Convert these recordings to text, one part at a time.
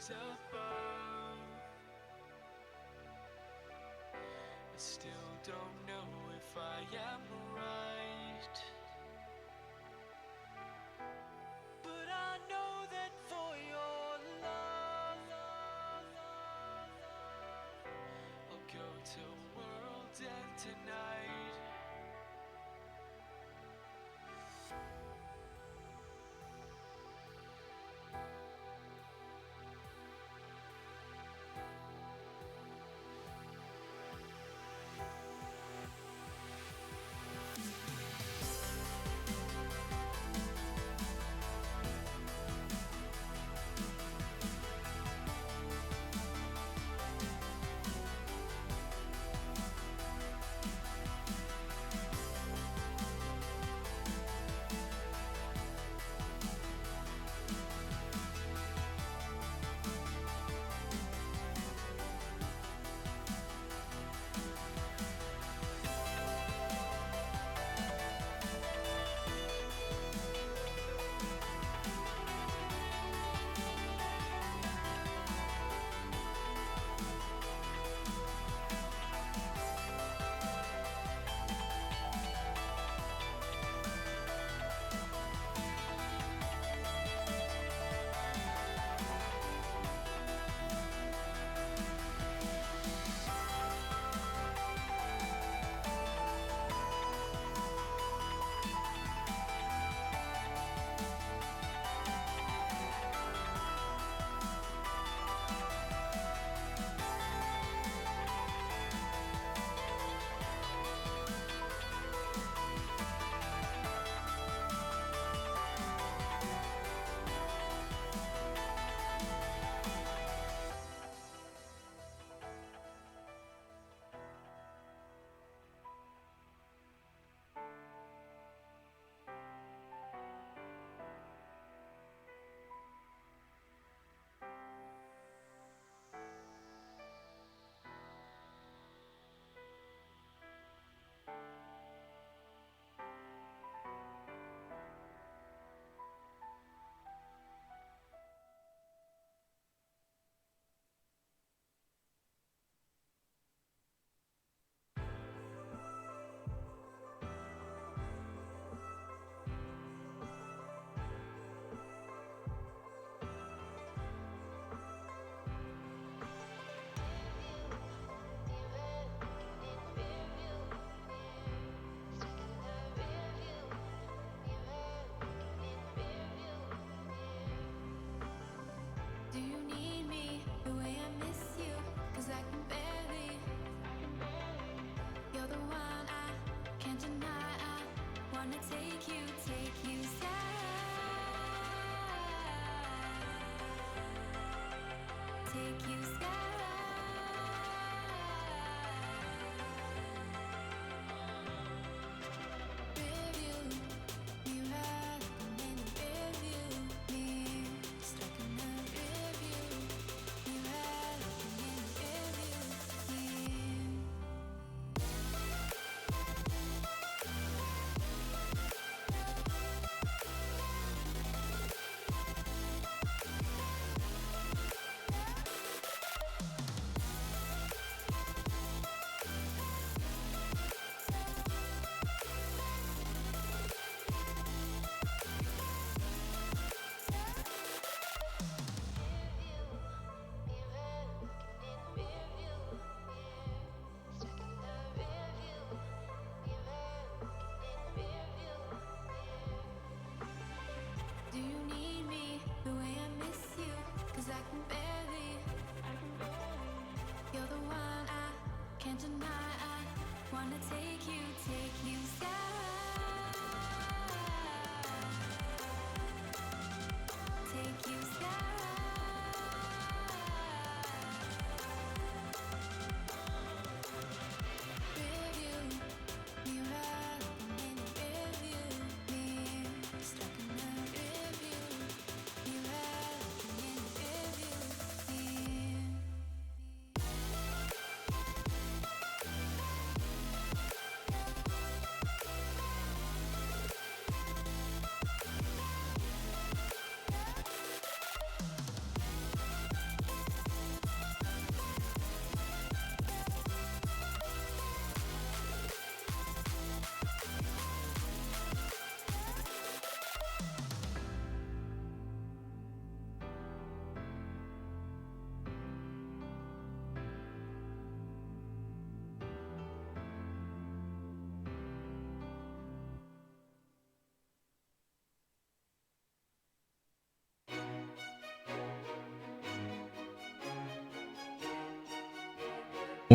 skies above. I still don't know if I am right, but I know that for your love I'll go till world's end tonight.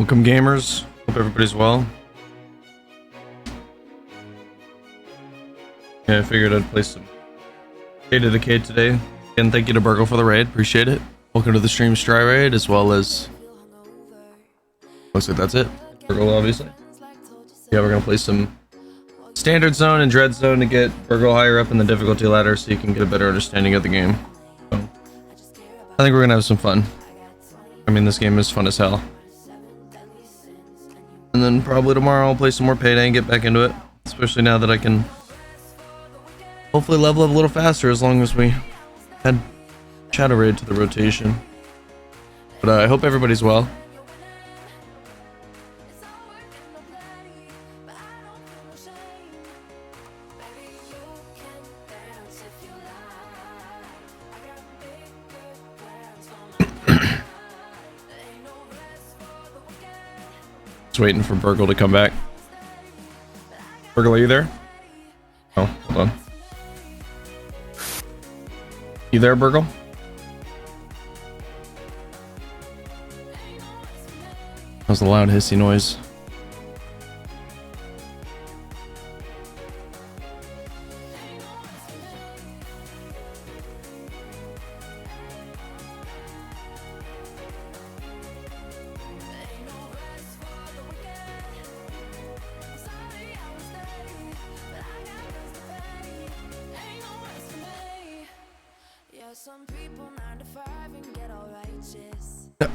Welcome, gamers. Hope everybody's well. Yeah, I figured I'd play some Decay today. Again, thank you to Burgle for the raid. Appreciate it. Welcome to the stream Stry raid, as well as... looks like that's it. Burgle, obviously. Yeah, we're gonna play some Standard Zone and Dread Zone to get Burgle higher up in the difficulty ladder so you can get a better understanding of the game. So, I think we're gonna have some fun. I mean, this game is fun as hell. And then probably tomorrow I'll play some more Payday and get back into it. Especially now that I can hopefully level up a little faster, as long as we add Shadow Raid to the rotation. But I hope everybody's well. Just waiting for Burgle to come back. Burgle, are you there? Oh, hold on. You there, Burgle? That was a loud hissy noise.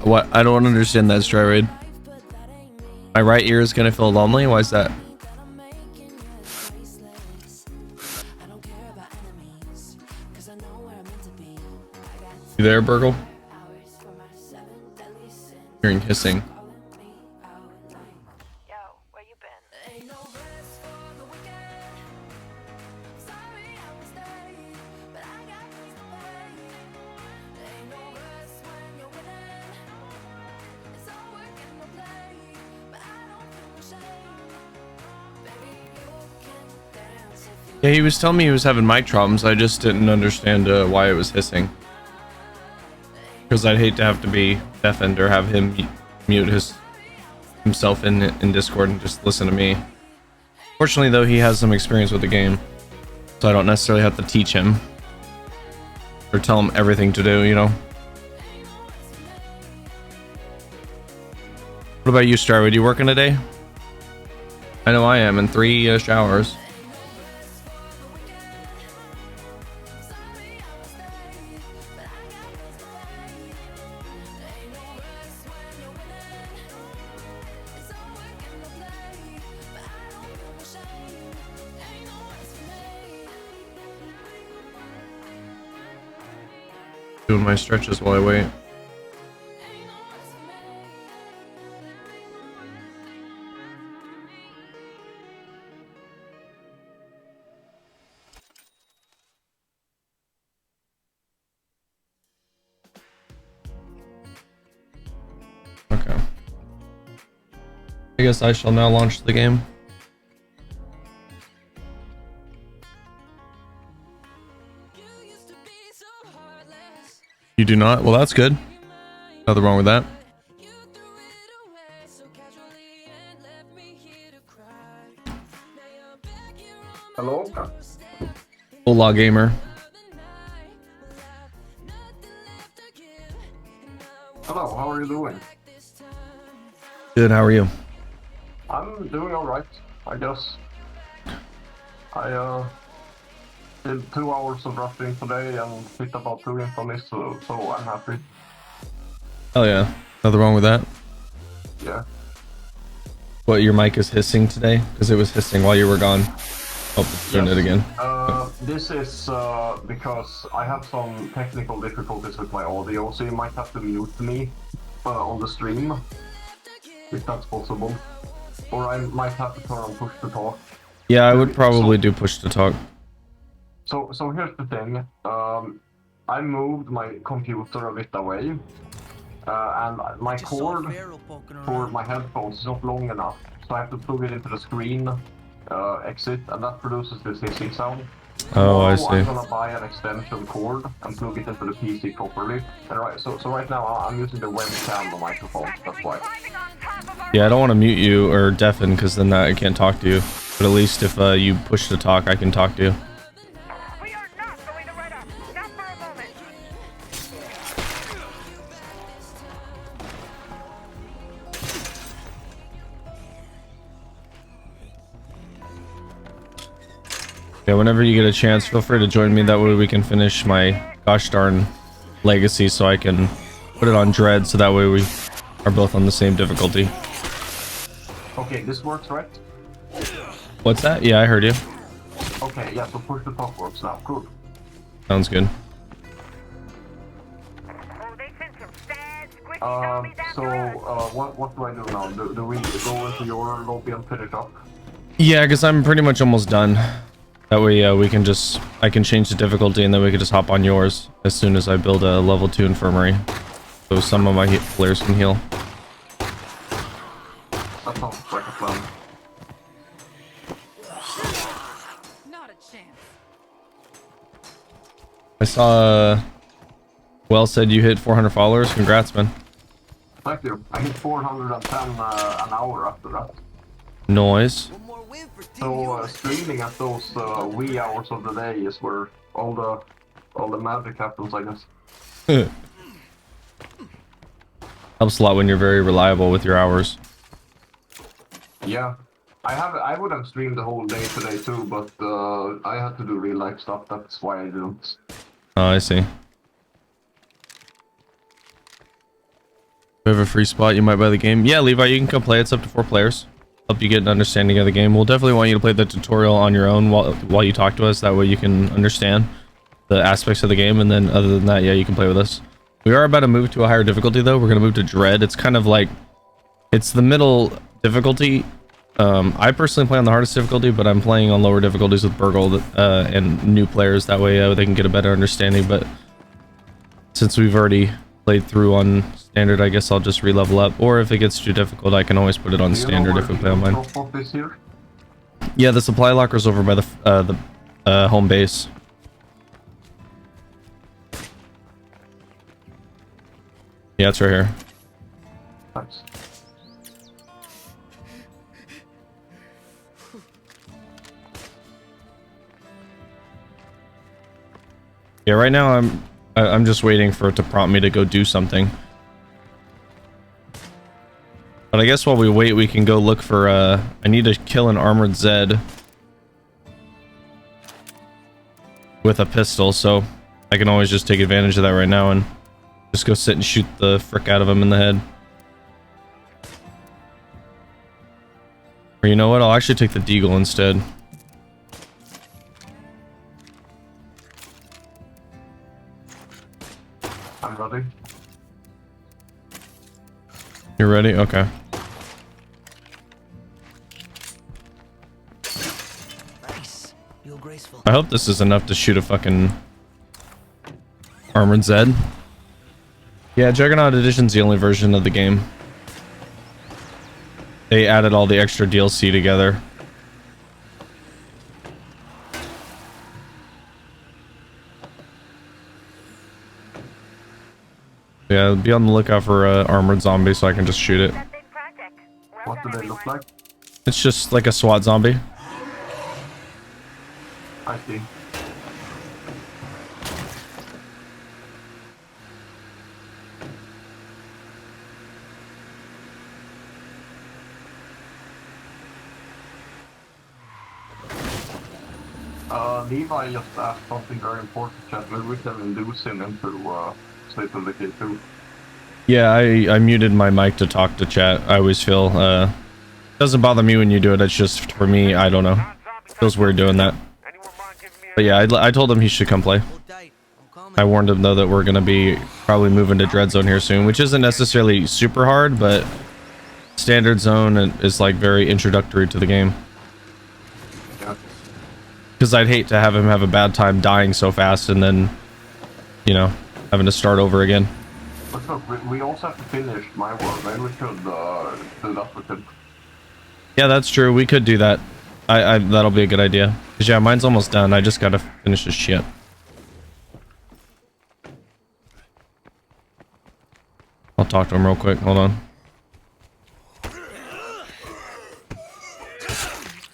What? I don't understand that, Stry Raid. My right ear is gonna feel lonely? Why is that? You there, Burgle? Hearing hissing. Yeah, he was telling me he was having mic problems. I just didn't understand why it was hissing. Because I'd hate to have to be deafened or have him mute himself in Discord and just listen to me. Fortunately, though, he has some experience with the game, so I don't necessarily have to teach him or tell him everything to do, you know? What about you, Starwood? You working today? I know I am, in 3 showers. Doing my stretches while I wait. Okay. I guess I shall now launch the game. You do not? Well, that's good. Nothing wrong with that. Hello? Hola, gamer. Hello, how are you doing? Good, how are you? I'm doing alright, I guess. I did 2 hours of drafting today and hit about 2 infomies, so I'm happy. Oh yeah, nothing wrong with that. Yeah. What, your mic is hissing today? Because it was hissing while you were gone. Oh, it's doing it again. This is because I have some technical difficulties with my audio, so you might have to mute me on the stream, if that's possible. Or I might have to turn on push to talk. Yeah, I would probably do push to talk. So here's the thing. I moved my computer a bit away, and my cord for my headphones is not long enough, so I have to plug it into the screen exit, and that produces this hissing sound. Oh, I Tomorrow I'm see. gonna buy an extension cord and plug it into the PC properly. And so right now I'm using the webcam microphone. That's why. Yeah, I don't want to mute you or deafen because then I can't talk to you. But at least if you push to talk, I can talk to you. We are not going to let up. Not for a moment. Yeah, whenever you get a chance, feel free to join me. That way we can finish my gosh darn legacy so I can put it on dread so that way we are both on the same difficulty. Okay, this works, right? What's that? Yeah, I heard you. Okay, yeah, so push the top works now. Good. Sounds good. Oh, they sent some sad, squishy zombies So, after us. what do I do now? Do we go into your lobby and finish up? Yeah, because I'm pretty much almost done. That way I can change the difficulty and then we can just hop on yours as soon as I build a level 2 infirmary. So some of my players can heal. That sounds like a plan. Not a chance. I saw Well said you hit 400 followers. Congrats, man. Thank you. I hit 410 an hour after that. Noise. So streaming at those wee hours of the day is where all the magic happens, I guess. Helps a lot when you're very reliable with your hours. Yeah, I would have streamed the whole day today too, but I had to do real life stuff. That's why I didn't. Oh, I see. We have a free spot. You might buy the game. Yeah, Levi, you can come play. It's up to 4 players. Help you get an understanding of the game. We'll definitely want you to play the tutorial on your own while you talk to us. That way you can understand the aspects of the game. And then other than that, yeah, you can play with us. We are about to move to a higher difficulty though. We're going to move to Dread. It's kind of like, it's the middle difficulty. I personally play on the hardest difficulty, but I'm playing on lower difficulties with Burgle and new players. That way they can get a better understanding. But since we've already played through on standard, I guess I'll just re-level up. Or if it gets too difficult, I can always put it on standard if we play on mine. Yeah, the supply locker's over by the home base. Yeah, it's right here. Thanks. Yeah, right now I'm just waiting for it to prompt me to go do something. But I guess while we wait, we can go look for I need to kill an armored Zed with a pistol, so I can always just take advantage of that right now and just go sit and shoot the frick out of him in the head. Or you know what? I'll actually take the Deagle instead. I'm ready. You're ready? Okay. Nice. Feel graceful. I hope this is enough to shoot a fucking armored Zed. Yeah, Juggernaut Edition's the only version of the game. They added all the extra DLC together. Yeah, be on the lookout for armored zombie so I can just shoot it. That big project. Well What do done, they look everyone. like? It's just like a SWAT zombie. I see. Levi just asked something very important, chat. Maybe we can induce him into State of Decay 2. Yeah, I muted my mic to talk to chat. I always feel it doesn't bother me when you do it. It's just for me, I don't know. Feels weird doing that. Anyone mind giving me a But yeah, I told him he should come play. Hold tight. I'm coming. I warned him though that we're gonna be probably moving to Dread Zone here soon, which isn't necessarily super hard, but Standard Zone is like very introductory to the game. Yeah. Because I'd hate to have him have a bad time dying so fast and then, you know, having to start over again. But look, we also have to finish my world. Maybe we should do that with him. Yeah, that's true. We could do that. I that'll be a good idea. Cause yeah, mine's almost done. I just gotta finish this shit. I'll talk to him real quick. Hold on.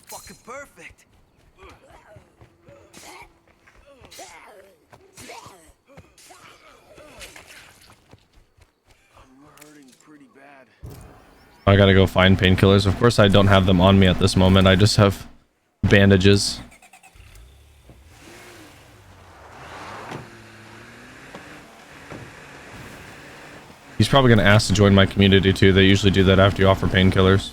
Fucking perfect. I gotta go find painkillers. Of course, I don't have them on me at this moment. I just have bandages. He's probably gonna ask to join my community too. They usually do that after you offer painkillers.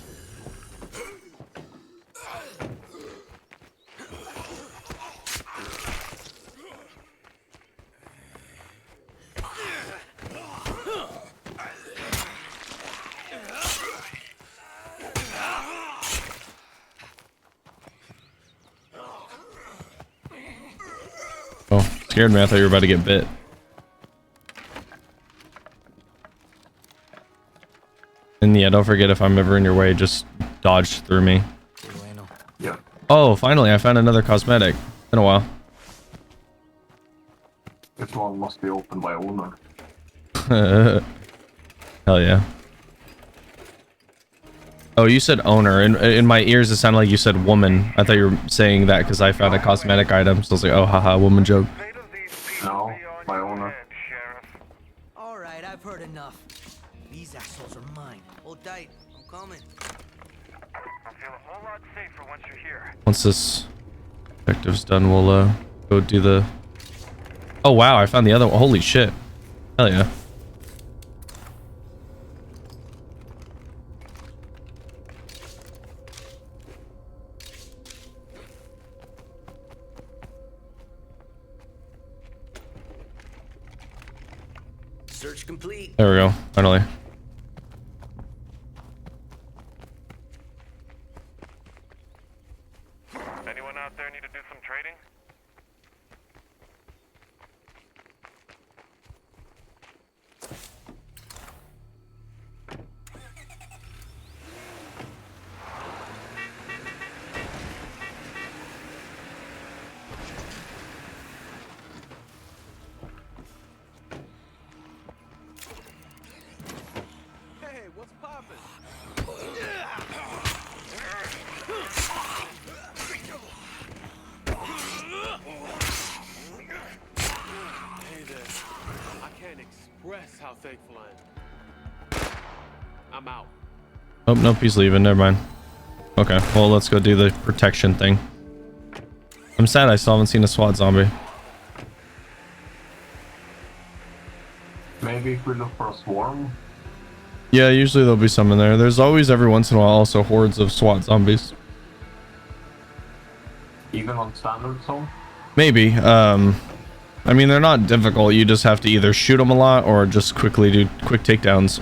Oh, scared me. I thought you were about to get bit. And yeah, don't forget, if I'm ever in your way, just dodge through me. Yeah. Oh, finally, I found another cosmetic. Been a while. This one must be opened by owner. Hell yeah. Oh, you said owner. In my ears, it sounded like you said woman. I thought you were saying that because I found a cosmetic item. So I was like, oh, haha, woman joke. No, my owner. All right, I've heard enough. These assholes are mine. Hold tight. I'm coming. I'll feel a whole lot safer once you're here. Once this objective's done, we'll go do the... Oh, wow, I found the other one. Holy shit. Hell yeah. Search complete. There we go. Finally. Anyone out there need to do some trading? Hey, what's poppin'? Hey there. I can't express how thankful I am. I'm out. Oh, nope, he's leaving. Never mind. Okay, well, let's go do the protection thing. I'm sad I still haven't seen a SWAT zombie. Maybe if we look for a swarm. Yeah, usually there'll be some in there. There's always, every once in a while, also hordes of SWAT zombies. Even on standard zone. Maybe. I mean, they're not difficult. You just have to either shoot them a lot or just quickly do quick takedowns.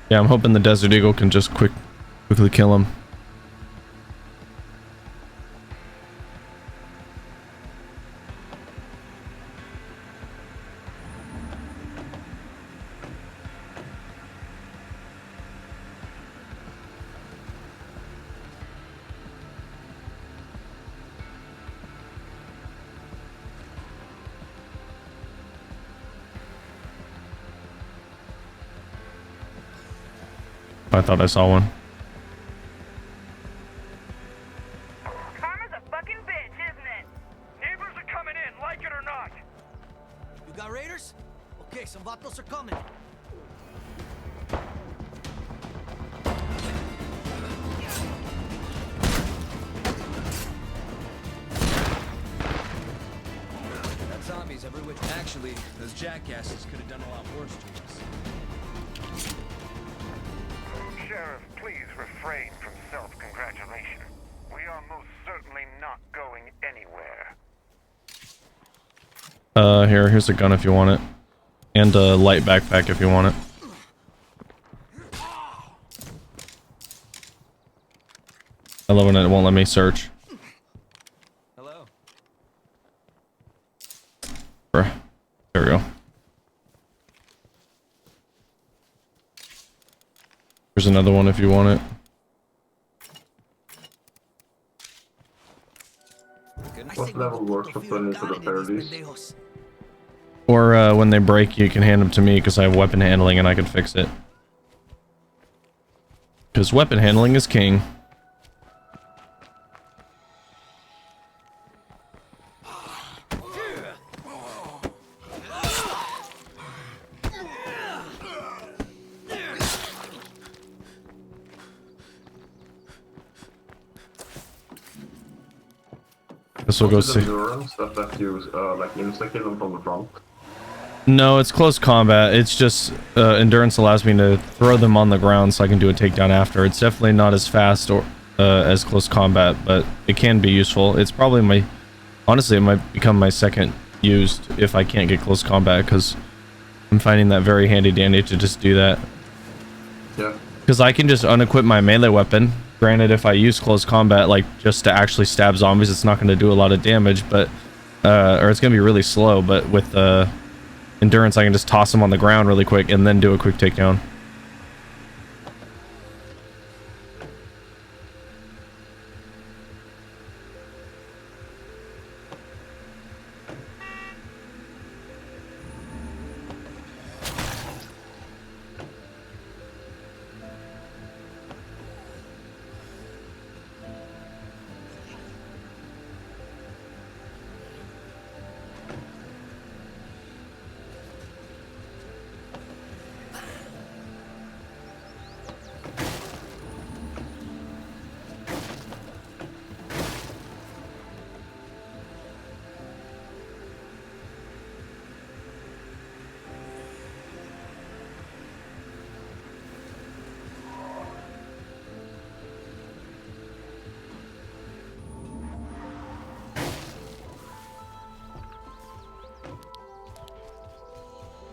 Yeah, I'm hoping the Desert Eagle can just quickly kill him. I thought I saw one. Karma's a fucking bitch, isn't it? Neighbors are coming in, like it or not. You got raiders? Okay, some vatos are coming. That zombie's every which. Actually, those jackasses could have done a lot worse to us. Sheriff, please refrain from self-congratulation. We are most certainly not going anywhere. Here's a gun if you want it. And a light backpack if you want it. I love when it won't let me search. There we go. There's another one if you want it. What level works for putting into the 30s? Or when they break, you can hand them to me because I have weapon handling and I can fix it. Because weapon handling is king. This will go see. Endurance that you like insta-kill them from the front. No, it's close combat. It's just endurance allows me to throw them on the ground so I can do a takedown after. It's definitely not as fast or as close combat, but it can be useful. It's probably my... Honestly, it might become my second used if I can't get close combat, because I'm finding that very handy dandy to just do that. Yeah. Because I can just unequip my melee weapon. Granted, if I use close combat, like, just to actually stab zombies, it's not going to do a lot of damage, but... or it's going to be really slow, but with endurance, I can just toss them on the ground really quick and then do a quick takedown.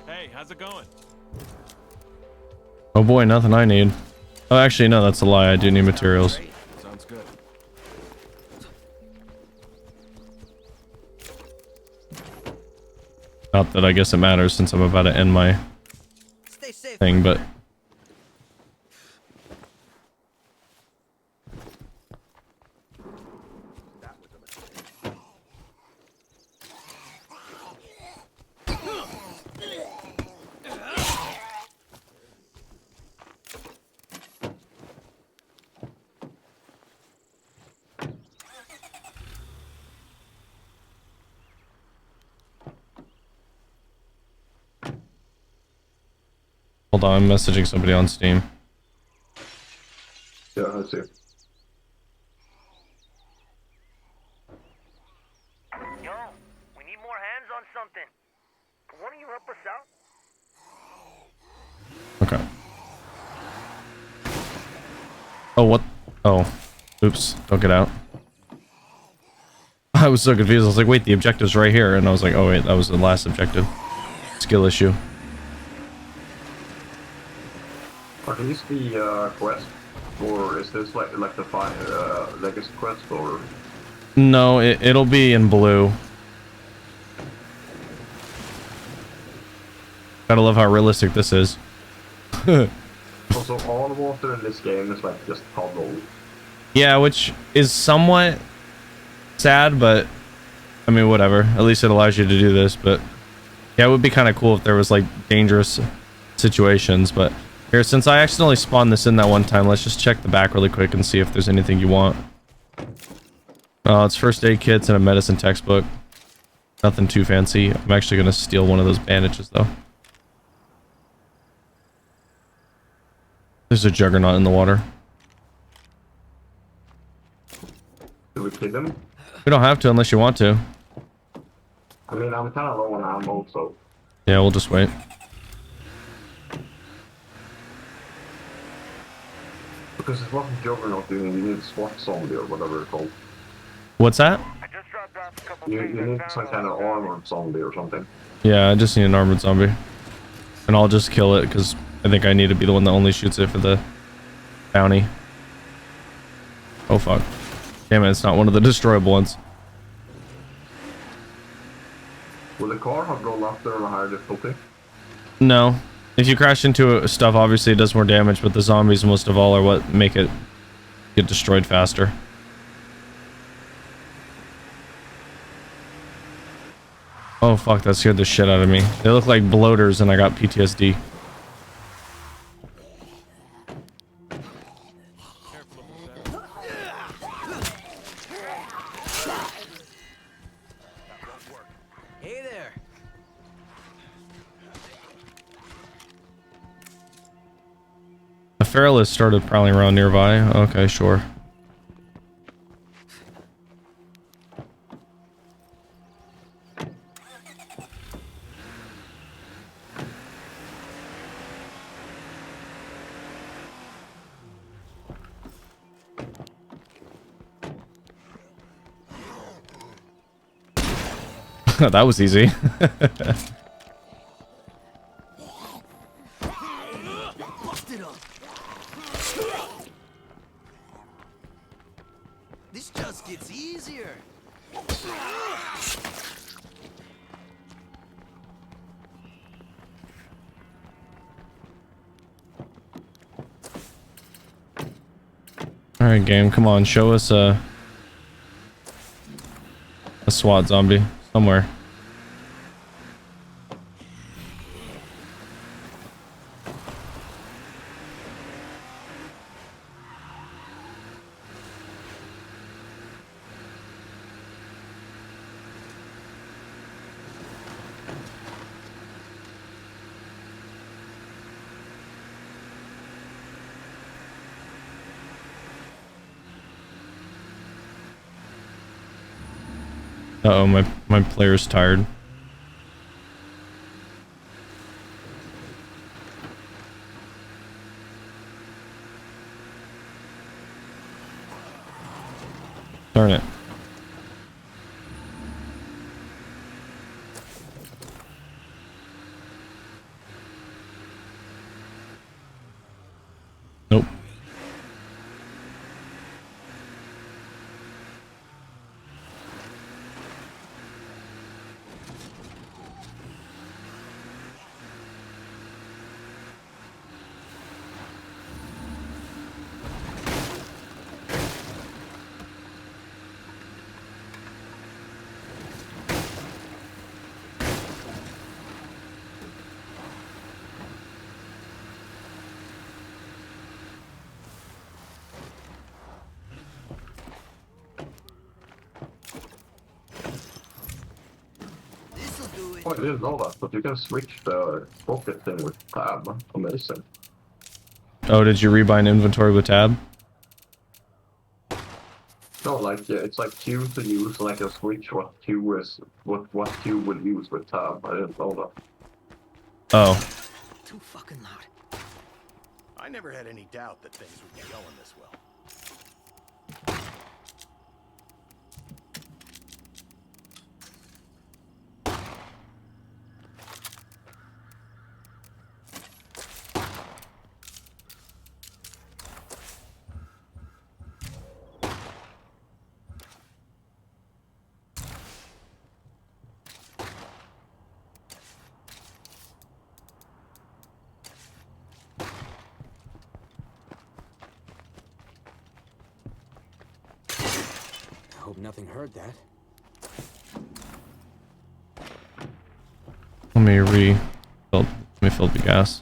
Hey, how's it going? Oh boy, nothing I need. Oh, actually, no, that's a lie. I do need materials. Sounds good. Not that I guess it matters since I'm about to end my Stay safe. thing, but... Hold on, I'm messaging somebody on Steam. Yeah, I see. Yo, we need more hands on something. Can one of you help us out? Okay. Oh, what? Oh. Oops. Don't get out. I was so confused. I was like, wait, the objective's right here. And I was like, oh wait, that was the last objective. Skill issue. Are these the quest, or is this like the legacy quest, or? No, it'll be in blue. Gotta love how realistic this is. Also, all the water in this game is like just puddle. Yeah, which is somewhat sad, but I mean, whatever. At least it allows you to do this, but yeah, it would be kind of cool if there was like dangerous situations, but here, since I accidentally spawned this in that one time, let's just check the back really quick and see if there's anything you want. It's first aid kits and a medicine textbook. Nothing too fancy. I'm actually going to steal one of those bandages, though. There's a juggernaut in the water. Do we kill him? We don't have to unless you want to. I mean, I'm kind of low on ammo, so... Yeah, we'll just wait. Because it's what Juggernaut doing, you need SWAT zombie or whatever it's called. What's that? I just dropped off a couple You things I need found some on kind of the- armored zombie or something. Yeah, I just need an armored zombie. And I'll just kill it, because I think I need to be the one that only shoots it for the bounty. Oh, fuck. Damn it, it's not one of the destroyable ones. Will the car have gone after on a higher difficulty? No. If you crash into stuff, obviously it does more damage, but the zombies most of all are what make it get destroyed faster. Oh fuck, that scared the shit out of me. They look like bloaters and I got PTSD. Hey there. The feral has started prowling around nearby. Okay, sure. That was easy. Busted up. This just gets easier. All right, game, come on, show us a SWAT zombie somewhere. Uh-oh, my player's tired. Darn it. Nope. This'll do it. Oh, I didn't know that, but you can switch the pocket thing with tab. Amazing. Oh, did you rebind inventory with tab? No, like it's like Q to use, like a switch what Q is, what Q would use with tab. I didn't know that. Oh. Too fucking loud. I never had any doubt that things would be going this well. Hope nothing heard that. Let me fill the gas.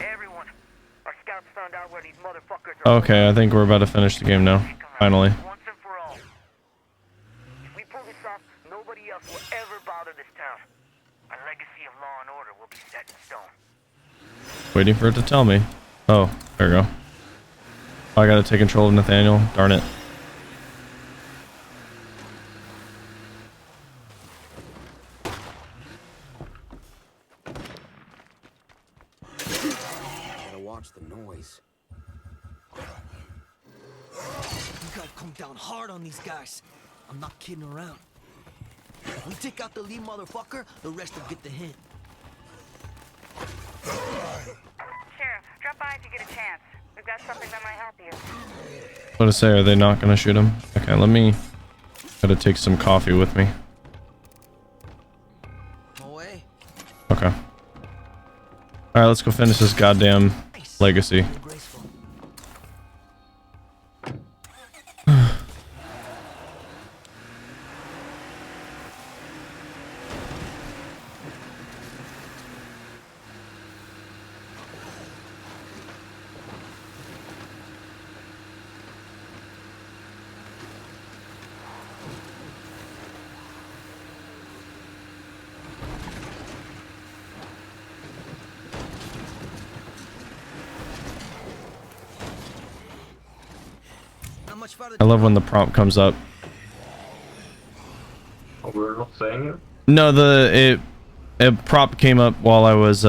Everyone, our scouts found out where these motherfuckers are. Okay, I think we're about to finish the game now. Finally. Once and for all. If we pull this off, nobody else will ever bother this town. A legacy of law and order will be set in stone. Waiting for it to tell me. Oh, there we go. Oh, I gotta take control of Nathaniel. Darn it. Gotta watch the noise. You gotta come down hard on these guys. I'm not kidding around. If we take out the lead motherfucker, the rest will get the hint. Sheriff, drop by if you get a chance. We've got something that might help you. What to say? Are they not gonna shoot him? Okay, let me. Gotta take some coffee with me. No way. Okay. All right, let's go finish this goddamn legacy. Graceful. Not much farther. I love when the prompt comes up. Oh, we're not saying it. No, a prompt came up while I was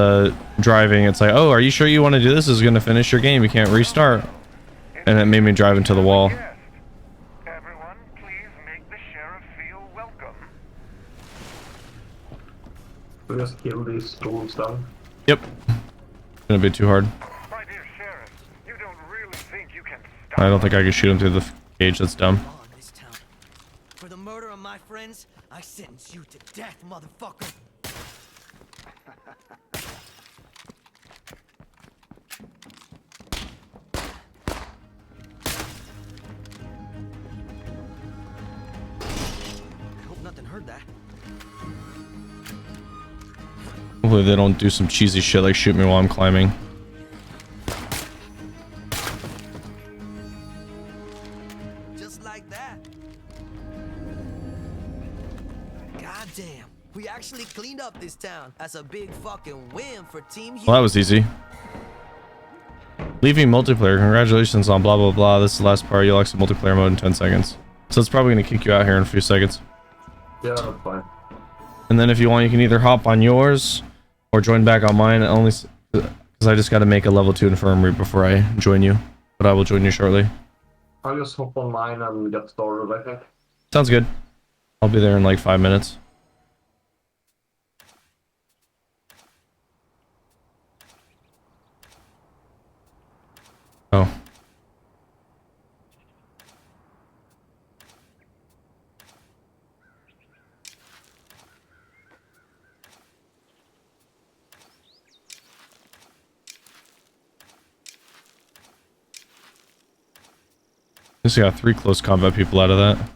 driving. It's like, oh, are you sure you want to do this? This is gonna finish your game. You can't restart. And it made me drive into the wall. Everyone, please make the sheriff feel welcome. We just kill these tools then. Yep. Gonna be too hard. My dear sheriff, you don't really think you can stop I don't think I can shoot him through the cage. That's dumb. Law in this town. For the murder of my friends, I sentence you to death, motherfucker. I hope nothing heard that. Hopefully they don't do some cheesy shit like shoot me while I'm climbing. Just like that. Goddamn. We actually cleaned up this town. That's a big fucking win for Team Well, that was easy. Leaving multiplayer. Congratulations on blah blah blah. This is the last part. You'll exit multiplayer mode in 10 seconds. So it's probably gonna kick you out here in a few seconds. Yeah, that's fine. And then if you want, you can either hop on yours or join back on mine. Only because I just got to make a level 2 infirmary before I join you. But I will join you shortly. I'll just hop on mine and get started, I think. Sounds good. I'll be there in like 5 minutes. Oh. Just got 3 close combat people out of that.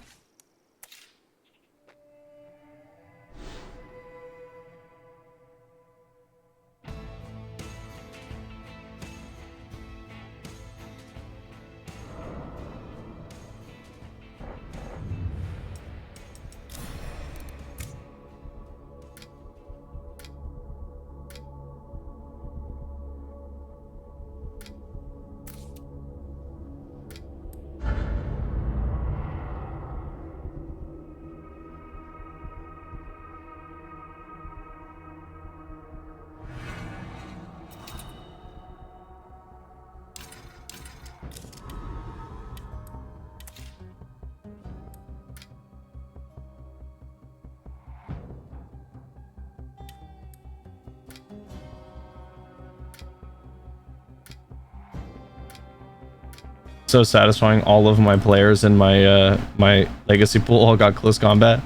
So satisfying. All of my players in my my legacy pool all got close combat.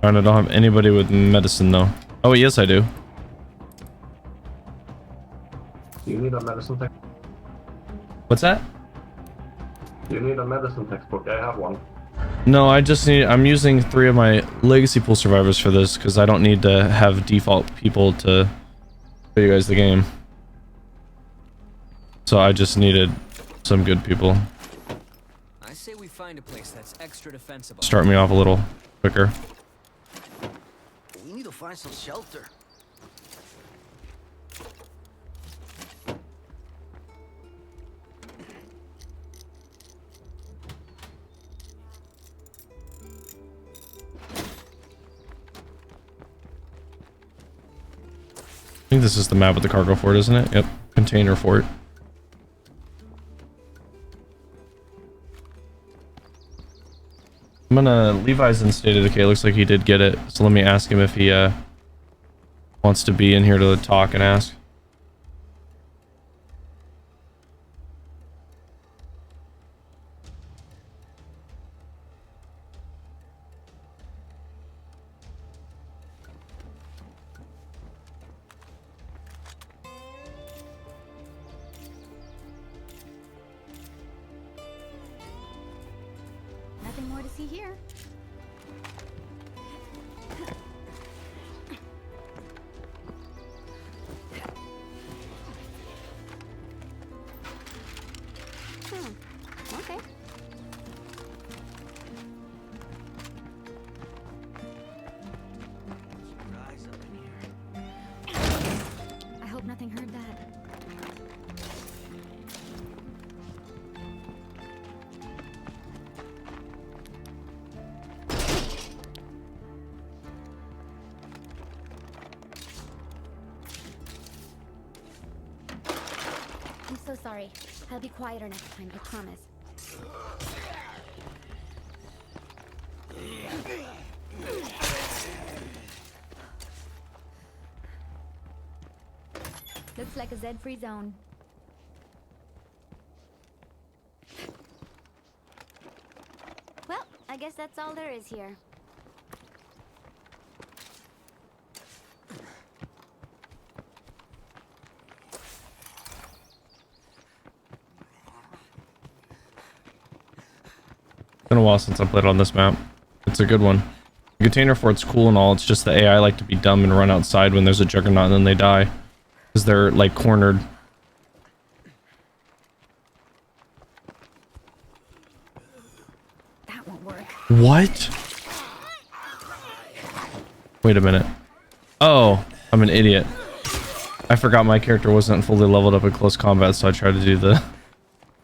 I don't have anybody with medicine though. Oh, yes, I do. You need a medicine text. What's that? You need a medicine textbook. I have one. No, I just need. I'm using 3 of my legacy pool survivors for this because I don't need to have default people to show you guys the game. So I just needed some good people. I say we find a place that's extra defensible. Start me off a little quicker. We need to find some shelter. I think this is the map with the cargo fort, isn't it? Yep. Container fort. I'm gonna... Levi's in State of Decay. Looks like he did get it. So let me ask him if he wants to be in here to talk and ask. Nothing more to see here. Okay. Rise up in here. I hope nothing heard that. I'm so sorry. I'll be quieter next time, I promise. Looks like a Z-free zone. Well, I guess that's all there is here. It's been a while since I played on this map. It's a good one. The container fort's cool and all. It's just the AI like to be dumb and run outside when there's a juggernaut and then they die. Because they're like cornered. That won't work. What? Wait a minute. Oh, I'm an idiot. I forgot my character wasn't fully leveled up in close combat, so I tried to do the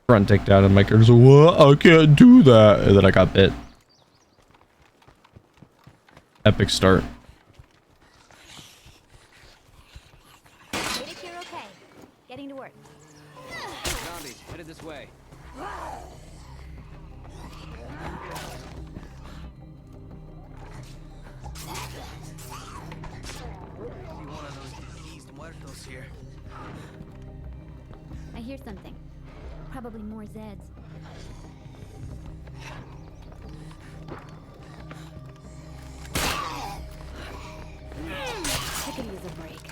front take down and my character's like, what? I can't do that. And then I got bit. Epic start. If you're okay. Getting to work. Zombies, headed this way. See one of those diseased muertos here. I hear something. Probably more Zeds. I could use a break.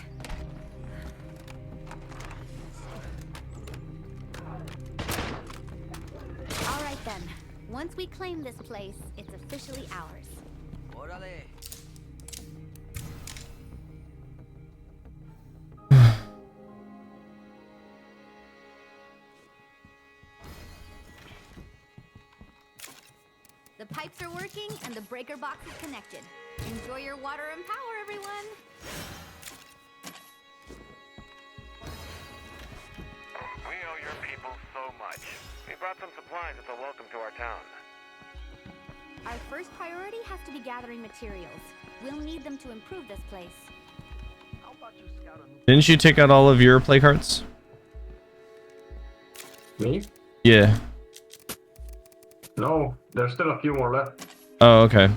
All right then. Once we claim this place, it's officially ours. Órale. The pipes are working and the breaker box is connected. Enjoy your water and power, everyone. We owe your people so much. We brought some supplies as a welcome to our town. Our first priority has to be gathering materials. We'll need them to improve this place. How about you scout a new Didn't you take out all of your play cards? Me? Yeah. No, there's still a few more left. Oh, okay.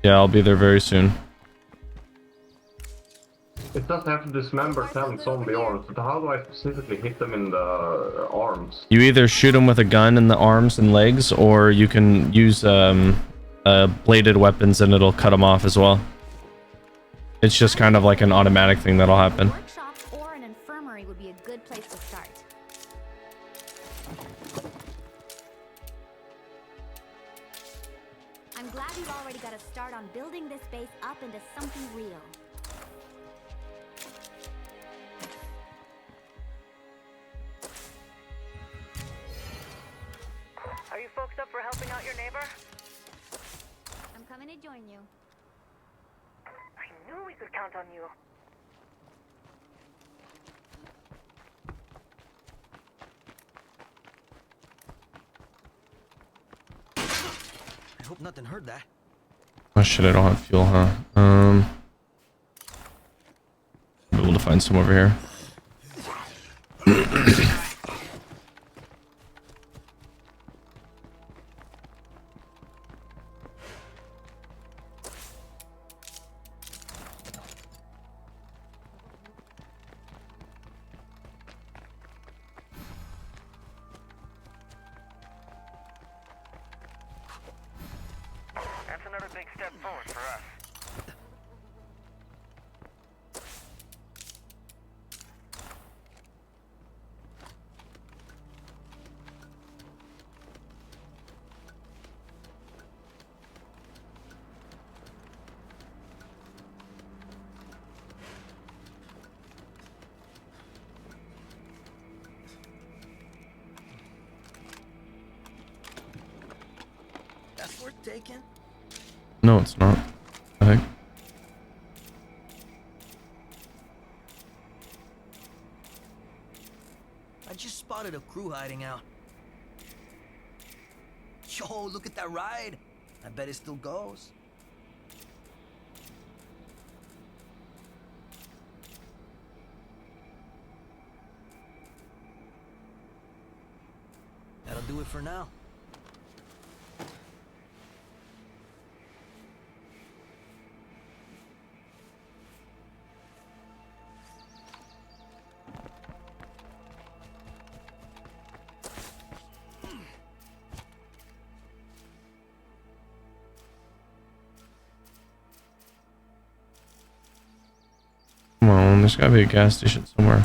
Yeah, I'll be there very soon. It does have to dismember 10 zombie arms, but how do I specifically hit them in the arms? You either shoot them with a gun in the arms and legs, or you can use bladed weapons and it'll cut them off as well. It's just kind of like an automatic thing that'll happen. A workshop or an infirmary would be a good place to start. I'm glad you've already got a start on building this base up into something real. Are you folks up for helping out your neighbor? I'm coming to join you. I knew we could count on you. I hope nothing heard that. Oh shit, I don't have fuel, huh? Be able to find some over here. That's another big step forward for us. That's worth taking. No, it's not. The heck? I just spotted a crew hiding out. Yo, look at that ride. I bet it still goes. That'll do it for now. Come on, there's gotta be a gas station somewhere.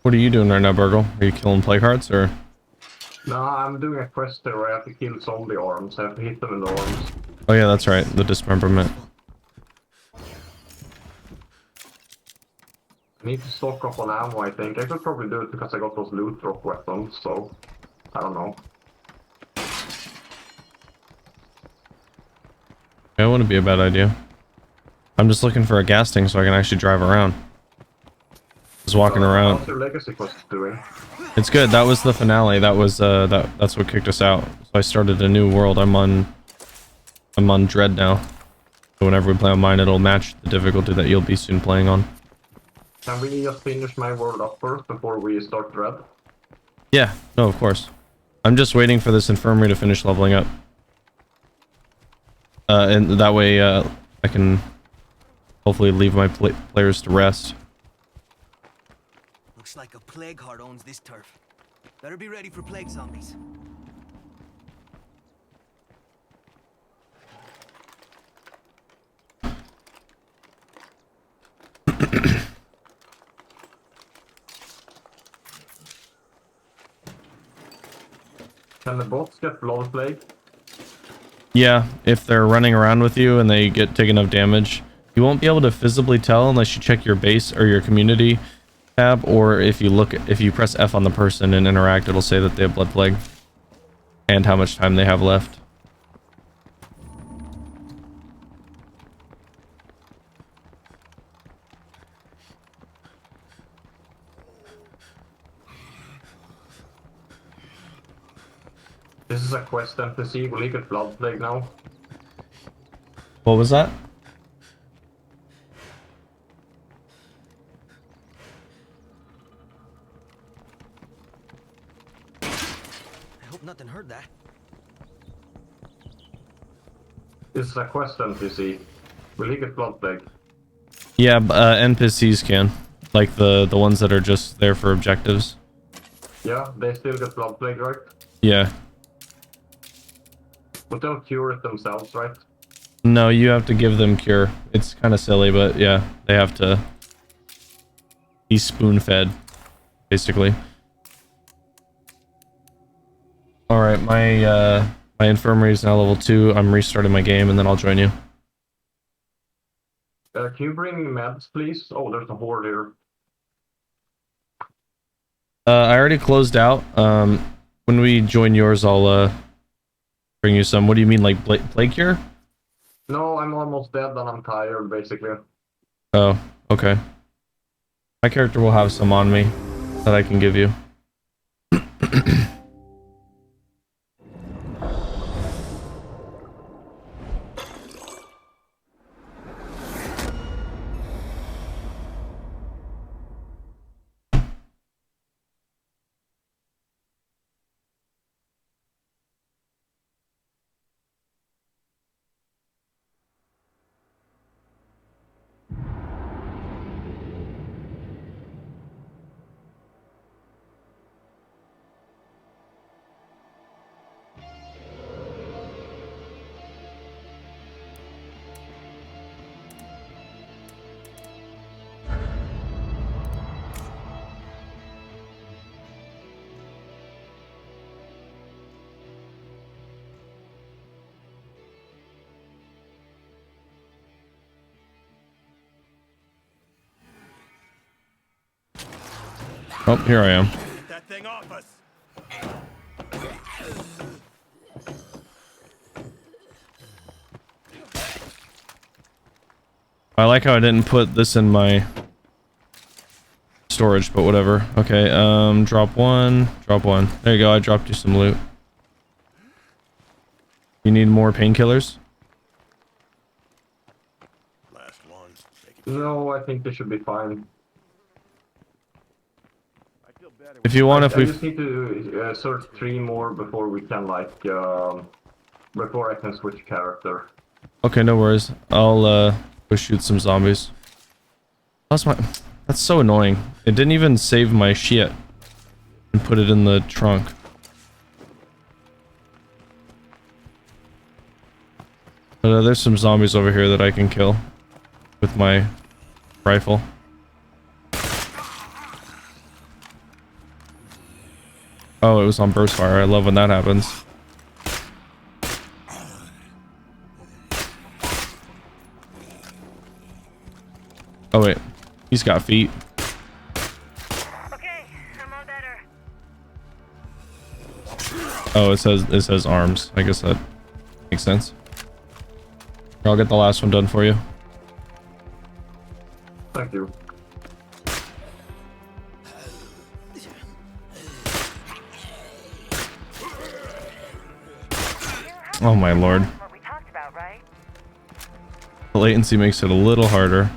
What are you doing right now, Burgle? Are you killing play cards or? No, I'm doing a quest there where I have to kill zombie arms. I have to hit them in the arms. Oh yeah, that's right. The dismemberment. I need to stock up on ammo, I think. I could probably do it because I got those loot drop weapons, so I don't know. Yeah, it wouldn't be a bad idea. I'm just looking for a gas tank so I can actually drive around. Just walking around. How's your legacy quest doing? It's good. That was the finale. That was that's what kicked us out. So I started a new world. I'm on I'm on Dread now. So whenever we play on mine, it'll match the difficulty that you'll be soon playing on. Can we just finish my world up first before we start Dread? Yeah, no, of course. I'm just waiting for this infirmary to finish leveling up. And that way, I can hopefully leave my players to rest. Looks like a plague heart owns this turf. Better be ready for plague zombies. Can the bots get blood plague? Yeah, if they're running around with you and they take enough damage. You won't be able to visibly tell unless you check your base or your community tab, or if you press F on the person and interact, it'll say that they have blood plague and how much time they have left. This is a quest NPC. Will he get blood plague now? What was that? I hope nothing heard that. This is a quest NPC. Will he get blood plague? Yeah, NPCs can, like the ones that are just there for objectives. Yeah, they still get blood plague, right? Yeah. But they'll cure it themselves, right? No, you have to give them cure. It's kind of silly, but yeah, they have to be spoon-fed, basically. All right, my infirmary is now level 2. I'm restarting my game, and then I'll join you. Can you bring meds, please? Oh, there's a horde here. I already closed out. When we join yours, I'll bring you some. What do you mean, like plague cure? No, I'm almost dead and I'm tired, basically. Oh, okay. My character will have some on me that I can give you. Oh, here I am. Get that thing off us. I like how I didn't put this in my storage, but whatever. Okay, drop one. There you go, I dropped you some loot. You need more painkillers? Last one. No, I think they should be fine. If you want, I if we... just need to search 3 more before we can, like, before I can switch character. Okay, no worries. I'll, go shoot some zombies. That's so annoying. It didn't even save my shit and put it in the trunk. But there's some zombies over here that I can kill with my rifle. Oh, it was on burst fire. I love when that happens. Oh wait, he's got feet. Okay, I'm all better. Oh, it says arms. I guess that makes sense. I'll get the last one done for you. Thank you. Oh my lord. What we talked about, right? The latency makes it a little harder.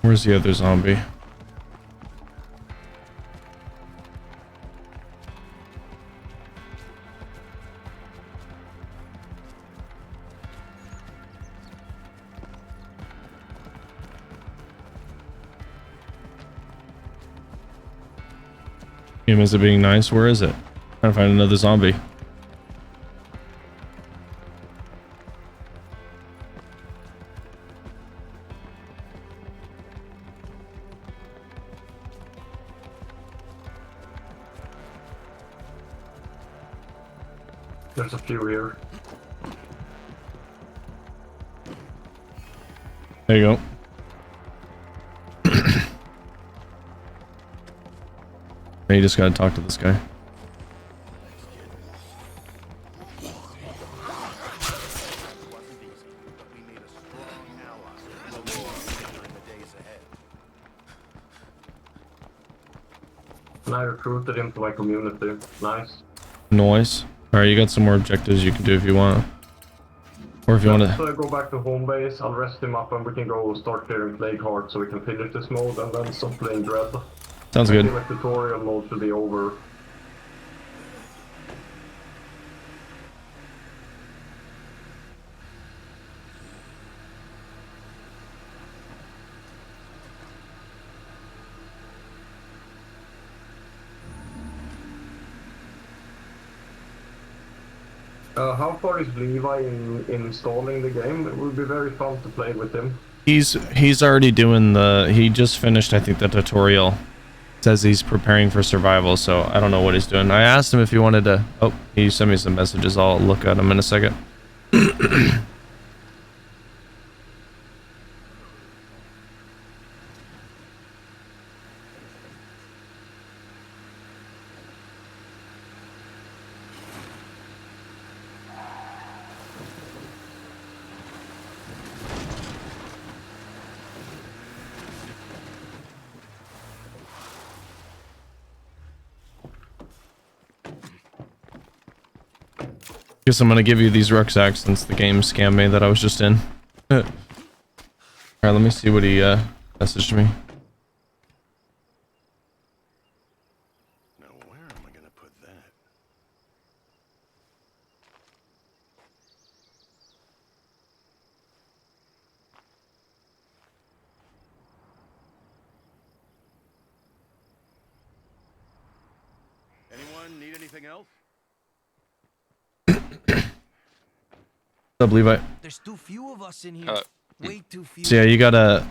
Where's the other zombie? Is it being nice? Where is it? Trying to find another zombie. There's a few here. There you go. You just gotta talk to this guy. And I recruited him to my community. Nice. Noise. Alright, you got some more objectives you can do if you want. Or if you want to... go back to home base, I'll rest him up and we can go start clearing Plague Heart so we can finish this mode and then stop playing Dread. Sounds good. The tutorial mode should be over. How far is Levi in installing the game? It would be very fun to play with him. He's already doing the... He just finished, I think, the tutorial. Says he's preparing for survival, so I don't know what he's doing. I asked him if he wanted to... Oh, he sent me some messages. I'll look at them in a second. Guess I'm gonna give you these rucksacks since the game scammed me that I was just in. Alright, let me see what he messaged me. Now where am I gonna put that? Anyone need anything else? What's up, Levi? There's too few of us in here. Way too few. So yeah, you gotta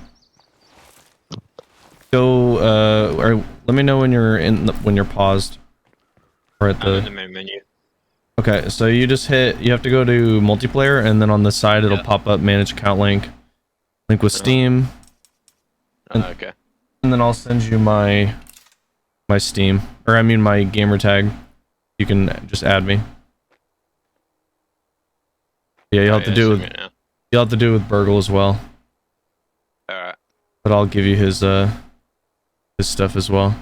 go. Or let me know when you're when you're paused. Or at I'm in the main menu. Okay, so you just hit. You have to go to multiplayer, and then on the side it'll pop up manage account link with Steam. Okay. And then I'll send you my Steam, or I mean my gamer tag. You can just add me. Yeah, you'll have to do with you'll have to do with Burgle as well. Alright. But I'll give you his stuff as well.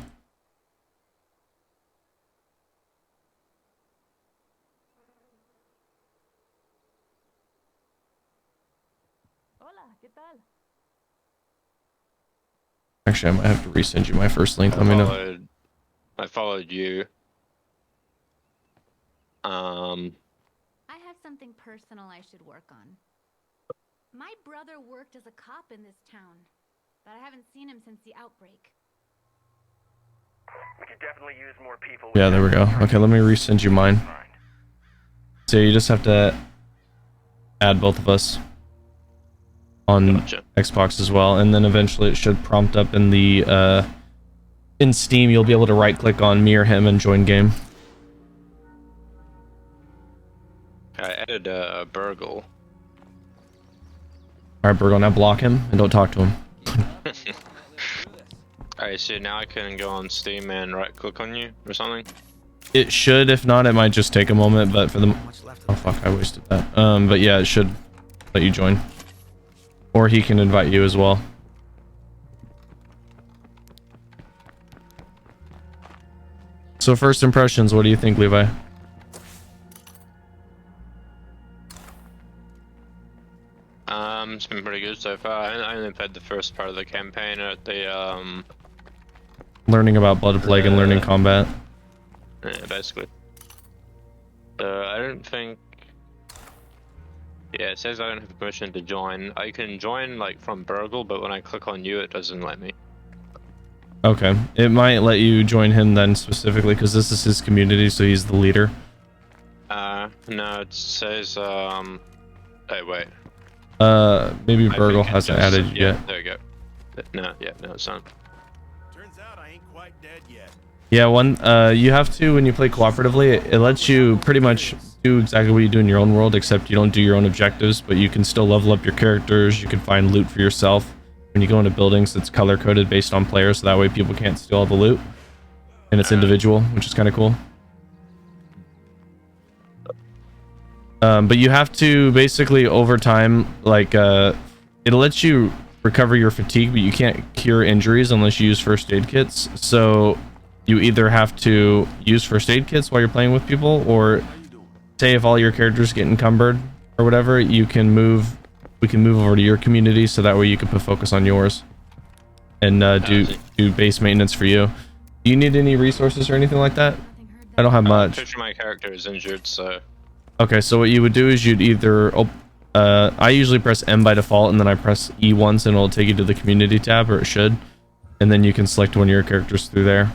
Actually, I might have to resend you my first link. Let me know. I followed you. I have something personal I should work on. My brother worked as a cop in this town, but I haven't seen him since the outbreak. We could definitely use more people. Yeah, there we go. Okay, let me resend you mine. So you just have to add both of us on Xbox as well, and then eventually it should prompt up in the in Steam. You'll be able to right click on me or him and join game. I added Burgle. Alright, Burgle, now block him and don't talk to him. Alright, so now I can go on Steam and right click on you or something? It should. If not, it might just take a moment. But for the Much left. oh fuck, I wasted that. But yeah, it should let you join, or he can invite you as well. So first impressions, what do you think, Levi? It's been pretty good so far. I only played the first part of the campaign at the Learning about Blood Plague and learning combat. yeah, basically. So I don't think. Yeah, it says I don't have permission to join. I can join like from Burgle, but when I click on you, it doesn't let me. Okay, it might let you join him then specifically because this is his community, so he's the leader. No, it says oh wait. Maybe I Burgle think it hasn't just- added you yeah, yet. there you go. No, yeah, no, it's not. Turns out I ain't quite dead yet. Yeah, you have to, when you play cooperatively, it lets you pretty much do exactly what you do in your own world, except you don't do your own objectives, but you can still level up your characters, you can find loot for yourself. When you go into buildings, it's color-coded based on players, so that way people can't steal all the loot. And it's individual, which is kind of cool. But you have to basically, over time, like, it lets you recover your fatigue, but you can't cure injuries unless you use first aid kits. So you either have to use first aid kits while you're playing with people, or say if all your characters get encumbered or whatever, we can move over to your community, so that way you can put focus on yours and do base maintenance for you. Do you need any resources or anything like that? I don't have much. Picture my character is injured, so Okay, so what you would do is you'd either I usually press M by default, and then I press E once and it'll take you to the community tab, or it should, and then you can select one of your characters through there.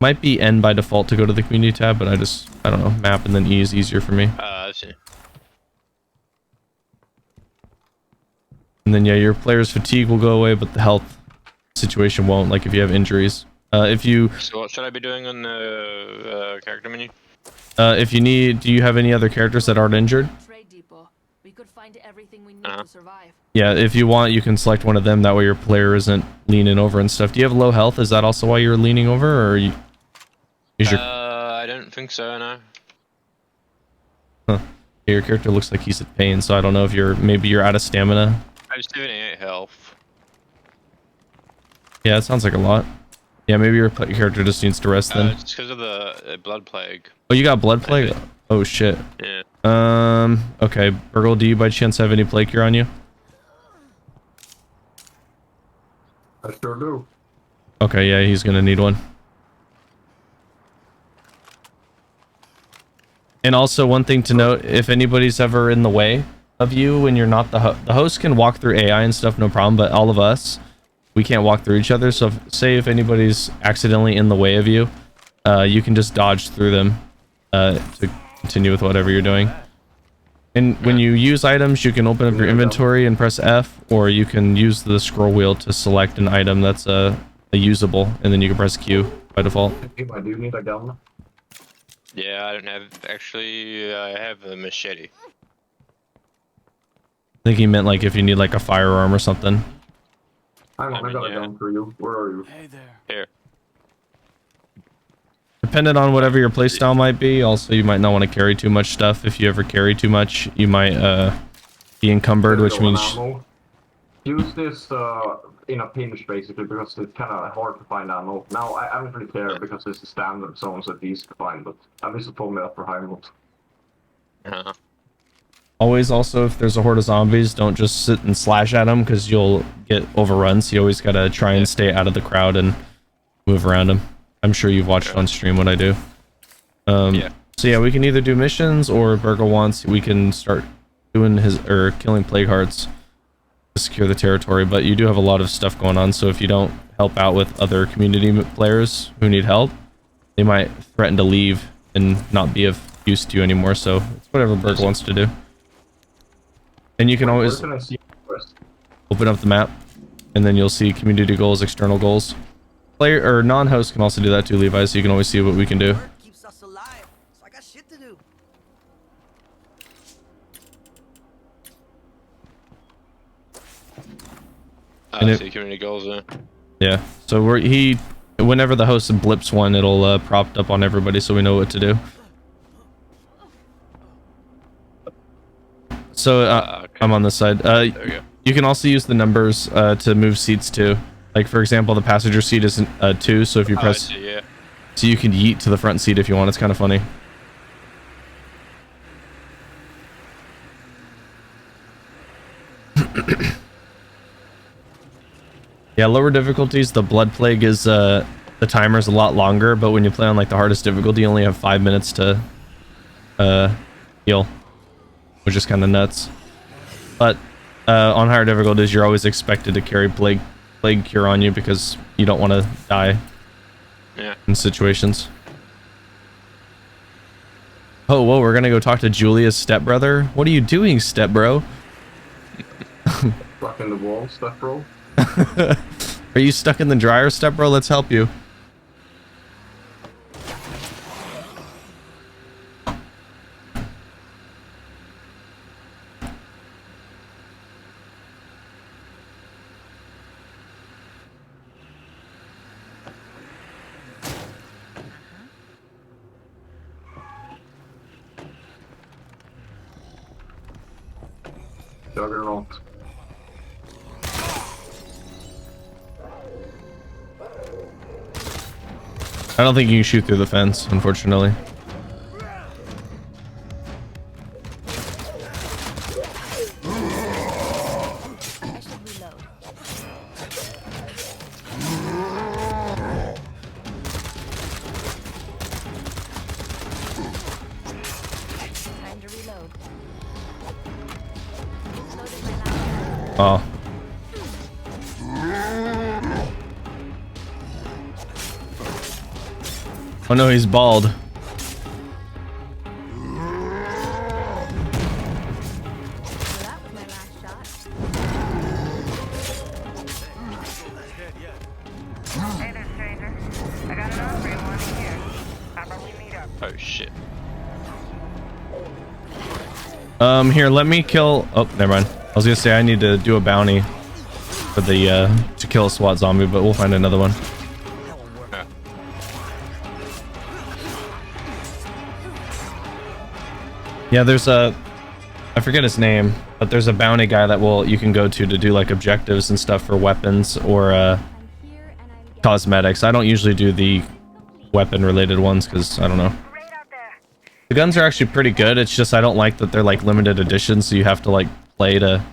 Might be N by default to go to the community tab, but I don't know, map and then E is easier for me. I see. And then yeah, your player's fatigue will go away, but the health situation won't, like if you have injuries. So what should I be doing on the character menu? If you need, do you have any other characters that aren't injured? Trade depot. We could find everything we need Uh-huh. to survive. Yeah, if you want, you can select one of them. That way your player isn't leaning over and stuff. Do you have low health? Is that also why you're leaning over, or is your I don't think so, no. your character looks like he's at pain? So I don't know if maybe you're out of stamina. I have 78 health. Yeah, it sounds like a lot. Yeah, maybe your character just needs to rest then. It's because of the blood plague. Oh, you got blood plague? Oh shit. Yeah. Okay, Burgle, do you by chance have any plague cure on you? I sure do. Okay, yeah, he's gonna need one. And also, one thing to note, if anybody's ever in the way of you when you're not the host can walk through AI and stuff, no problem, but all of us, we can't walk through each other. So say if anybody's accidentally in the way of you, you can just dodge through them to continue with whatever you're doing. And when you use items, you can open up your inventory and press F, or you can use the scroll wheel to select an item that's a usable, and then you can press Q by default. I do need a gun. Yeah, I don't have. Actually, I have a machete. I think he meant like if you need like a firearm or something. Hang on, I got a gun for you. Where are you? Hey there. Here. Depending on whatever your playstyle might be, also you might not want to carry too much stuff. If you ever carry too much, you might be encumbered, which means... Use this in a pinch, basically, because it's kind of hard to find ammo. Now, I don't really care because it's a standard zone, so it's easy to find, but at least it told me that for high mode. Always also, if there's a horde of zombies, don't just sit and slash at them, because you'll get overrun, so you always gotta try and stay out of the crowd and move around them. I'm sure you've watched on stream what I do. So yeah, we can either do missions, or Burgle wants, we can start doing killing plague hearts to secure the territory, but you do have a lot of stuff going on, so if you don't help out with other community players who need help, they might threaten to leave and not be of use to you anymore, so it's whatever Burgle wants to do. And you can always open up the map, and then you'll see community goals, external goals. Player or non-host can also do that too, Levi, so you can always see what we can do. Keeps us alive, so I got shit to do. I see community goals there. Yeah, so he Whenever the host blips one, it'll prop up on everybody so we know what to do. So Okay. I'm on this side. There we go. You can also use the numbers to move seats too. Like for example, the passenger seat is 2, so if you press, I see, yeah. so you can yeet to the front seat if you want. It's kind of funny. Yeah, lower difficulties, the blood plague is the timer's a lot longer, but when you play on like the hardest difficulty, you only have 5 minutes to heal, which is kind of nuts. But on higher difficulties, you're always expected to carry plague cure on you because you don't want to die in situations. Oh, whoa, we're gonna go talk to Julia's stepbrother. What are you doing, stepbro? Stuck in the wall, step bro. Are you stuck in the dryer, stepbro? Let's help you. Juggernaut. I don't think you can shoot through the fence, unfortunately. Oh. Oh no, he's bald. Hey there, stranger. I got an offer you want to hear. How about we meet up? Oh shit. Here, let me kill. Oh, never mind. I was gonna say I need to do a bounty for the to kill a SWAT zombie, but we'll find another one. Yeah, there's a, I forget his name, but there's a bounty guy that you can go to do like objectives and stuff for weapons or cosmetics. I don't usually do the weapon related ones because I don't know. The guns are actually pretty good. It's just I don't like that they're like limited editions, so you have to like play to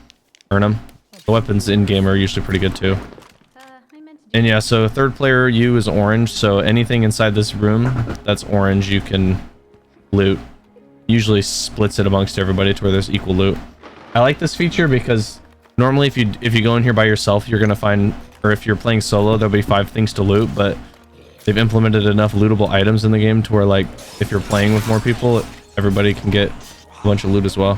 earn them. The weapons in game are usually pretty good too. And yeah, so third player U is orange, so anything inside this room that's orange you can loot. Usually splits it amongst everybody to where there's equal loot. I like this feature because normally if you go in here by yourself, you're gonna find, or if you're playing solo, there'll be 5 things to loot, but they've implemented enough lootable items in the game to where like if you're playing with more people, everybody can get a bunch of loot as well.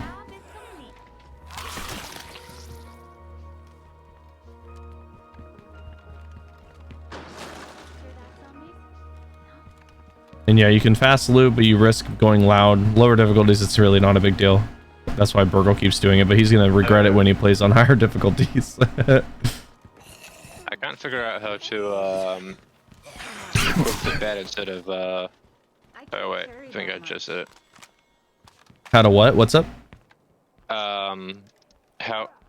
And yeah, you can fast loot, but you risk going loud. Lower difficulties, it's really not a big deal. That's why Burgle keeps doing it, but he's gonna regret it when he plays on higher difficulties. I can't figure out how to equip the bed instead of oh wait, I think I just did it. How to what? What's up? How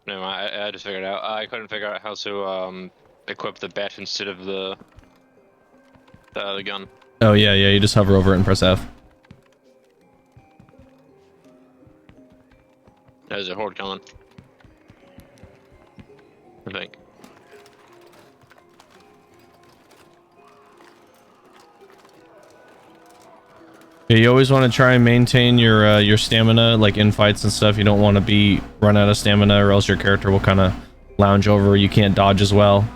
no, I just figured it out. I couldn't figure out how to equip the bat instead of the gun. Oh yeah, you just hover over it and press F. There's a horde coming, I think. Yeah, you always want to try and maintain your stamina, like in fights and stuff. You don't want to be run out of stamina, or else your character will kind of lounge over. You can't dodge as well.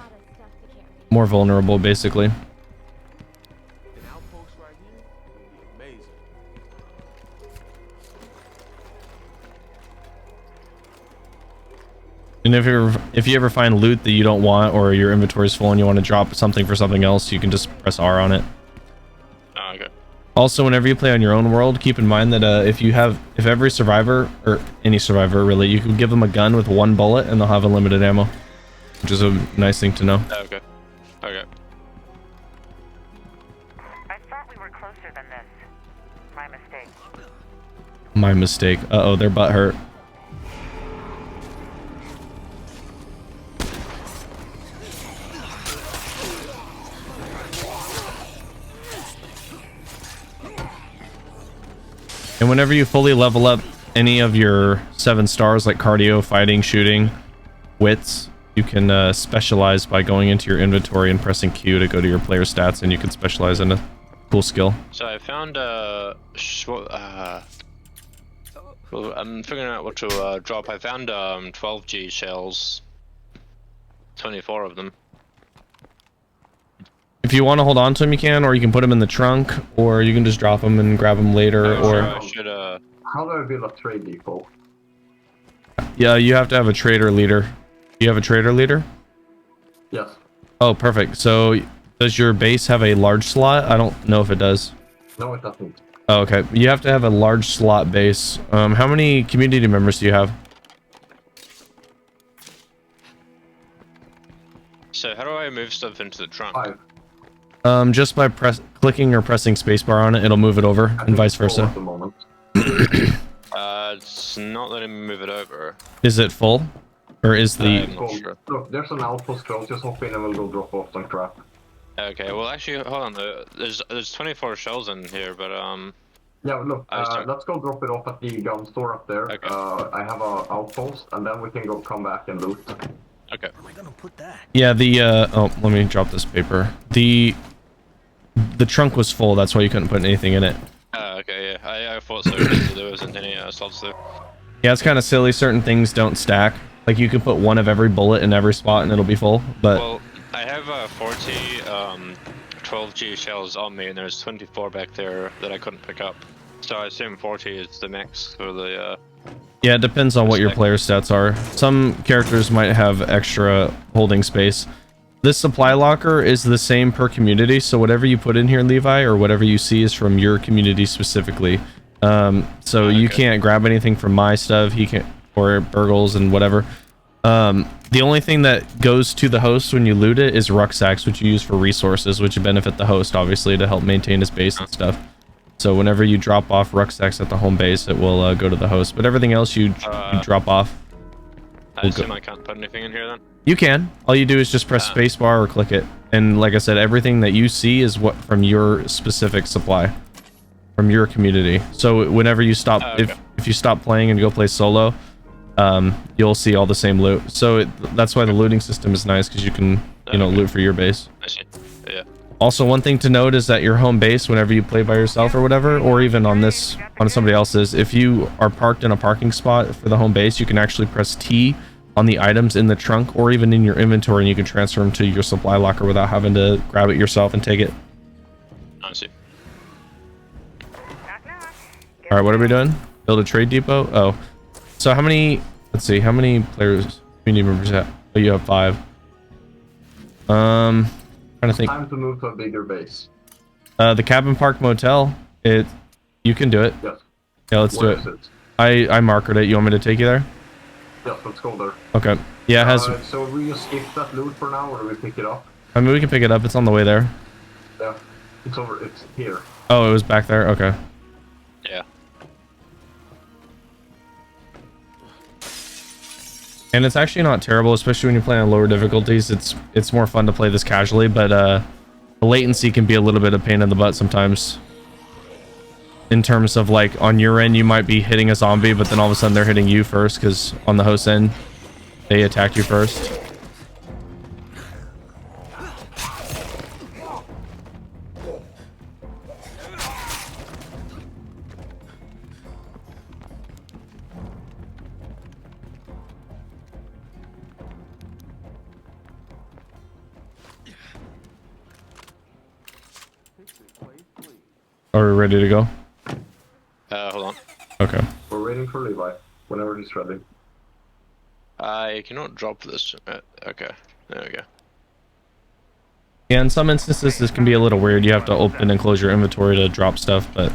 More vulnerable, basically. And if you ever find loot that you don't want, or your inventory is full and you want to drop something for something else, you can just press R on it. Oh, okay. Also, whenever you play on your own world, keep in mind that if every survivor, or any survivor really, you can give them a gun with 1 bullet and they'll have unlimited ammo, which is a nice thing to know. Okay. Okay. than this. My mistake. My mistake. Uh-oh, their butt hurt. And whenever you fully level up any of your 7 stars, like cardio, fighting, shooting, wits, you can specialize by going into your inventory and pressing Q to go to your player stats, and you can specialize in a cool skill. So I found well, I'm figuring out what to drop. I found 12G shells, 24 of them. If you want to hold on to them, you can, or you can put them in the trunk, or you can just drop them and grab them later. Or I should How do I build a trade depot? yeah, you have to have a trader leader. Do you have a trader leader? Yes. Oh, perfect. So does your base have a large slot? I don't know if it does. No, it doesn't. Oh, okay. You have to have a large slot base. How many community members do you have? So how do I move stuff into the trunk? 5. Just by clicking or pressing spacebar on it, it'll move it over, and vice versa. At the moment. It's not letting me move it over. Is it full? Or is the... I'm not sure. Look, there's an outpost close. Just hop in and we'll go drop off some crap. Okay, well actually, hold on. There's 24 shells in here, but Yeah, look, let's go drop it off at the gun store up there. Okay. I have a outpost, and then we can go come back and loot. Okay. Where am I gonna put that? Yeah, the oh, let me drop this paper. The trunk was full, that's why you couldn't put anything in it. Okay, yeah. I thought so, because there wasn't any slots there. Yeah, it's kind of silly. Certain things don't stack. Like, you can put one of every bullet in every spot and it'll be full, but... Well, I have 40 12G shells on me, and there's 24 back there that I couldn't pick up. So I assume 40 is the max for the... Yeah, it depends on what your player stats are. Some characters might have extra holding space. This supply locker is the same per community, so whatever you put in here, Levi, or whatever you see is from your community specifically. So you can't grab anything from my stuff, he can't, or Burgle's and whatever. The only thing that goes to the host when you loot it is rucksacks, which you use for resources, which benefit the host, obviously, to help maintain his base and stuff. So whenever you drop off rucksacks at the home base, it will go to the host. But everything else you drop off. I assume I can't put anything in here then? You can. All you do is just press spacebar or click it. And like I said, everything that you see is what from your specific supply. From your community. So whenever you stop, if you stop playing and go play solo, you'll see all the same loot. So that's why the looting system is nice, because you can, you know, loot for your base. I see. Yeah. Also, one thing to note is that your home base, whenever you play by yourself or whatever, or even on this, on somebody else's, if you are parked in a parking spot for the home base, you can actually press T on the items in the trunk or even in your inventory, and you can transfer them to your supply locker without having to grab it yourself and take it. I see. All right, what are we doing? Build a trade depot? Oh, so how many, let's see, how many players, community members have? Oh, you have 5. Trying to think. Time to move to a bigger base. The Cabin Park Motel, you can do it. Yes. Yeah, let's do it. I marked it. You want me to take you there? Yes, let's go there. Okay. Yeah, it has... So we just skip that loot for now, or do we pick it up? I mean, we can pick it up. It's on the way there. Yeah. It's over. It's here. Oh, it was back there? Okay. Yeah. And it's actually not terrible, especially when you play on lower difficulties. It's more fun to play this casually, but the latency can be a little bit of pain in the butt sometimes. In terms of, like, on your end, you might be hitting a zombie, but then all of a sudden they're hitting you first, because on the host end, they attack you first. Are we ready to go? Hold on. Okay. We're waiting for Levi. Whenever he's ready. I cannot drop this. Okay. There we go. Yeah, in some instances this can be a little weird. You have to open and close your inventory to drop stuff, but...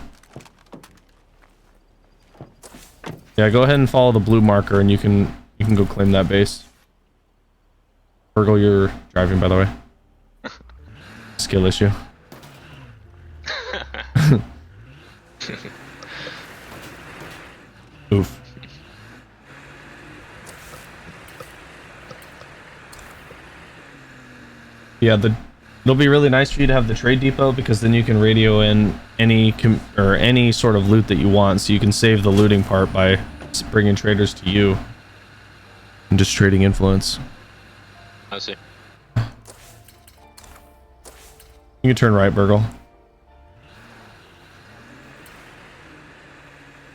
Yeah, go ahead and follow the blue marker and you can go claim that base. Virgil, you're driving, by the way. Skill issue. Oof. Yeah, it'll be really nice for you to have the trade depot because then you can radio in any sort of loot that you want, so you can save the looting part by bringing traders to you and just trading influence. I see. You can turn right, Burgle.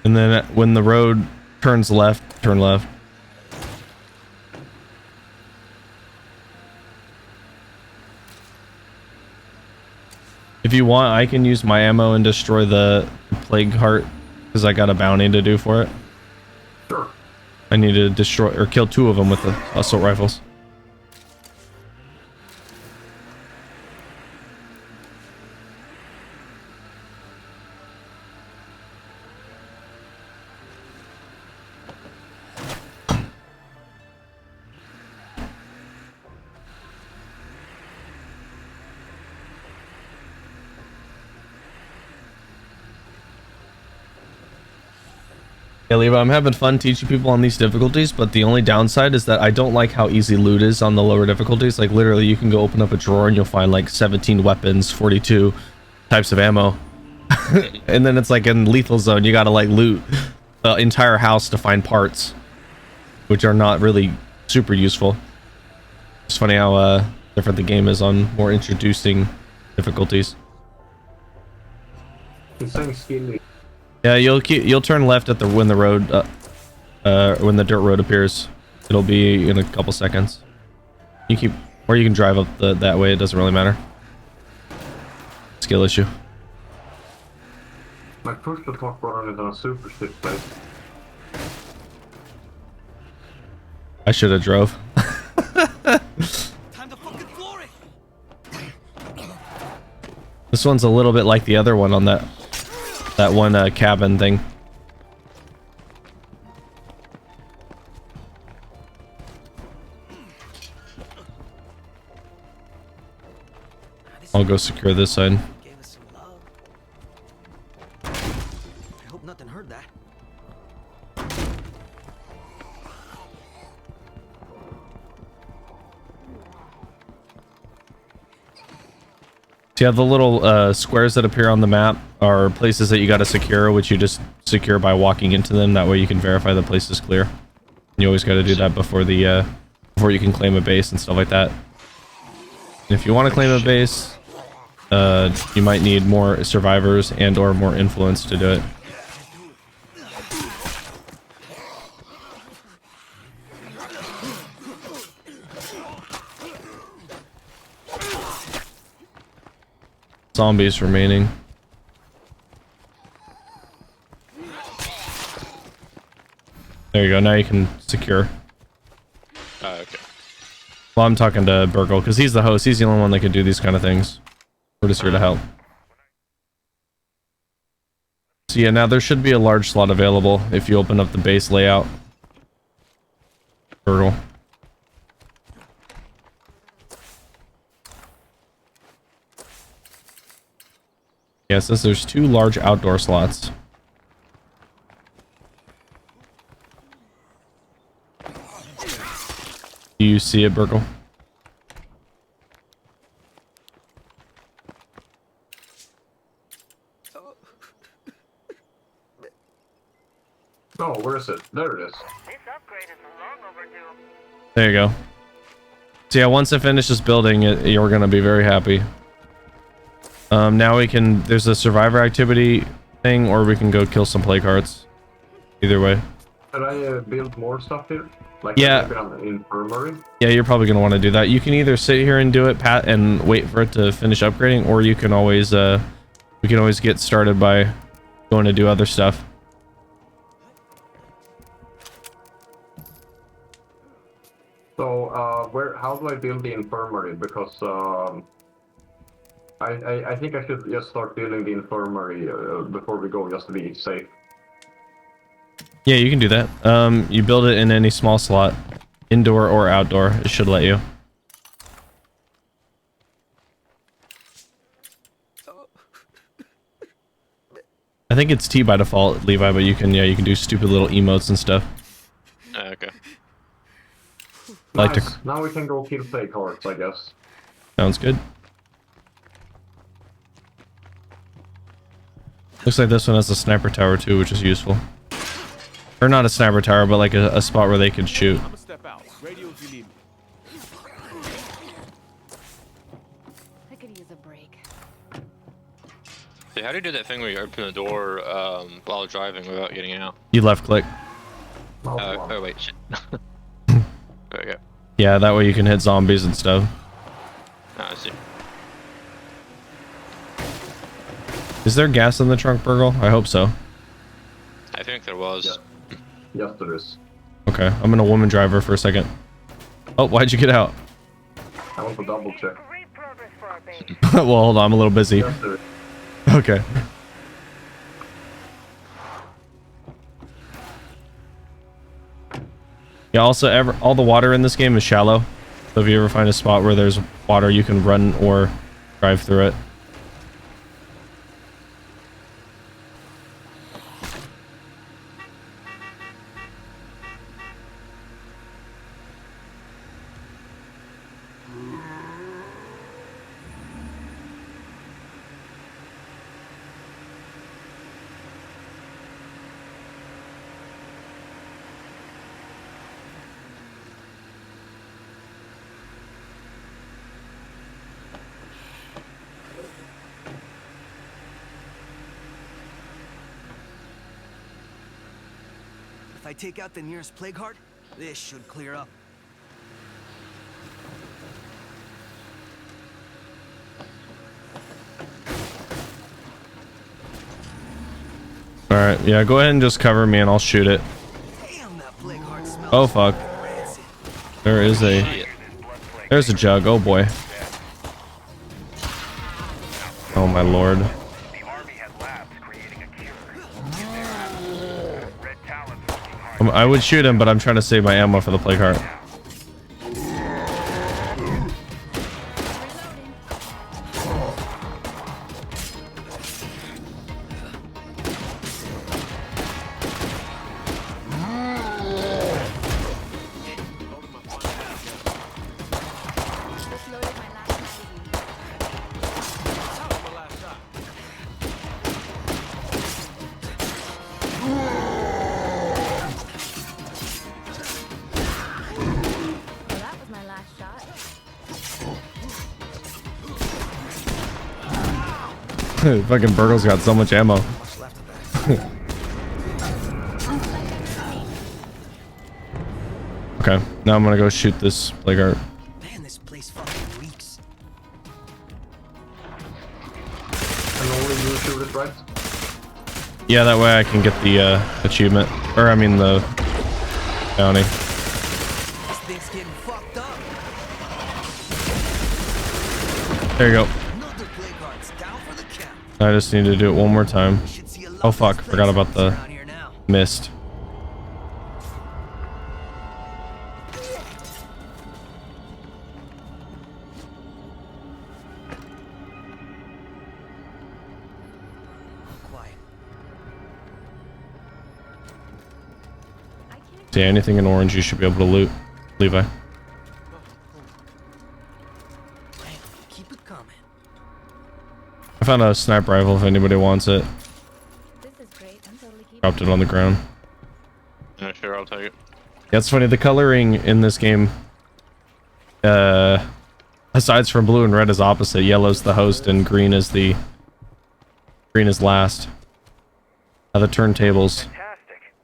And then when the road turns left, turn left. If you want, I can use my ammo and destroy the plague heart because I got a bounty to do for it. Sure. I need to destroy or kill 2 of them with the assault rifles. Yeah, Levi, I'm having fun teaching people on these difficulties, but the only downside is that I don't like how easy loot is on the lower difficulties. Like, literally, you can go open up a drawer and you'll find, like, 17 weapons, 42 types of ammo. And then it's like in Lethal Zone, you gotta, like, loot the entire house to find parts, which are not really super useful. It's funny how different the game is on more introducing difficulties. It's saying skinny. Yeah, you'll turn left at when the dirt road appears. It'll be in a couple seconds. Or you can drive up that way. It doesn't really matter. Skill issue. My push to talk button is on a super stiff place. I should have drove. Time to fucking floor it. This one's a little bit like the other one on that one cabin thing. I'll go secure this side. Gave us some love. I hope nothing heard that. So yeah, the little squares that appear on the map are places that you got to secure, which you just secure by walking into them. That way you can verify the place is clear. You always got to do that before before you can claim a base and stuff like that. And if you want to claim a base, you might need more survivors and or more influence to do it. Zombies remaining. There you go. Now you can secure. Okay. Well, I'm talking to Burgle because he's the host. He's the only one that can do these kind of things. We're just here to help. So yeah, now there should be a large slot available if you open up the base layout. Burgle. Yeah, it says there's 2 large outdoor slots. Do you see it, Burgle? Oh, where is it? There it is. This upgrade is long overdue. There you go. So yeah, once it finishes building, you're gonna be very happy. Now there's a survivor activity thing, or we can go kill some plague hearts. Either way. Can I build more stuff here? Like Yeah. maybe on the infirmary? Yeah, you're probably gonna want to do that. You can either sit here and do it, Pat, and wait for it to finish upgrading, or you can always, we can always get started by going to do other stuff. So, how do I build the infirmary? Because, I think I should just start building the infirmary before we go, just to be safe. Yeah, you can do that. You build it in any small slot, indoor or outdoor. It should let you. I think it's T by default, Levi, but you can do stupid little emotes and stuff. Okay. Like Nice. to. Now we can go kill fake hearts, I guess. Sounds good. Looks like this one has a sniper tower too, which is useful. Or not a sniper tower, but like a spot where they can shoot. I'm gonna step out. Radio if you need me. I could use a break. So how do you do that thing where you open the door while driving without getting out? You left click. Oh wait, shit. Okay. Yeah, that way you can hit zombies and stuff. I see. Is there gas in the trunk, Burgle? I hope so. I think there was. Yes, there is. Okay, I'm in a woman driver for a second. Oh, why'd you get out? I want to double check. Great progress for our base. Well, hold on, I'm a little busy. Yes, there is. Okay. Yeah, also, all the water in this game is shallow. So if you ever find a spot where there's water, you can run or drive through it. If I take out the nearest plague heart, this should clear up. Alright, yeah, go ahead and just cover me and I'll shoot it. Damn, that plague heart smells. Oh, fuck. There is a... There's a jug. Oh, boy. Oh, my lord. I would shoot him, but I'm trying to save my ammo for the plague heart. Fucking Burgle's got so much ammo. Okay, now I'm gonna go shoot this plague heart. Man, this place fucking reeks. And only you shoot it, right? Yeah, that way I can get the achievement. Or, I mean, the bounty. This thing's getting fucked up. There you go. Another plague heart's down for the count. I just need to do it one more time. Should see a lot Oh of fuck, these forgot about plague the hearts around here now. mist. Quiet. See, anything in orange you should be able to loot. Levi. Man, keep it coming. I found a sniper rifle if anybody wants it. This is great. I'm totally keeping Dropped it on the ground. Yeah, sure, I'll take it. Yeah, it's funny, the coloring in this game, aside from blue and red is opposite. Yellow's the host and green is last. The turntables. Fantastic.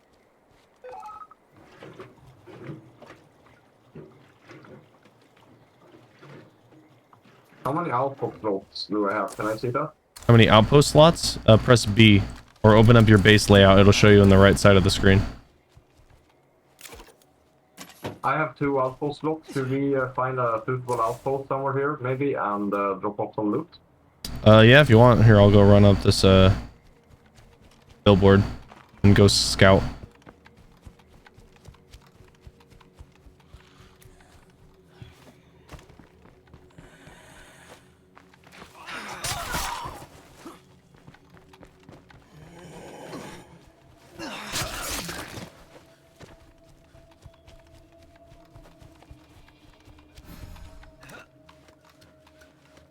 How many output slots do I have? Can I see that? How many outpost slots? Press B or open up your base layout. It'll show you on the right side of the screen. I have 2 outpost slots. Should we find a suitable outpost somewhere here, maybe, and drop off some loot? Yeah, if you want. Here, I'll go run up this billboard and go scout.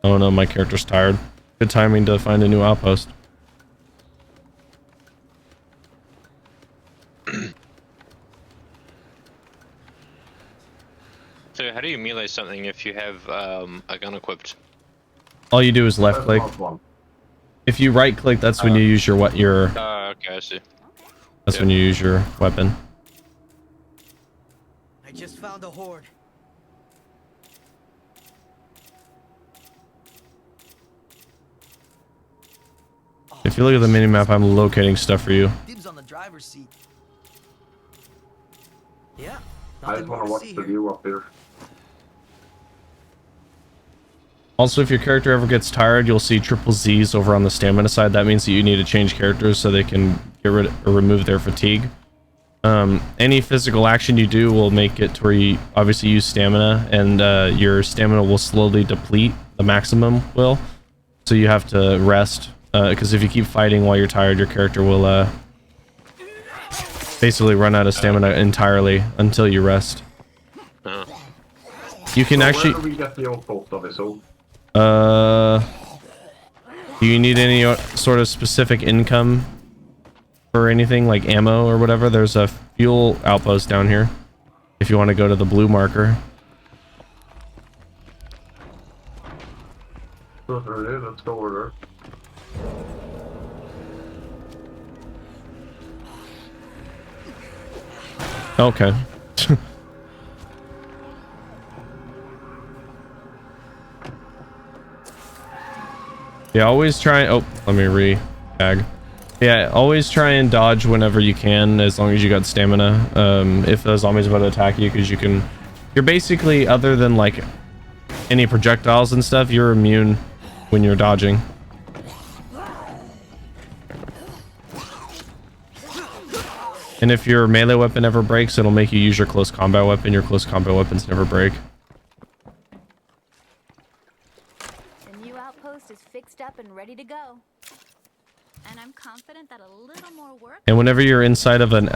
Oh no, my character's tired. Good timing to find a new outpost. So how do you melee something if you have a gun equipped? All you do is left click. If you right click, that's when you use your what your. Okay, I see. That's when you use your weapon. I just found a horde. If you look at the mini map, I'm locating stuff for you. Dibs on the driver's seat. Yeah. I just want to watch the view up here. Also, if your character ever gets tired, you'll see triple Z's over on the stamina side. That means that you need to change characters so they can get rid or remove their fatigue. Any physical action you do will make it to where you obviously use stamina, and your stamina will slowly deplete. The maximum will. So you have to rest, because if you keep fighting while you're tired, your character will basically run out of stamina entirely until you rest. You can actually... Where do we get the old post of it, so? Do you need any sort of specific income or anything like ammo or whatever? There's a fuel outpost down here if you want to go to the blue marker. Let's go over there. Okay. Yeah, always try. Oh, let me re-tag. Yeah, always try and dodge whenever you can, as long as you got stamina. If the zombie's about to attack you, because you're basically, other than like any projectiles and stuff, you're immune when you're dodging. And if your melee weapon ever breaks, it'll make you use your close combat weapon. Your close combat weapons never break. Is fixed up and ready to go. And I'm confident that a little more work. And whenever you're inside of an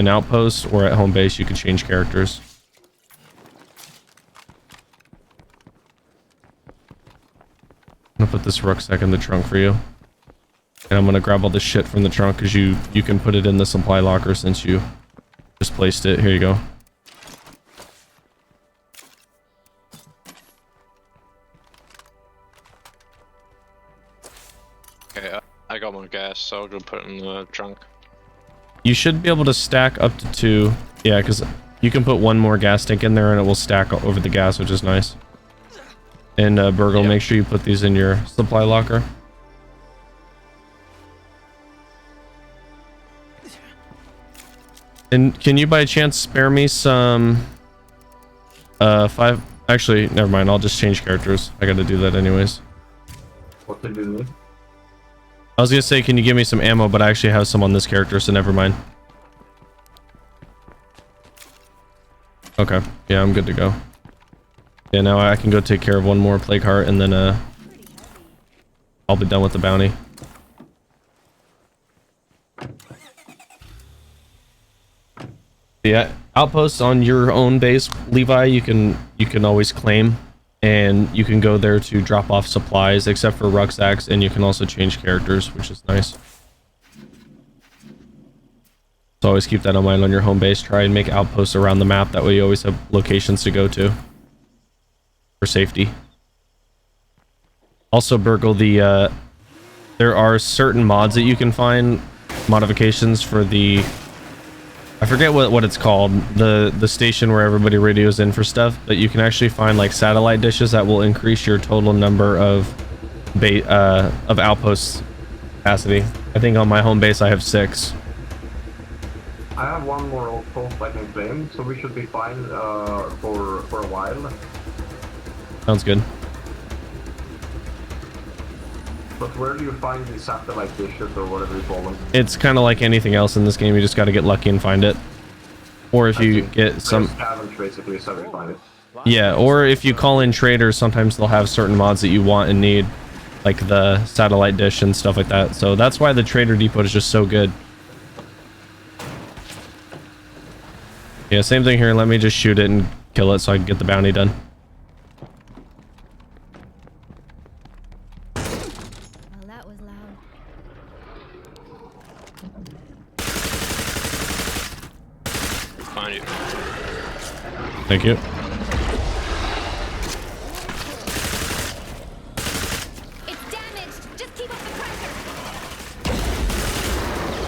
outpost or at home base, you can change characters. I'm gonna put this rucksack in the trunk for you. And I'm gonna grab all this shit from the trunk because you can put it in the supply locker since you just placed it. Here you go. Okay, I got my gas, so I'll go put it in the trunk. You should be able to stack up to 2. Yeah, because you can put 1 more gas tank in there and it will stack over the gas, which is nice. And Burgle, make sure you put these in your supply locker. And can you by chance spare me some 5? Actually, never mind. I'll just change characters. I gotta do that anyways. What did you need? I was gonna say, can you give me some ammo, but I actually have some on this character, so never mind. Okay, yeah, I'm good to go. Yeah, now I can go take care of 1 more plague heart, and then I'll be done with the bounty. Yeah, outposts on your own base, Levi, you can always claim. And you can go there to drop off supplies, except for rucksacks, and you can also change characters, which is nice. So always keep that in mind on your home base. Try and make outposts around the map. That way you always have locations to go to for safety. Also, Burgle, there are certain mods that you can find, modifications for the... I forget what it's called, the station where everybody radios in for stuff, but you can actually find like satellite dishes that will increase your total number of outposts capacity. I think on my home base I have 6. I have 1 more outpost I can claim, so we should be fine for a while. Sounds good. But where do you find the satellite dishes or whatever you call them? It's kind of like anything else in this game. You just got to get lucky and find it. Or if you get some... Scavenge basically, so we find it. Yeah, or if you call in traders, sometimes they'll have certain mods that you want and need. Like the satellite dish and stuff like that. So that's why the trader depot is just so good. Yeah, same thing here. Let me just shoot it and kill it so I can get the bounty done. Find you. Thank you. It's damaged. Just keep up the pressure.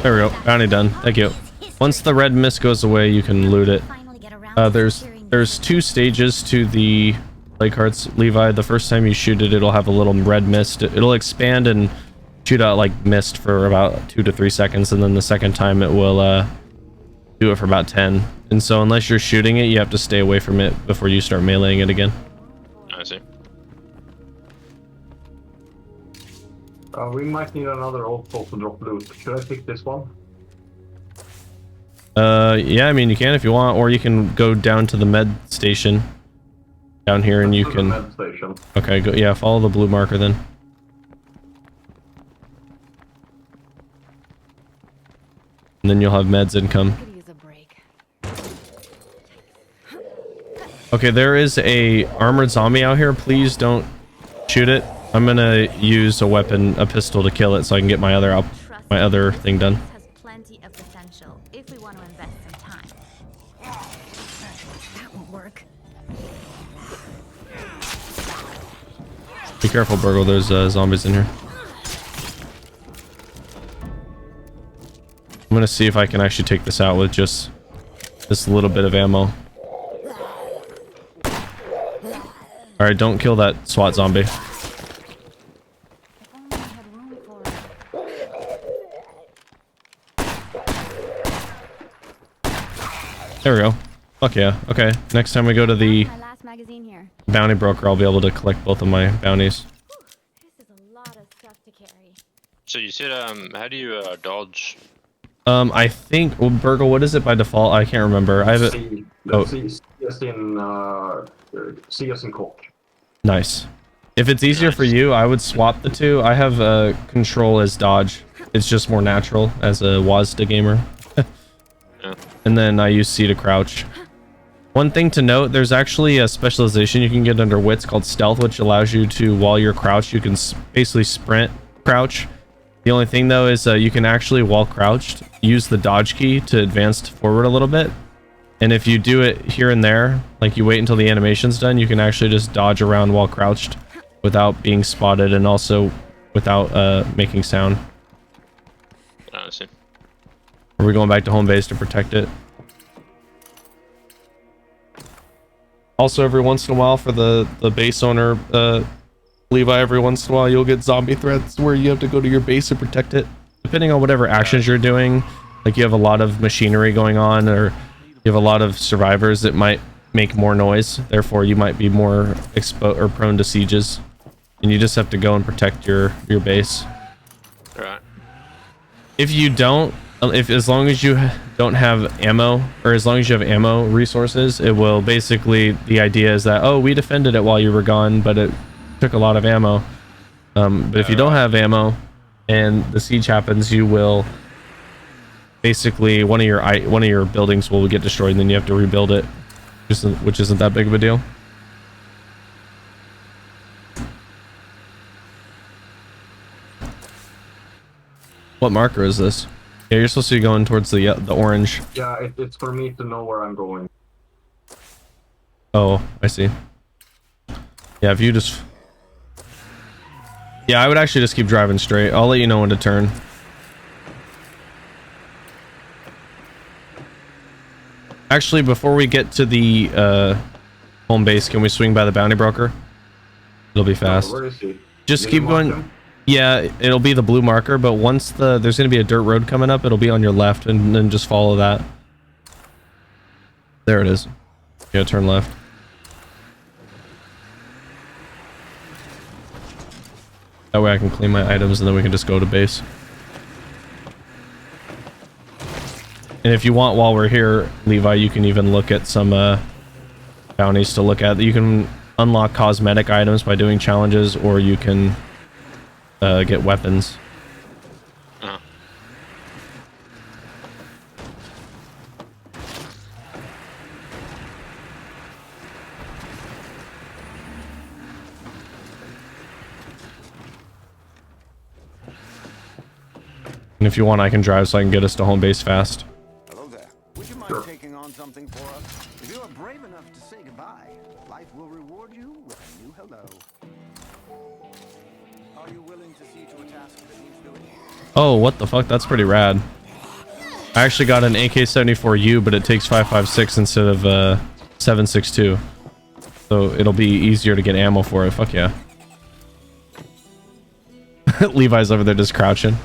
There we go. Bounty done. Thank you. Once the red mist goes away, you can loot it. There's 2 stages to the play cards, Levi. The first time you shoot it, it'll have a little red mist. It'll expand and shoot out like mist for about 2 to 3 seconds, and then the second time it will do it for about 10. And so unless you're shooting it, you have to stay away from it before you start meleeing it again. I see. We might need another old pole to drop loot. Should I pick this one? Yeah, I mean you can if you want, or you can go down to the med station down here and you can. Med station. Okay, go. Yeah, follow the blue marker then. And then you'll have meds income. Okay, there is a armored zombie out here. Please don't shoot it. I'm gonna use a weapon, a pistol, to kill it so I can get my other thing done. Has plenty of potential if we want to invest some time. That won't work. Be careful, Burgle. There's zombies in here. I'm gonna see if I can actually take this out with just this little bit of ammo. Alright, don't kill that SWAT zombie. There we go. Fuck yeah. Okay, next time we go to the My last magazine here. bounty broker, I'll be able to collect both of my bounties. This is a lot of stuff to carry. So you said, how do you dodge? I think, well, Burgle, what is it by default? I can't remember. I have it. See us in court. Nice. If it's easier for you, I would swap the two. I have control as dodge. It's just more natural as a WASD gamer. Yeah. And then I use C to crouch. One thing to note, there's actually a specialization you can get under wits called stealth, which allows you to, while you're crouched, you can basically sprint crouch. The only thing though is you can actually, while crouched, use the dodge key to advance forward a little bit. And if you do it here and there, like you wait until the animation's done, you can actually just dodge around while crouched without being spotted and also without making sound. I see. Are we going back to home base to protect it? Also, every once in a while for the base owner, Levi, every once in a while you'll get zombie threats where you have to go to your base and protect it. Depending on whatever actions you're doing, like you have a lot of machinery going on or you have a lot of survivors that might make more noise. Therefore, you might be more exposed or prone to sieges. And you just have to go and protect your base. Right. If you don't, as long as you don't have ammo, or as long as you have ammo resources, it will basically, the idea is that, oh, we defended it while you were gone, but it took a lot of ammo. But if you don't have ammo and the siege happens, you will basically, one of your buildings will get destroyed and then you have to rebuild it, which isn't that big of a deal. What marker is this? Yeah, you're supposed to be going towards the orange. Yeah, it's for me to know where I'm going. Oh, I see. Yeah, if you just... Yeah, I would actually just keep driving straight. I'll let you know when to turn. Actually, before we get to the home base, can we swing by the bounty broker? It'll be fast. Where is he? Just keep going. Yeah, it'll be the blue marker, but once there's going to be a dirt road coming up, it'll be on your left, and then just follow that. There it is. Yeah, turn left. That way I can clean my items, and then we can just go to base. And if you want, while we're here, Levi, you can even look at some bounties to look at. You can unlock cosmetic items by doing challenges, or you can get weapons. And if you want, I can drive so I can get us to home base fast. Hello there. Would you mind taking on something for us? If you are brave enough to say goodbye, life will reward you with a new hello. Are you willing to see to a task that needs doing? Oh, what the fuck? That's pretty rad. I actually got an AK-74U, but it takes 5.56 instead of 7.62. So it'll be easier to get ammo for it. Fuck yeah. Levi's over there just crouching.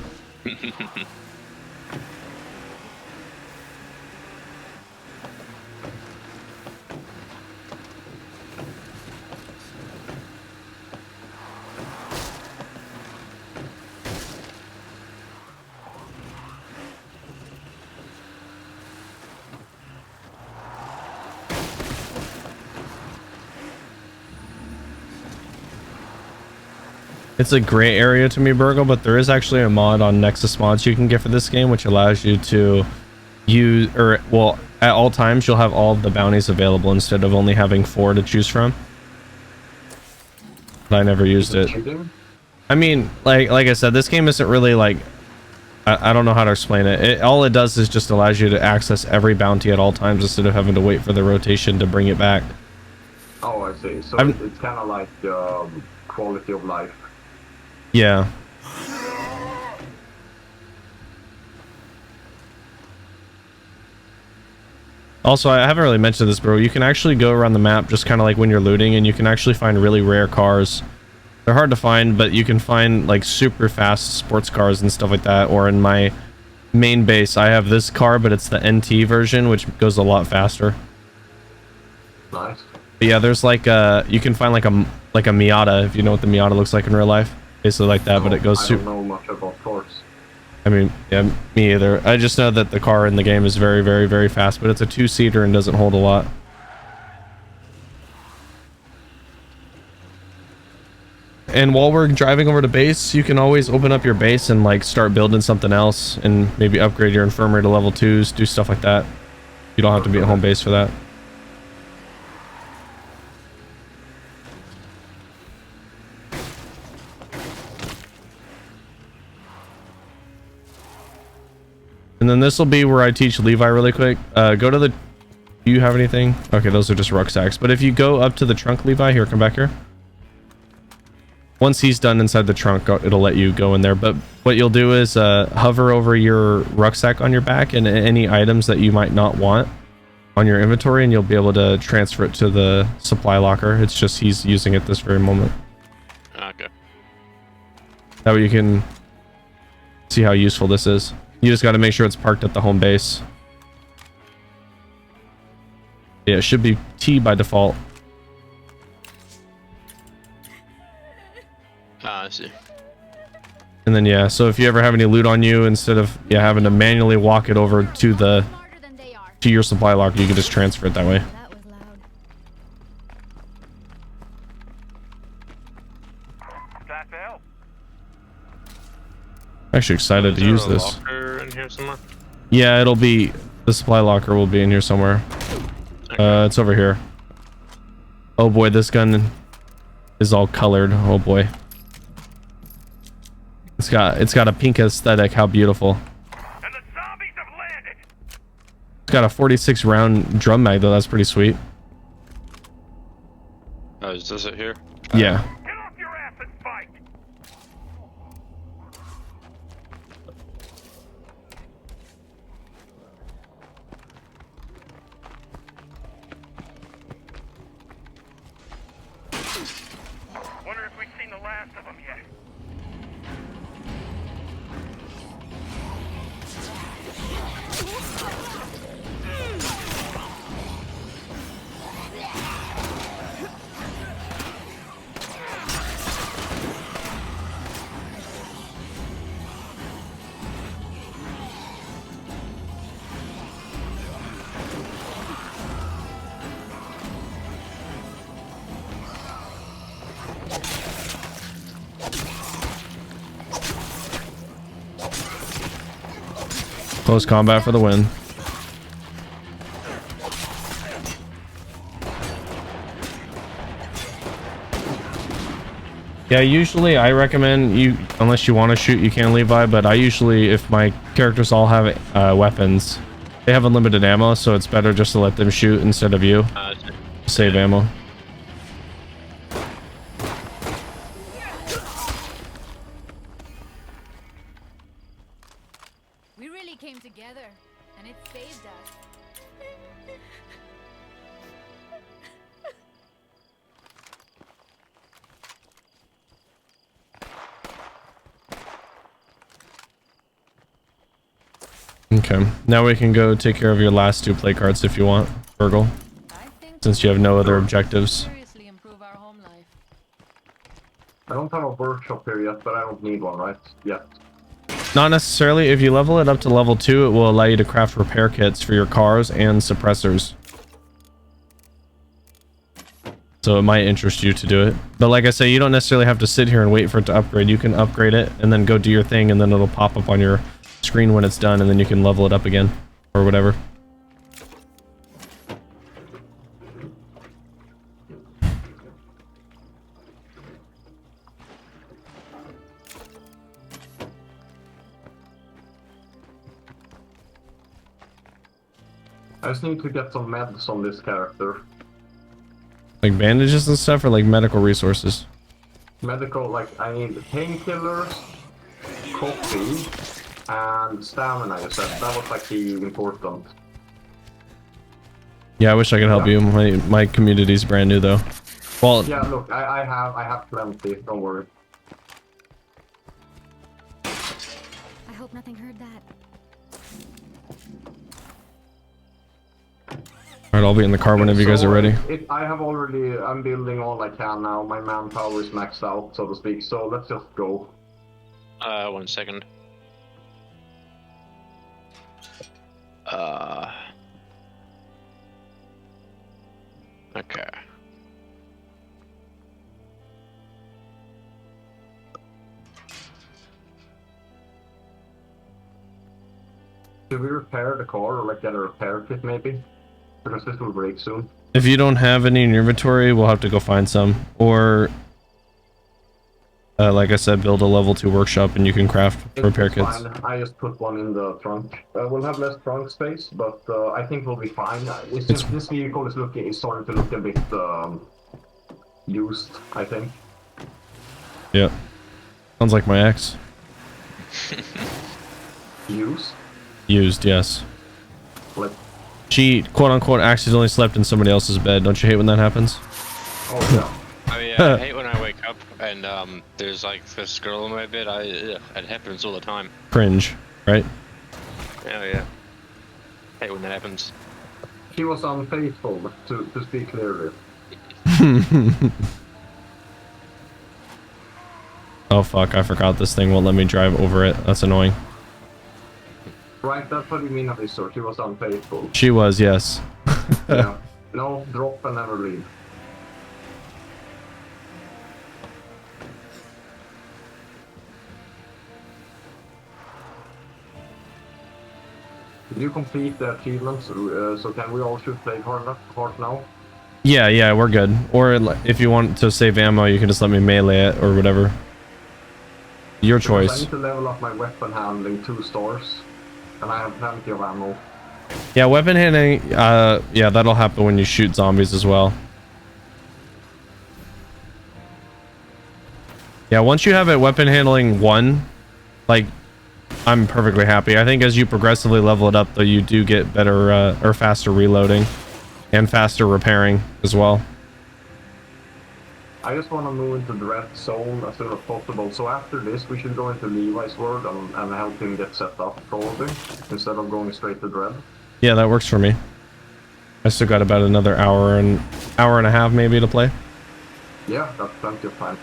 It's a gray area to me, Burgle, but there is actually a mod on Nexus Mods you can get for this game, which allows you to use, or, well, at all times, you'll have all of the bounties available instead of only having 4 to choose from. But I never used it. I mean, like I said, this game isn't really like, I don't know how to explain it. All it does is just allows you to access every bounty at all times instead of having to wait for the rotation to bring it back. Oh, I see. So it's kind of like quality of life. Yeah. Also, I haven't really mentioned this, bro. You can actually go around the map just kind of like when you're looting, and you can actually find really rare cars. They're hard to find, but you can find like super fast sports cars and stuff like that. Or in my main base, I have this car, but it's the NT version, which goes a lot faster. Nice. But yeah, there's like you can find like a Miata, if you know what the Miata looks like in real life. Basically like that, but it goes super. I don't know much about cars. I mean, yeah, me either. I just know that the car in the game is very, very, very fast, but it's a 2-seater and doesn't hold a lot. And while we're driving over to base, you can always open up your base and like start building something else and maybe upgrade your infirmary to level 2s, do stuff like that. You don't have to be at home base for that. And then this will be where I teach Levi really quick. Go to the... Do you have anything? Okay, those are just rucksacks. But if you go up to the trunk, Levi, here, come back here. Once he's done inside the trunk, it'll let you go in there. But what you'll do is hover over your rucksack on your back and any items that you might not want on your inventory, and you'll be able to transfer it to the supply locker. It's just he's using it this very moment. Okay. That way you can see how useful this is. You just got to make sure it's parked at the home base. Yeah, it should be T by default. Ah, I see. And then yeah, so if you ever have any loot on you, instead of having to manually walk it over to your supply locker, you can just transfer it that way. Actually excited to use this. Locker in here somewhere? Yeah, it'll be, the supply locker will be in here somewhere. Okay. It's over here. Oh boy, this gun is all colored. Oh boy. It's got a pink aesthetic. How beautiful. And the zombies have landed. It's got a 46 round drum mag though. That's pretty sweet. Oh, is this it here? Yeah. Get off your ass and fight. Wonder if we've seen the last of them yet. Close combat for the win. Yeah, usually I recommend you, unless you want to shoot, you can Levi, but I usually, if my characters all have weapons, they have unlimited ammo, so it's better just to let them shoot instead of you. Save ammo. We really came together, and it saved us. Okay, now we can go take care of your last 2 play cards if you want, Virgil. Since you have no other objectives. I don't have a workshop here yet, but I don't need one, right? Yet. Not necessarily. If you level it up to level 2, it will allow you to craft repair kits for your cars and suppressors. So it might interest you to do it. But like I say, you don't necessarily have to sit here and wait for it to upgrade. You can upgrade it and then go do your thing, and then it'll pop up on your screen when it's done, and then you can level it up again or whatever. I just need to get some meds on this character. Like bandages and stuff, or like medical resources? Medical, like I need painkillers, coffee, and stamina, you said. That was like the important. Yeah, I wish I could help you. My community's brand new though. Well, yeah, look, I have plenty, don't worry. I hope nothing heard that. Alright, I'll be in the car whenever you guys are ready. I'm building all I can now. My manpower is maxed out, so to speak, so let's just go. 1 second. Okay. Should we repair the car or like get a repair kit maybe? Because this will break soon. If you don't have any in your inventory, we'll have to go find some. Or, like I said, build a level 2 workshop and you can craft repair kits. Fine. I just put one in the trunk. We'll have less trunk space, but I think we'll be fine. It's just this vehicle is starting to look a bit used, I think. Yeah. Sounds like my ex. Used? Used, yes. Like, she, quote-unquote, accidentally slept in somebody else's bed. Don't you hate when that happens? Oh, yeah. Oh yeah, I hate when I wake up and there's like this girl in my bed. It happens all the time. Cringe, right? Oh yeah. Hate when that happens. She was unfaithful, to speak clearly. Oh fuck, I forgot this thing won't let me drive over it. That's annoying. Right, that's what you mean, Abyssor. She was unfaithful. She was, yes. Yeah. No, drop and never leave. Did you complete the achievements? So can we all shoot play hard now? Yeah, we're good. Or if you want to save ammo, you can just let me melee it or whatever. Your choice. I need to level up my weapon handling 2 stars. And I have plenty of ammo. Yeah, weapon handling, yeah, that'll happen when you shoot zombies as well. Yeah, once you have it weapon handling 1, like, I'm perfectly happy. I think as you progressively level it up, though, you do get better, or faster reloading. And faster repairing as well. I just want to move into the red zone as soon as possible. So after this, we should go into Levi's world and help him get set up, probably, instead of going straight to Dread. Yeah, that works for me. I still got about another hour and a half maybe to play. Yeah, that's plenty of time.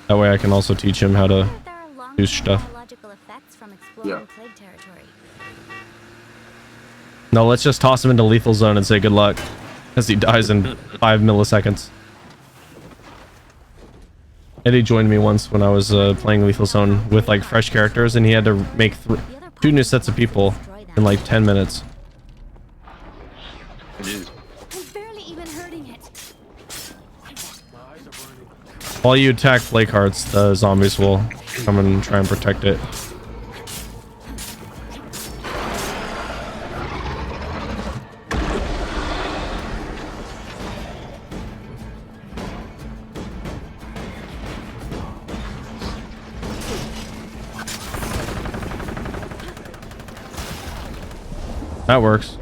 That way I can also teach him how to do stuff. Yeah. No, let's just toss him into lethal zone and say good luck. As he dies in 5 milliseconds. Eddie joined me once when I was playing Lethal Zone with like fresh characters, and he had to make 2 new sets of people in like 10 minutes. I'm barely even hurting it. While you attack play cards, the zombies will come and try and protect it. That works.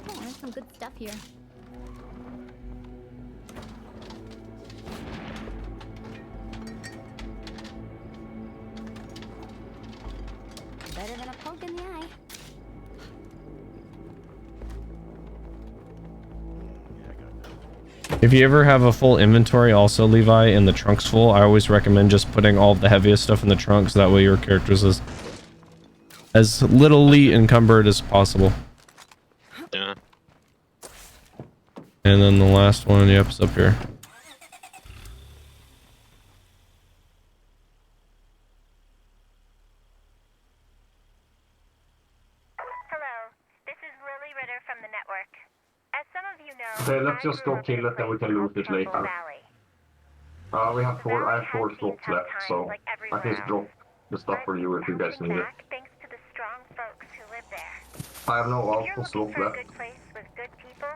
Oh, there's some good stuff here. Better than a poke in the eye. If you ever have a full inventory, also Levi, and the trunk's full, I always recommend just putting all of the heaviest stuff in the trunk, so that way your character's as littly encumbered as possible. Yeah. And then the last one, yep, is up here. Hello, this is Lily Ritter from the network. As some of you know, Okay, let's just go kill it and we can loot it later. I have 4 slots left, so I can just drop the stuff for you if you guys need it. Thanks to the strong folks who live there. I have no If you're alpha looking slot for a left. good place with good people,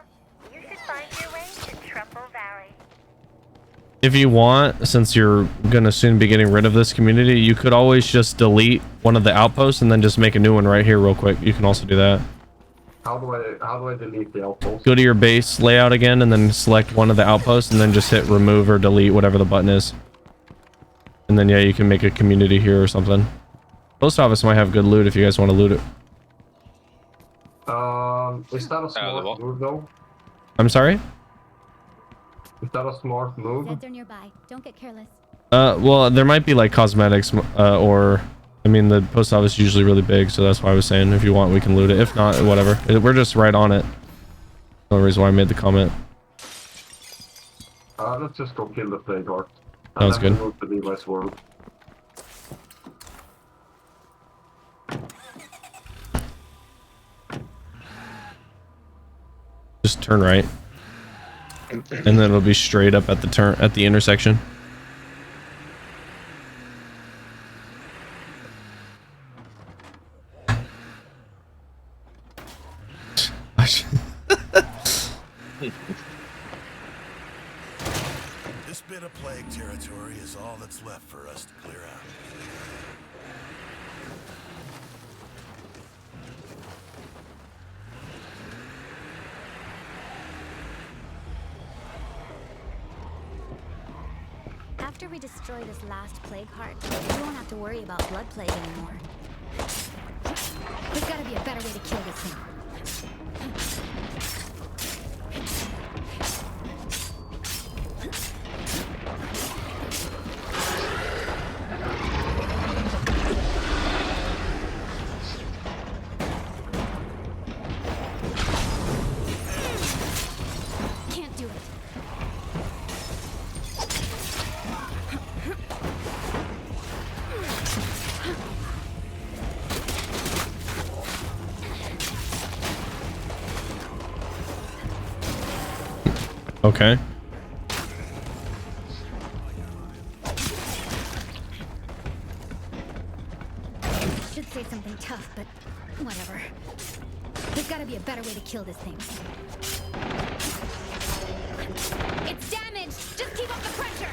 you should find your way to Trumbull Valley. If you want, since you're gonna soon be getting rid of this community, you could always just delete one of the outposts and then just make a new one right here real quick. You can also do that. How do I delete the outpost? Go to your base layout again and then select one of the outposts and then just hit remove or delete, whatever the button is. And then yeah, you can make a community here or something. Post office might have good loot if you guys want to loot it. Is that a smart move though? I'm sorry? Is that a smart move? Zeds are nearby. Don't get careless. Well, there might be like cosmetics, or I mean, the post office is usually really big, so that's why I was saying if you want, we can loot it. If not, whatever. We're just right on it. No reason why I made the comment. Let's just go kill the plague heart. Sounds good. Move to Levi's world. Just turn right. And then it'll be straight up at the intersection. This bit of plague territory is all that's left for us to clear out. After we destroy this last plague heart, we won't have to worry about blood plague anymore. There's gotta be a better way to kill this thing. Can't do it. Okay. Should say something tough, but whatever. There's gotta be a better way to kill this thing. It's damaged! Just keep up the pressure!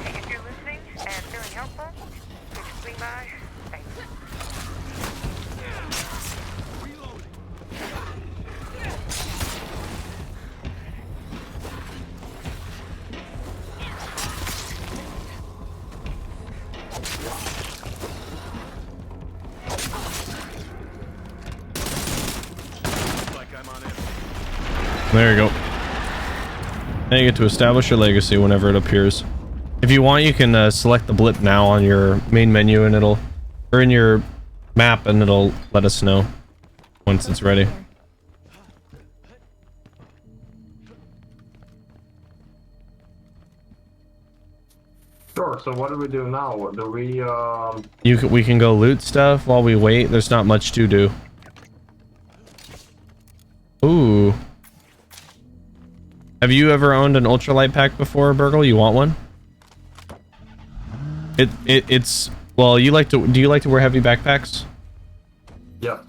If you're listening and feeling helpful, please swing by. Thanks. There you go. Now you get to establish your legacy whenever it appears. If you want, you can select the blip now on your main menu and it'll, or in your map, and it'll let us know once it's ready. Sure, so what do we do now? Do we, We can go loot stuff while we wait. There's not much to do. Ooh. Have you ever owned an ultralight pack before, Burgle? You want one? It's well, do you like to wear heavy backpacks? Yeah.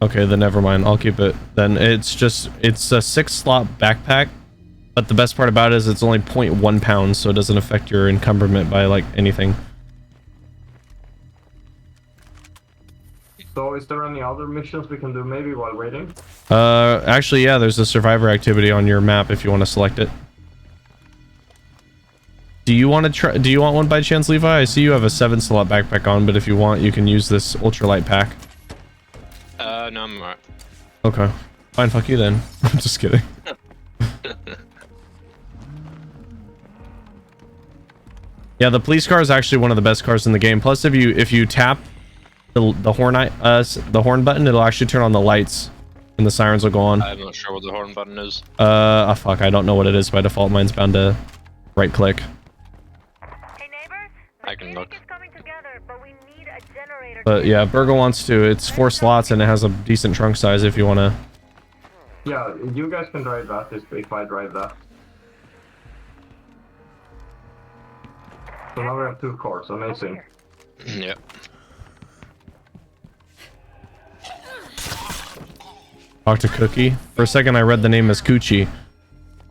Okay, then never mind. I'll keep it. Then it's a 6-slot backpack, but the best part about it is it's only 0.1 pounds, so it doesn't affect your encumberment by like anything. So is there any other missions we can do maybe while waiting? Actually, yeah, there's a survivor activity on your map if you want to select it. Do you want to try? Do you want one by chance, Levi? I see you have a 7-slot backpack on, but if you want, you can use this ultralight pack. No, I'm alright. Okay. Fine, fuck you then. I'm just kidding. Yeah, the police car is actually one of the best cars in the game. Plus, if you tap the horn button, it'll actually turn on the lights and the sirens will go on. I'm not sure what the horn button is. Fuck, I don't know what it is by default. Mine's bound to right click. I can look. But yeah, Burgle wants to. It's 4 slots and it has a decent trunk size if you want to. Yeah, you guys can drive that if I drive that. So now we have 2 cars, amazing. Yep. Talk to Cookie. For a second I read the name as Coochie.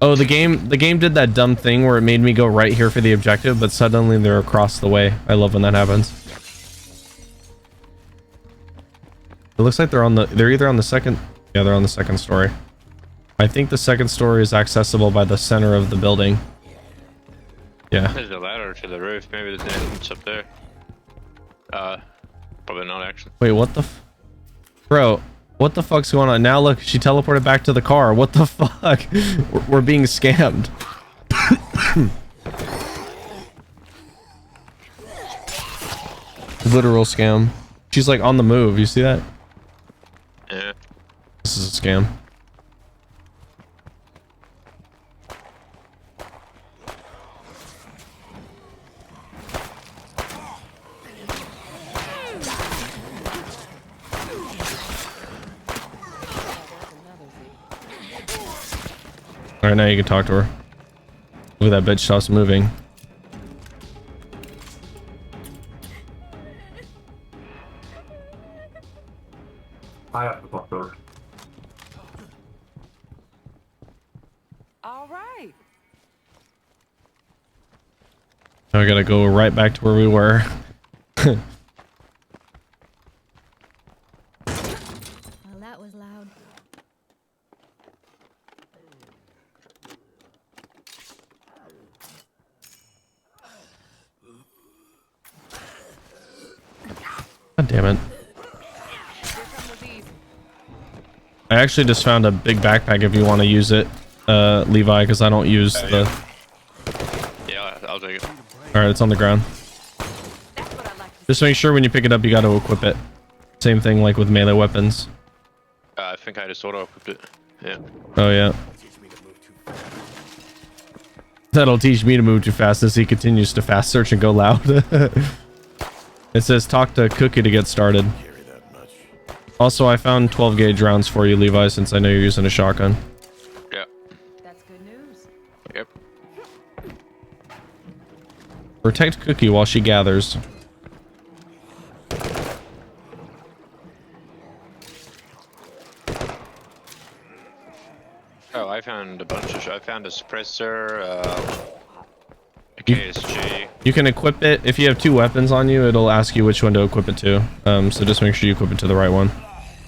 Oh, the game did that dumb thing where it made me go right here for the objective, but suddenly they're across the way. I love when that happens. It looks like they're either on the second, yeah, they're on the second story. I think the second story is accessible by the center of the building. Yeah. There's a ladder to the roof. Maybe there's an entrance up there. Probably not actually. Wait, what the bro, what the fuck's going on? Now look, she teleported back to the car. What the fuck? We're being scammed. Literal scam. She's like on the move. You see that? Yeah. This is a scam. Alright, now you can talk to her. Look at that bitch stops moving. I have to talk to her. All right. Now I gotta go right back to where we were. Well, that was loud. God damn it. I actually just found a big backpack if you want to use it, Levi, because I don't use the... Yeah, I'll take it. Alright, it's on the ground. Just make sure when you pick it up, you got to equip it. Same thing like with melee weapons. I think I just auto-equipped it. Yeah. Oh, yeah. That'll teach me to move too fast as he continues to fast search and go loud. It says talk to Cookie to get started. Also, I found 12 gauge rounds for you, Levi, since I know you're using a shotgun. Yeah. That's good news. Yep. Protect Cookie while she gathers. Oh, I found a bunch of I found a suppressor, a KSG. You can equip it. If you have 2 weapons on you, it'll ask you which one to equip it to. So just make sure you equip it to the right one.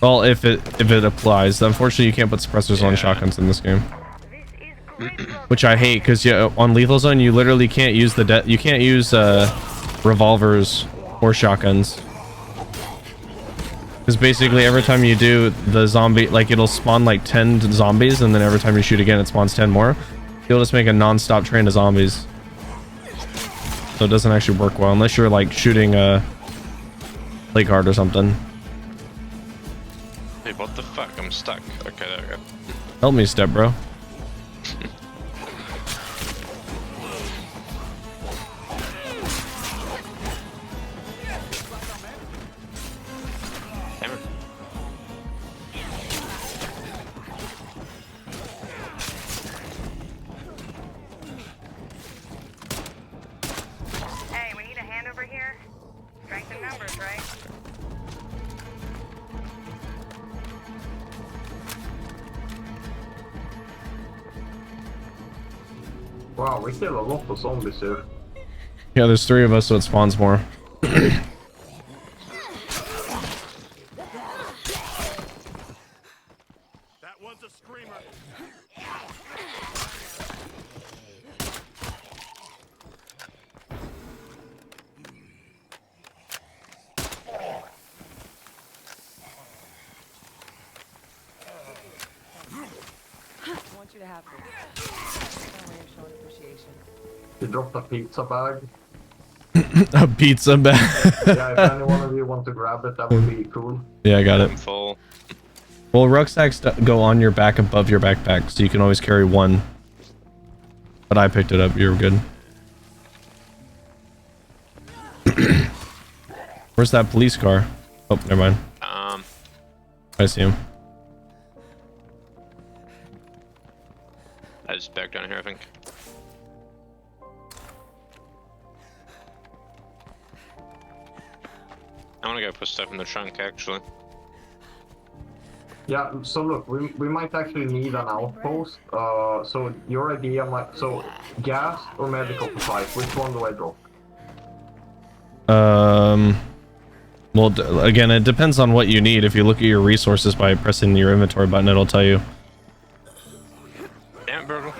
Well, if it applies. Unfortunately, you can't put suppressors on shotguns in this game. Which I hate, because on Lethal Zone, you literally can't use you can't use revolvers or shotguns. Because basically every time you do, the zombie, like it'll spawn like 10 zombies, and then every time you shoot again, it spawns 10 more. You'll just make a non-stop train of zombies. So it doesn't actually work well, unless you're like shooting a play card or something. Hey, what the fuck? I'm stuck. Okay, there we go. Help me, step bro. numbers, right? Wow, we kill a lot of zombies here. Yeah, there's 3 of us, so it spawns more. That one's a screamer. I want you to have this. That way of showing appreciation. You dropped a pizza bag. A pizza bag. Yeah, if any one of you want to grab it, that would be cool. Yeah, I got it. I'm full. Well, rucksacks go on your back above your backpack, so you can always carry one. But I picked it up. You're good. Where's that police car? Oh, never mind. I see him. I just back down here, I think. I want to go put stuff in the trunk, actually. Yeah, so look, we might actually need an outpost. So your idea might... So, gas or medical supplies, which one do I drop? Well, again, it depends on what you need. If you look at your resources by pressing your inventory button, it'll tell you. Damn, Burgle.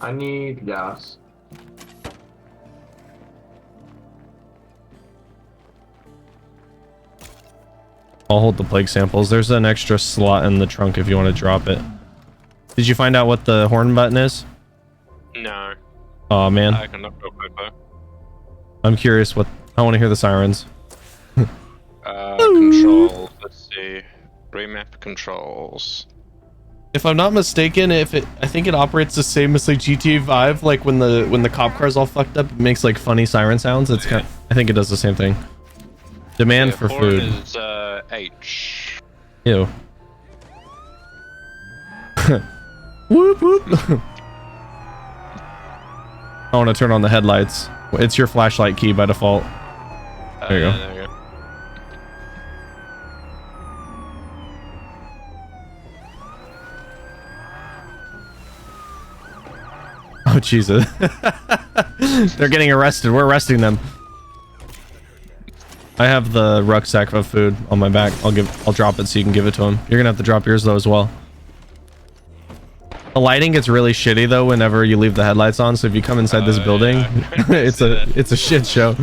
I need gas. I'll hold the plague samples. There's an extra slot in the trunk if you want to drop it. Did you find out what the horn button is? No. Oh man. I can look real quick though. I'm curious what... I want to hear the sirens. Control. Let's see. Remap controls. If I'm not mistaken, I think it operates the same as like GTA 5. Like when the cop car's all fucked up, it makes like funny siren sounds. It's kind of, I think it does the same thing. Demand for horn food. Is H. Ew. Whoop whoop. I want to turn on the headlights. It's your flashlight key by default. There you go. There you go. Oh Jesus. They're getting arrested. We're arresting them. I have the rucksack of food on my back. I'll drop it so you can give it to him. You're gonna have to drop yours though as well. The lighting gets really shitty though whenever you leave the headlights on, so if you come inside this building, yeah, it's a shit show.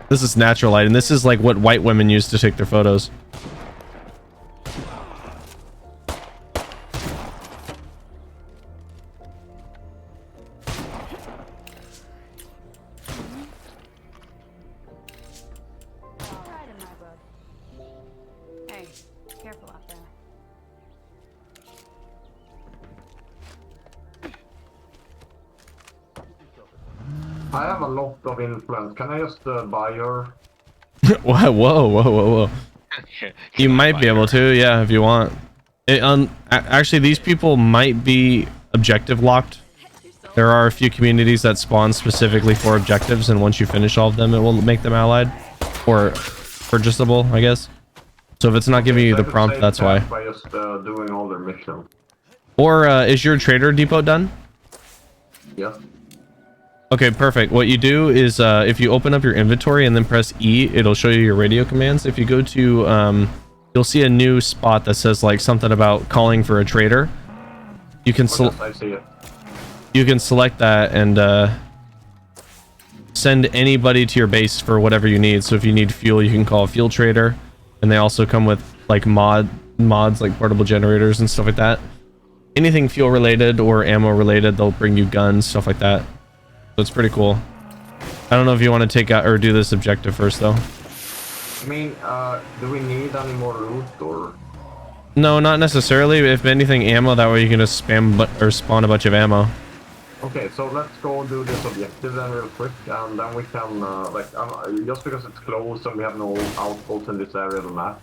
This is natural lighting. This is like what white women use to take their photos. Hey, careful out there. I have a lot of influence. Can I just buy your... Whoa, whoa, whoa, whoa, whoa. You might be able to, yeah, if you want. Actually, these people might be objective locked. There are a few communities that spawn specifically for objectives, and once you finish all of them, it will make them allied. Or purchasable, I guess. So if it's not giving you the prompt, that's why. By just doing all their missions. Or is your trader depot done? Yeah. Okay, perfect. What you do is if you open up your inventory and then press E, it'll show you your radio commands. If you go to, you'll see a new spot that says like something about calling for a trader. You can I see it. You can select that and send anybody to your base for whatever you need. So if you need fuel, you can call a fuel trader, and they also come with like mods like portable generators and stuff like that. Anything fuel related or ammo related, they'll bring you guns, stuff like that. So it's pretty cool. I don't know if you want to take out or do this objective first though. I mean, do we need any more loot or? No, not necessarily. If anything, ammo. That way you can just spam or spawn a bunch of ammo. Okay, so let's go do this objective then real quick, and then we can, just because it's closed and we have no outposts in this area of the map.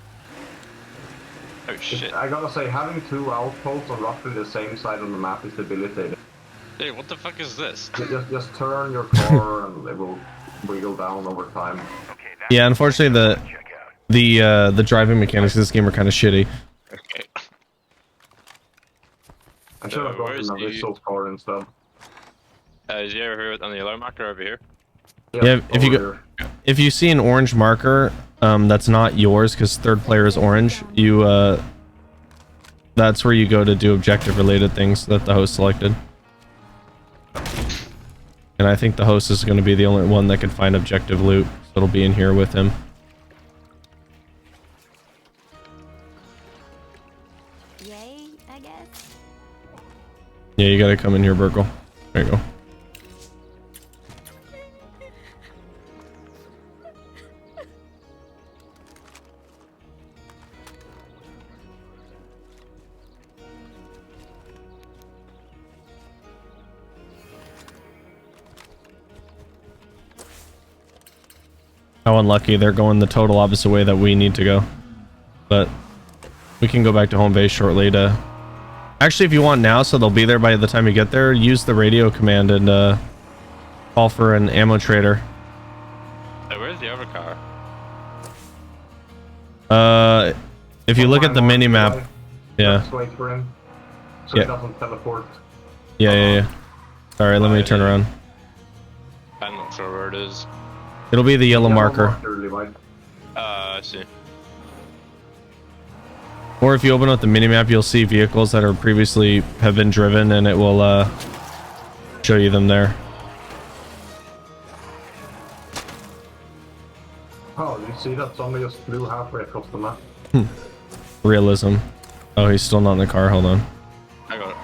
Oh shit. I gotta say, having 2 outposts on roughly the same side of the map is debilitating. Hey, what the fuck is this? Just turn your car and it will wiggle down over time. Yeah, unfortunately the driving mechanics of this game are kind of shitty. Okay. I should have gotten a visual car instead. Is you ever heard on the yellow marker over here? Yeah, if you see an orange marker, that's not yours because third player is orange. You that's where you go to do objective related things that the host selected. And I think the host is going to be the only one that can find objective loot, so it'll be in here with him. Yay, I guess. Yeah, you gotta come in here, Burkle. There you go. How unlucky, they're going the total opposite way that we need to go. But we can go back to home base shortly to... Actually, if you want now, so they'll be there by the time you get there, use the radio command and call for an ammo trader. Hey, where's the other car? If you look at the mini-map... Yeah. Let's wait for him, so he doesn't teleport. Yeah. Alright, let me turn around. I'm not sure where it is. It'll be the yellow marker. I see. Or if you open up the minimap, you'll see vehicles that are previously have been driven, and it will show you them there. Oh, you see that somebody just flew halfway across the map? Realism. Oh, he's still not in the car. Hold on. I got it.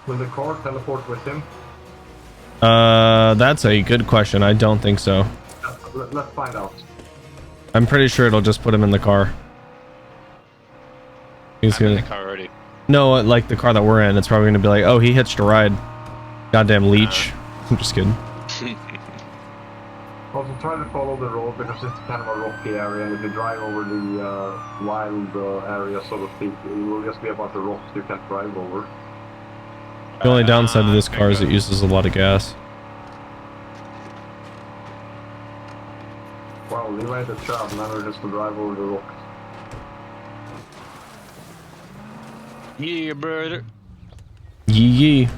Will the car teleport with him? That's a good question. I don't think so. Let's find out. I'm pretty sure it'll just put him in the car. He's I'm in gonna. the car already. No, like the car that we're in. It's probably gonna be like, oh, he hitched a ride. Goddamn leech. I'm just kidding. Also, try to follow the road because it's kind of a rocky area, and if you drive over the wild area, so to speak, it will just be a bunch of rocks you can't drive over. The only downside of this car is it uses a lot of gas. Wow, you made a job, managed to drive over the rocks. Yeah, brother. Yee.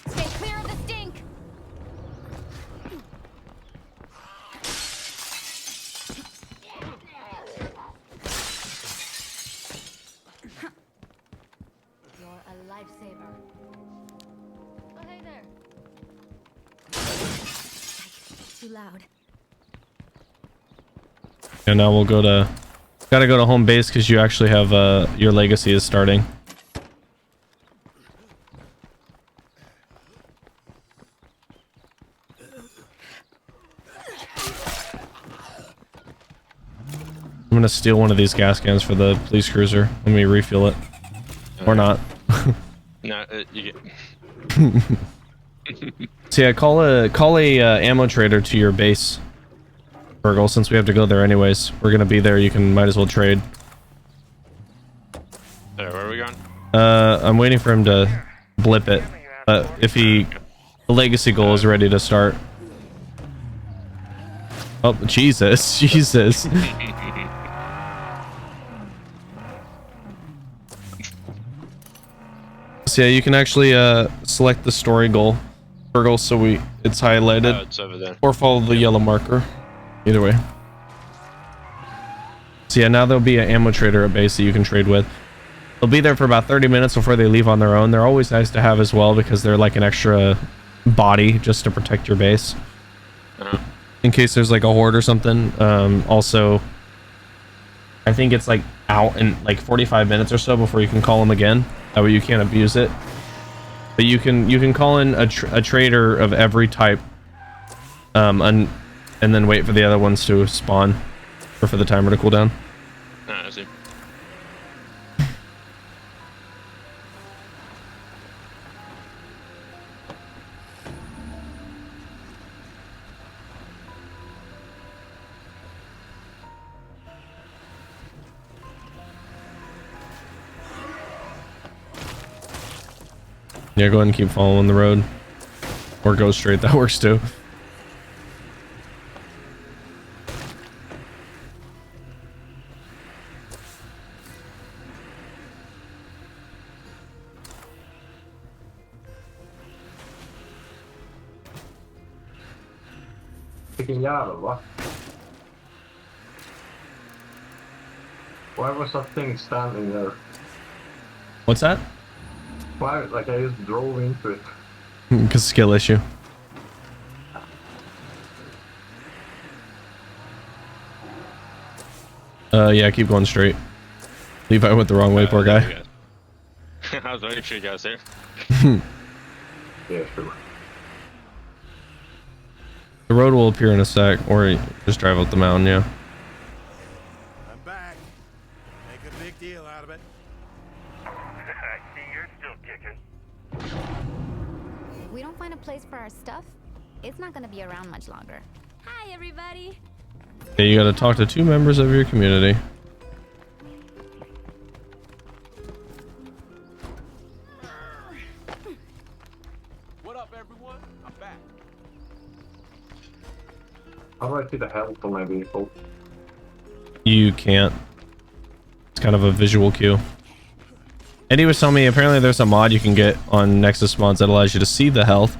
Stay clear of the stink. You're a lifesaver. Oh, hey there. Too loud. And now we'll go to... Gotta go to home base because you actually have, your legacy is starting. I'm gonna steal one of these gas cans for the police cruiser. Let me refuel it. Or not. No, you get... So yeah, call a ammo trader to your base, Virgil, since we have to go there anyways. We're gonna be there, you can might as well trade. Where are we going? I'm waiting for him to blip it. If the legacy goal is ready to start. Oh, Jesus. Jesus. So yeah, you can actually select the story goal, Virgil, so it's highlighted. Oh, it's over there. Or follow the yellow marker. Either way. So yeah, now there'll be an ammo trader at base that you can trade with. They'll be there for about 30 minutes before they leave on their own. They're always nice to have as well because they're like an extra body just to protect your base. In case there's like a horde or something. Also, I think it's like out in like 45 minutes or so before you can call them again. That way you can't abuse it. But you can call in a trader of every type, and then wait for the other ones to spawn, or for the timer to cool down. I see. Yeah, go ahead and keep following the road. Or go straight, that works too. Vilken jävel, va? Why was that thing standing there? What's that? Why, like, I just drove into it. Because skill issue. Yeah, keep going straight. Levi went the wrong way, poor guy. I was waiting for you guys there. Yeah, sure. The road will appear in a sec, or just drive up the mountain, yeah. I'm back. Make a big deal out of it. I see you're still kicking. If we don't find a place for our stuff, it's not gonna be around much longer. Hi, everybody. Okay, you gotta talk to 2 members of your community. What up, everyone? I'm back. How do I see the health on my vehicle? You can't. It's kind of a visual cue. And he was telling me apparently there's a mod you can get on Nexus mods that allows you to see the health.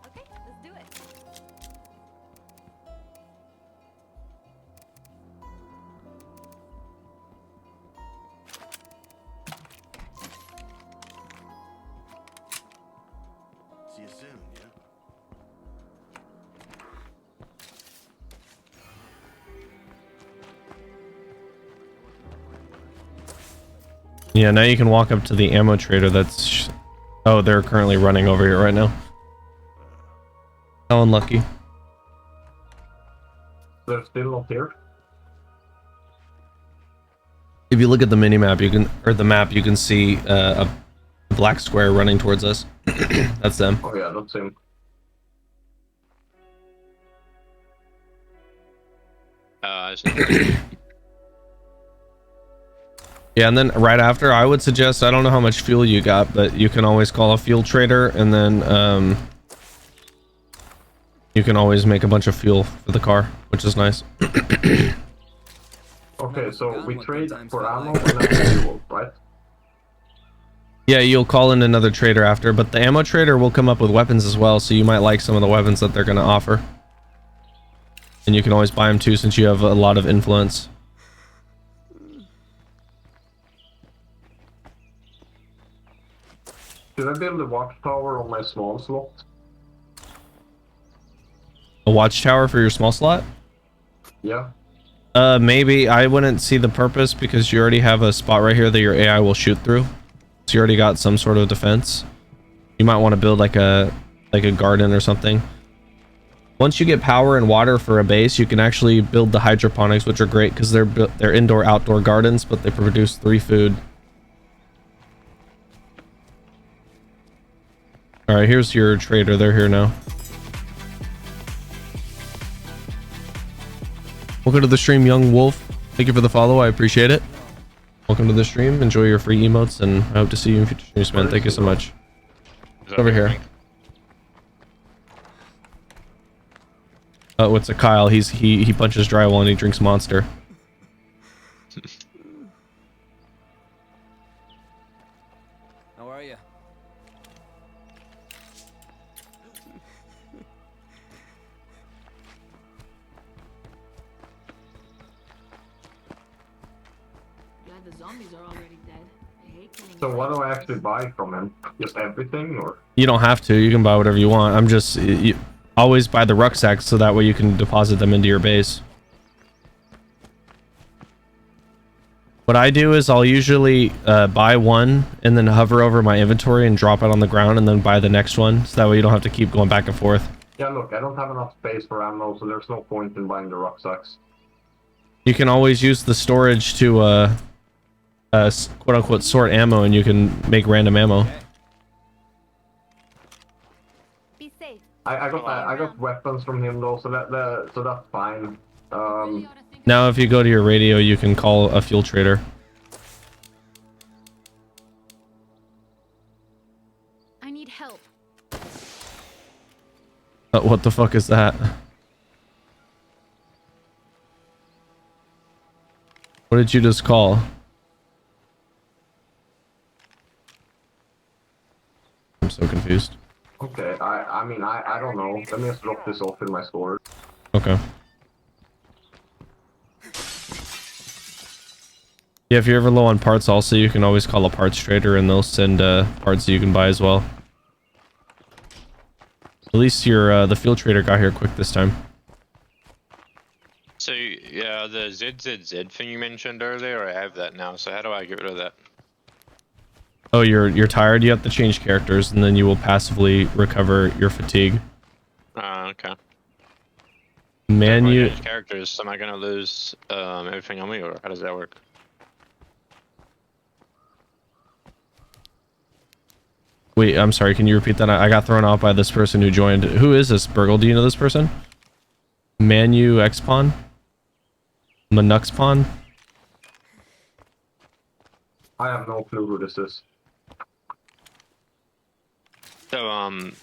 Okay, let's do it. See you soon, yeah? Yeah, now you can walk up to the ammo trader that's... Oh, they're currently running over here right now. How unlucky. They're still not here? If you look at the mini-map, you can... Or the map, you can see a black square running towards us. That's them. Oh yeah, that's him. I see. Yeah, and then right after, I would suggest, I don't know how much fuel you got, but you can always call a fuel trader, and then you can always make a bunch of fuel for the car, which is nice. Okay, so we trade for ammo and then fuel, right? Yeah, you'll call in another trader after, but the ammo trader will come up with weapons as well, so you might like some of the weapons that they're going to offer. And you can always buy them too, since you have a lot of influence. Should I build a watchtower on my small slot? A watchtower for your small slot? Yeah. Maybe. I wouldn't see the purpose because you already have a spot right here that your AI will shoot through. So you already got some sort of defense. You might want to build like a garden or something. Once you get power and water for a base, you can actually build the hydroponics, which are great because they're indoor outdoor gardens, but they produce 3 food. All right, here's your trader. They're here now. Welcome to the stream, Young Wolf. Thank you for the follow. I appreciate it. Welcome to the stream. Enjoy your free emotes, and I hope to see you in future streams, man. Thank you so much. Over here. Oh, it's a Kyle. He punches drywall and he drinks Monster. How are you? Glad the zombies are already dead. I hate killing So what do I actually buy from him? Just everything, or? You don't have to. You can buy whatever you want. I'm just... always buy the rucksacks so that way you can deposit them into your base. What I do is I'll usually buy one and then hover over my inventory and drop it on the ground and then buy the next one. So that way you don't have to keep going back and forth. Yeah, look, I don't have enough space for ammo, so there's no point in buying the rucksacks. You can always use the storage to quote-unquote sort ammo, and you can make random ammo. Be safe. I got weapons from him though, so that's fine. Now if you go to your radio, you can call a fuel trader. I need help. What the fuck is that? What did you just call? I'm so confused. Okay, I mean I don't know. Let me just drop this off in my storage. Okay. Yeah, if you're ever low on parts also, you can always call a parts trader and they'll send parts that you can buy as well. At least your the fuel trader got here quick this time. So yeah, the ZZZ thing you mentioned earlier, I have that now. So how do I get rid of that? Oh, you're tired? You have to change characters and then you will passively recover your fatigue. Okay. Man, if I you change characters, am I gonna lose everything on me, or how does that work? Wait, I'm sorry, can you repeat that? I got thrown off by this person who joined. Who is this, Burgle? Do you know this person? Manu Xpon? Manuxpon? I have no clue who this is. So if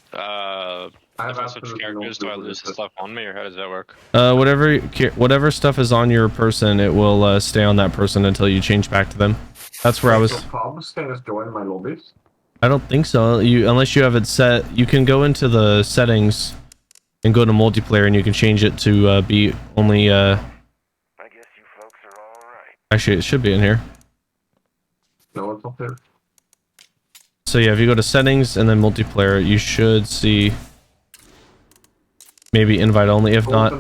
I switch characters, do I lose the stuff on me, or how does that work? Whatever stuff is on your person, it will stay on that person until you change back to them. That's where I was. So Pubs can just join my lobbies? I don't think so. Unless you have it set, you can go into the settings and go to multiplayer, and you can change it to be only. I guess you folks are all right. Actually, it should be in here. No, it's not there. So yeah, if you go to settings and then multiplayer, you should see maybe invite only. If not,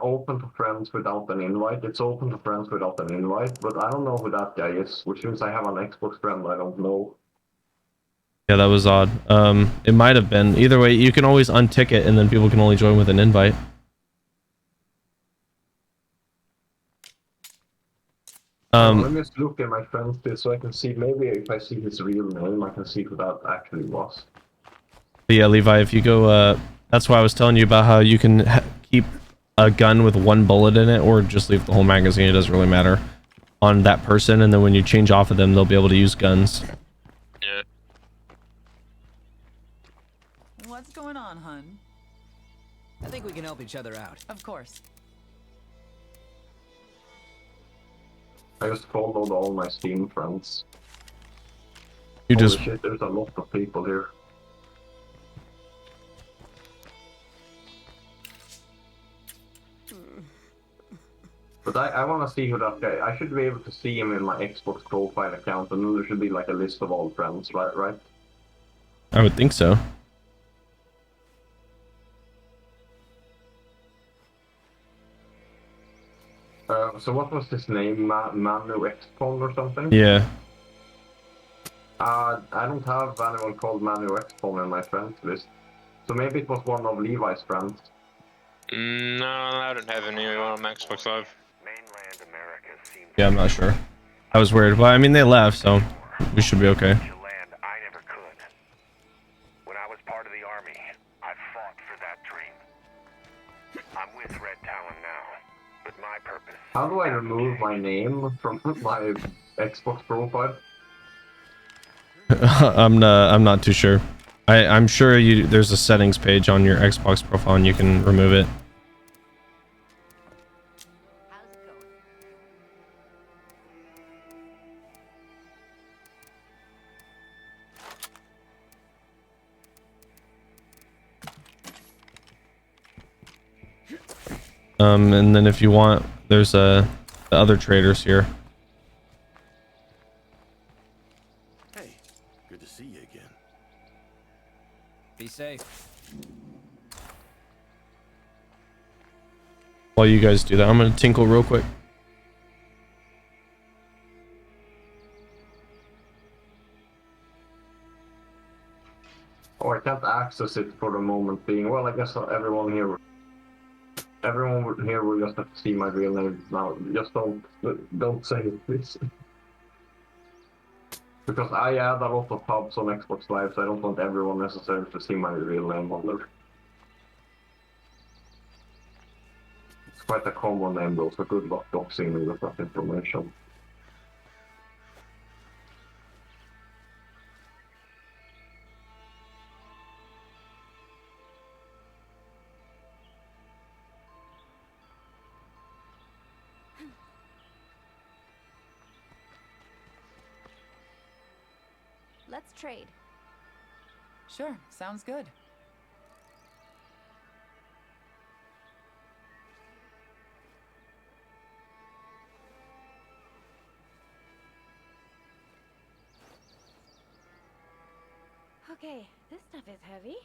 open to friends without an invite. It's open to friends without an invite, but I don't know who that guy is, which means I have an Xbox friend I don't know. yeah, that was odd. It might have been. Either way, you can always untick it, and then people can only join with an invite. Let me just look at my friends list so I can see. Maybe if I see his real name, I can see who that actually was. But yeah, Levi, if you go, that's why I was telling you about how you can keep a gun with one bullet in it, or just leave the whole magazine. It doesn't really matter on that person, and then when you change off of them, they'll be able to use guns. Yeah. What's going on, hun? I think we can help each other out. Of course. I just followed all my Steam friends. You Holy just shit, there's a lot of people here. But I want to see who that guy. I should be able to see him in my Xbox profile account, and then there should be like a list of all friends, right? I would think so. So what was his name? Manu Xpon or something? Yeah. I don't have anyone called Manu Xpon in my friends list. So maybe it was one of Levi's friends. No, I don't have anyone on Xbox Live. Mainland America seems Yeah, I'm not sure. That was weird. Well, I mean, they left, so we should be okay. land I never could. When I was part of the army, I fought for that dream. I'm with Red Talon now, but my purpose. How do I remove my name from my Xbox profile? I'm not too sure. I'm sure there's a settings page on your Xbox profile and you can remove it. And then if you want, there's the other traders here. Hey, good to see you again. Be safe. While you guys do that, I'm gonna tinkle real quick. Oh, I can't access it for the moment being. Well, I guess everyone here will just have to see my real name now. Just don't say it, please. Because I add a lot of pubs on Xbox Live, so I don't want everyone necessarily to see my real name on there. quite a common name though, so good luck doxing me with that information. Let's trade. Sure, sounds good. Okay, this stuff is heavy.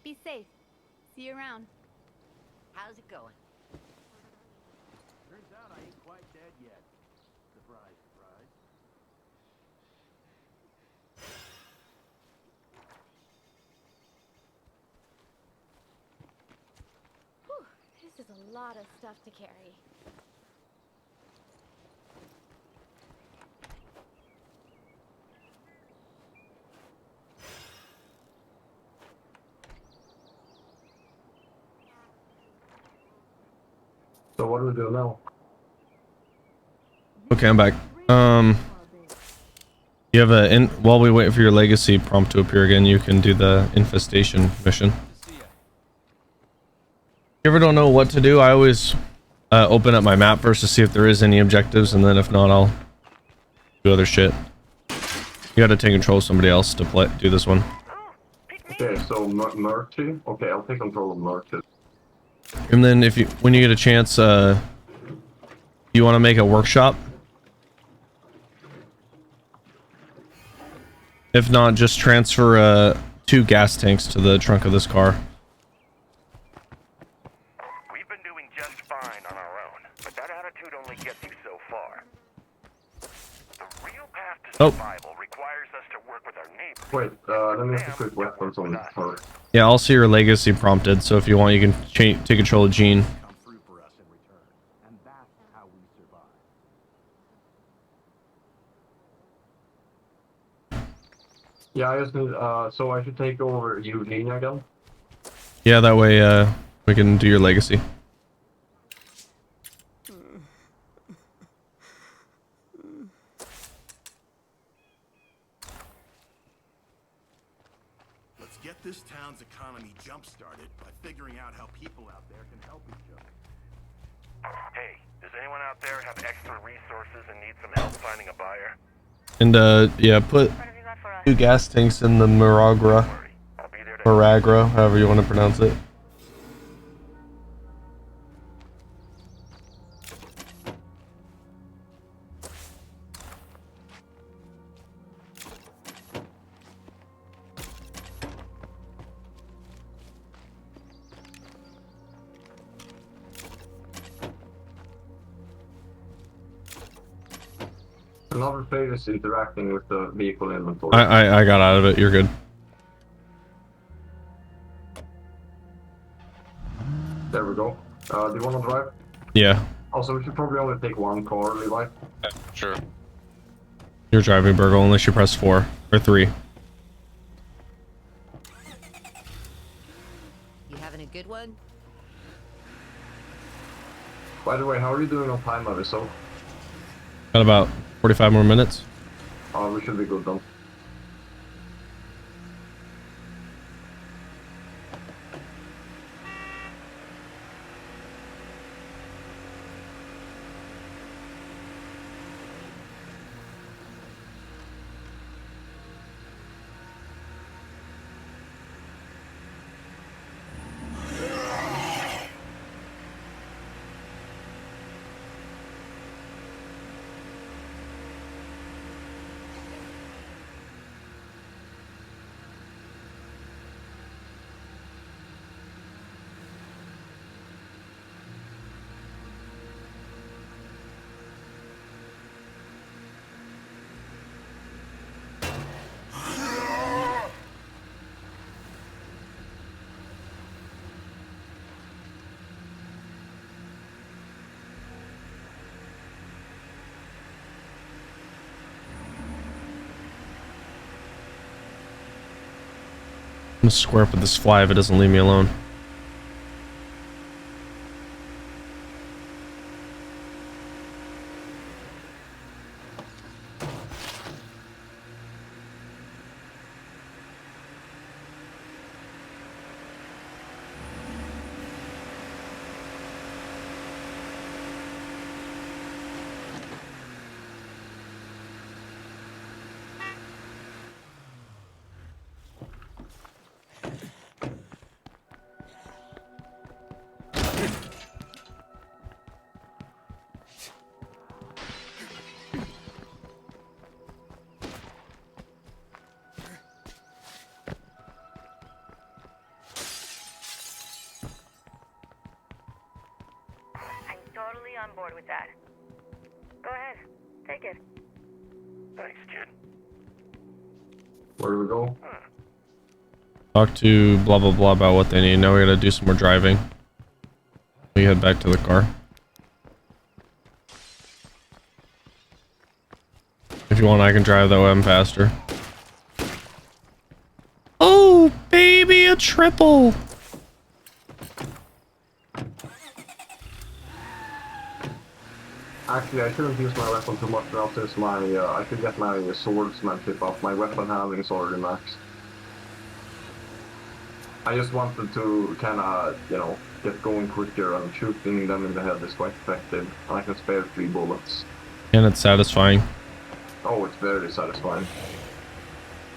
Be safe. See you around. How's it going? Turns out I ain't quite dead yet. Surprise, surprise. Whew, this is a lot of stuff to carry. So what do we do now? Okay, I'm back. You have while we wait for your legacy prompt to appear again, you can do the infestation mission. You ever don't know what to do? I always open up my map first to see if there is any objectives, and then if not, I'll do other shit. You gotta take control of somebody else to do this one. Okay, so Murty. Okay, I'll take control of Murty. And then when you get a chance, you want to make a workshop. If not, just transfer 2 gas tanks to the trunk of this car. We've been doing just fine on our own, but that attitude only gets you so far. The real path to survival requires us to work with our neighbors. Wait, let me just quick weapons on this car. Yeah, I'll see your legacy prompted, so if you want, you can take control of Gene. Come through for us in return. And that's how we survive. Yeah, I just need, so I should take over Eugene again? Yeah, that way we can do your legacy. Let's get this town's economy jump-started by figuring out how people out there can help each other. Hey, does anyone out there have extra resources and need some help finding a buyer? And yeah, put 2 gas tanks in the Miragra, however you want to pronounce it. Another fail is interacting with the vehicle inventory. I got out of it. You're good. There we go. Do you want to drive? Yeah. Also, we should probably only take 1 car, Levi. Sure. You're driving, Burgle, unless you press 4 or 3. You having a good one? By the way, how are you doing on time, Aviso? Got about 45 more minutes. We should be good then. gonna square up with this fly if it doesn't leave me alone. Totally on board with that. Go ahead. Take it. Thanks, kid. Where do we go? Talk to blah blah blah about what they need. Now we gotta do some more driving. We head back to the car. If you want, I can drive that way. I'm faster. Oh, baby, a triple. Actually, I shouldn't use my weapon too much now since my I could get my swordsmanship off. My weapon handling is already maxed. I just wanted to kind of, you know, get going quicker, and shooting them in the head is quite effective. And I can spare 3 bullets. And it's satisfying. Oh, it's very satisfying.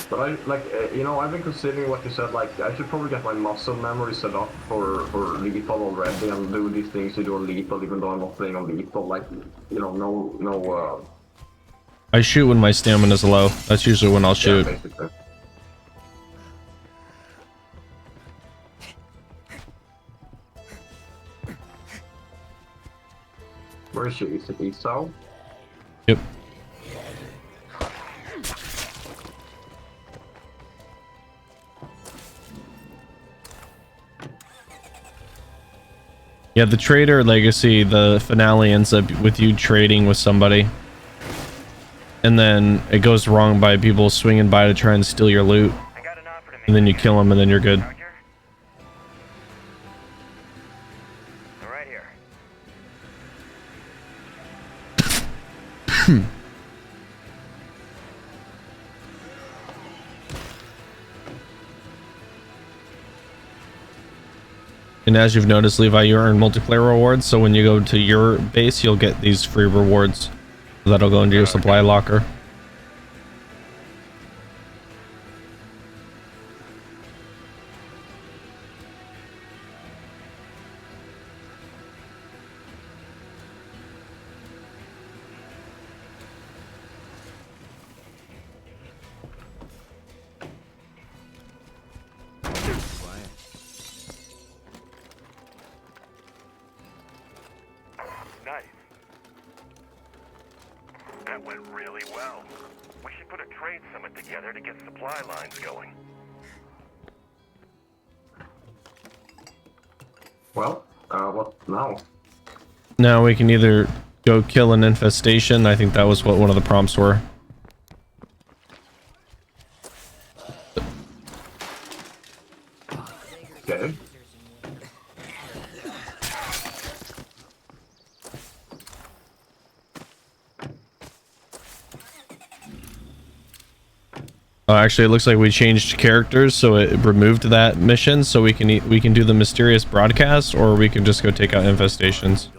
But I, like, you know, I've been considering what you said, like, I should probably get my muscle memory set up for lethal already and do these things you do on lethal, even though I'm not playing on lethal, like, you know, I shoot when my stamina's low. That's usually when I'll shoot. Yeah, basically. Where is she? Is it east south? Yep. Yeah, the trader legacy, the finale ends up with you trading with somebody. And then it goes wrong by people swinging by to try and steal your loot. And then you kill them and then you're good. Right here. And as you've noticed, Levi, you earn multiplayer rewards. So when you go to your base, you'll get these free rewards. That'll go into your supply locker. Nice. That went really well. We should put a trade summit together to get supply lines going. Well, what now? Now we can either go kill an infestation. I think that was what one of the prompts were. Okay. Actually, it looks like we changed characters, so it removed that mission. So we can do the mysterious broadcast, or we can just go take out infestations.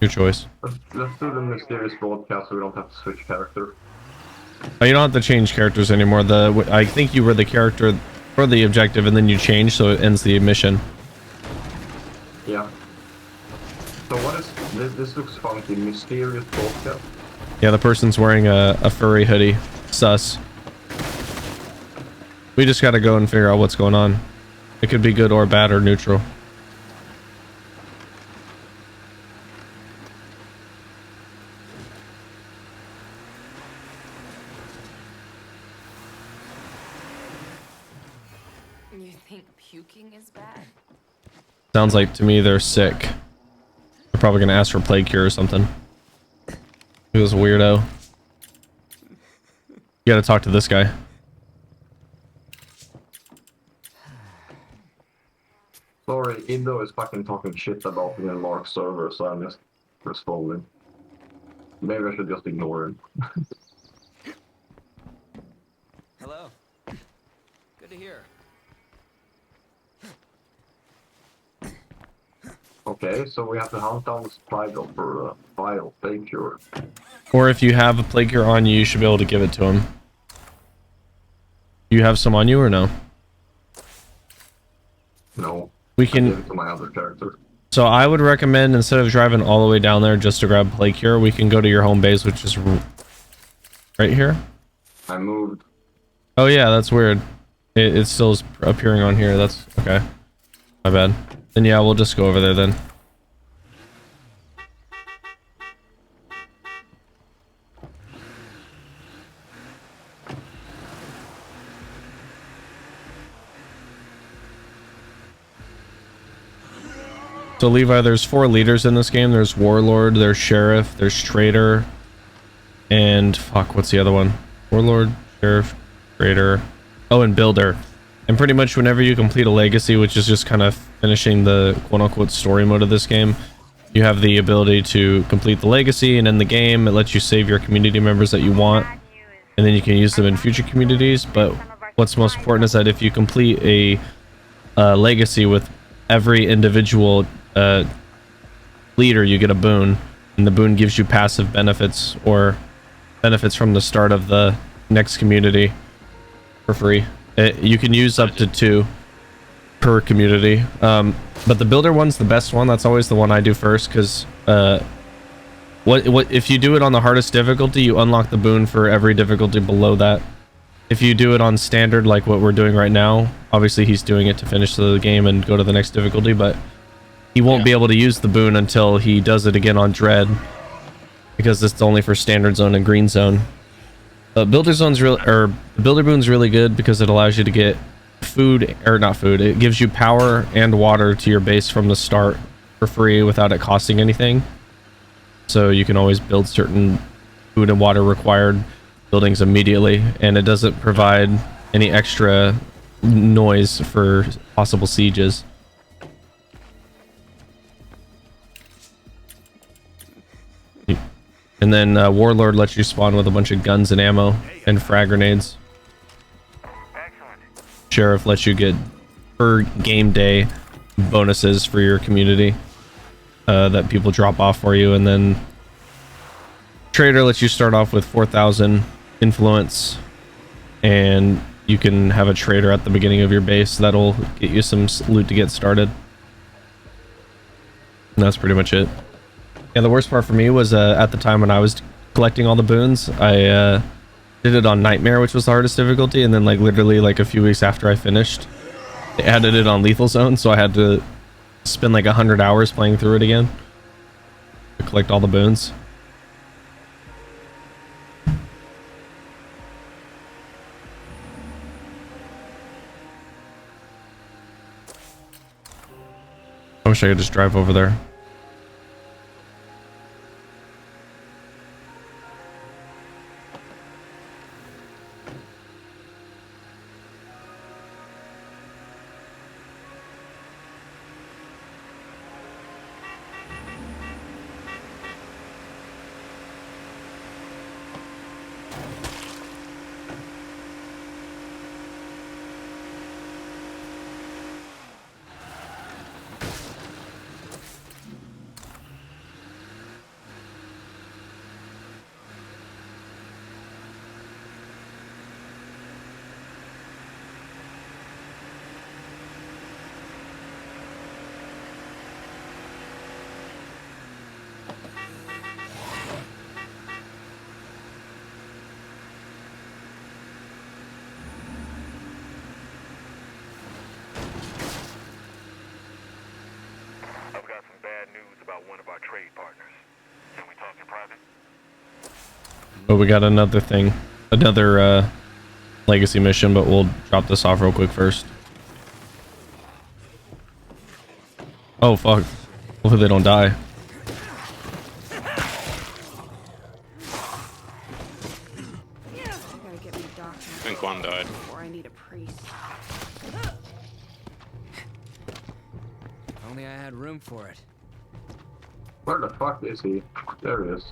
Your choice. Let's do the mysterious broadcast so we don't have to switch character. Oh, you don't have to change characters anymore. I think you were the character for the objective, and then you change, so it ends the mission. Yeah. So what is this? This looks funky. Mysterious broadcast. Yeah, the person's wearing a furry hoodie. Sus. We just gotta go and figure out what's going on. It could be good or bad or neutral. You think puking is bad? Sounds like to me they're sick. They're probably gonna ask for plague cure or something. He was a weirdo. You gotta talk to this guy. Sorry, Indo is fucking talking shit about me in Mark's server, so I'm just responding. Maybe I should just ignore him. Hello. Good to hear. Okay, so we have to hunt down the supply drop for a file, plague cure. Or if you have a plague cure on you, you should be able to give it to him. You have some on you or no? No. We can I give it to my other character. So I would recommend, instead of driving all the way down there just to grab plague cure, we can go to your home base, which is right here. I moved. Oh yeah, that's weird. It still is appearing on here. That's okay. My bad. Then yeah, we'll just go over there then. So Levi, there's 4 leaders in this game. There's Warlord, there's Sheriff, there's Trader, and fuck, what's the other one? Warlord, Sheriff, Trader, oh, and Builder. And pretty much whenever you complete a legacy, which is just kind of finishing the quote-unquote story mode of this game, you have the ability to complete the legacy and end the game. It lets you save your community members that you want, and then you can use them in future communities. But what's most important is that if you complete a legacy with every individual leader, you get a boon, and the boon gives you passive benefits or benefits from the start of the next community for free. You can use up to 2 per community, but the builder one's the best one. That's always the one I do first, because what if you do it on the hardest difficulty, you unlock the boon for every difficulty below that. If you do it on standard, like what we're doing right now, obviously he's doing it to finish the game and go to the next difficulty, but he won't be able to use the boon until he does it again on Dread, because it's only for standard zone and green zone. Builder zone's the builder boon's really good because it allows you to get food, or not food, it gives you power and water to your base from the start for free without it costing anything. So you can always build certain food and water required buildings immediately, and it doesn't provide any extra noise for possible sieges. And then Warlord lets you spawn with a bunch of guns and ammo and frag grenades. Sheriff lets you get per game day bonuses for your community that people drop off for you. And then Trader lets you start off with 4,000 influence, and you can have a trader at the beginning of your base. That'll get you some loot to get started. And that's pretty much it. Yeah, the worst part for me was at the time when I was collecting all the boons, I did it on Nightmare, which was the hardest difficulty, and then like literally like a few weeks after I finished, they added it on Lethal Zone, so I had to spend like 100 hours playing through it again to collect all the boons. I wish I could just drive over there. But we got another thing, another legacy mission, but we'll drop this off real quick first. Oh fuck, hopefully they don't die. I think one died. Or I need a priest. Only I had room for it. Where the fuck is he? There he is.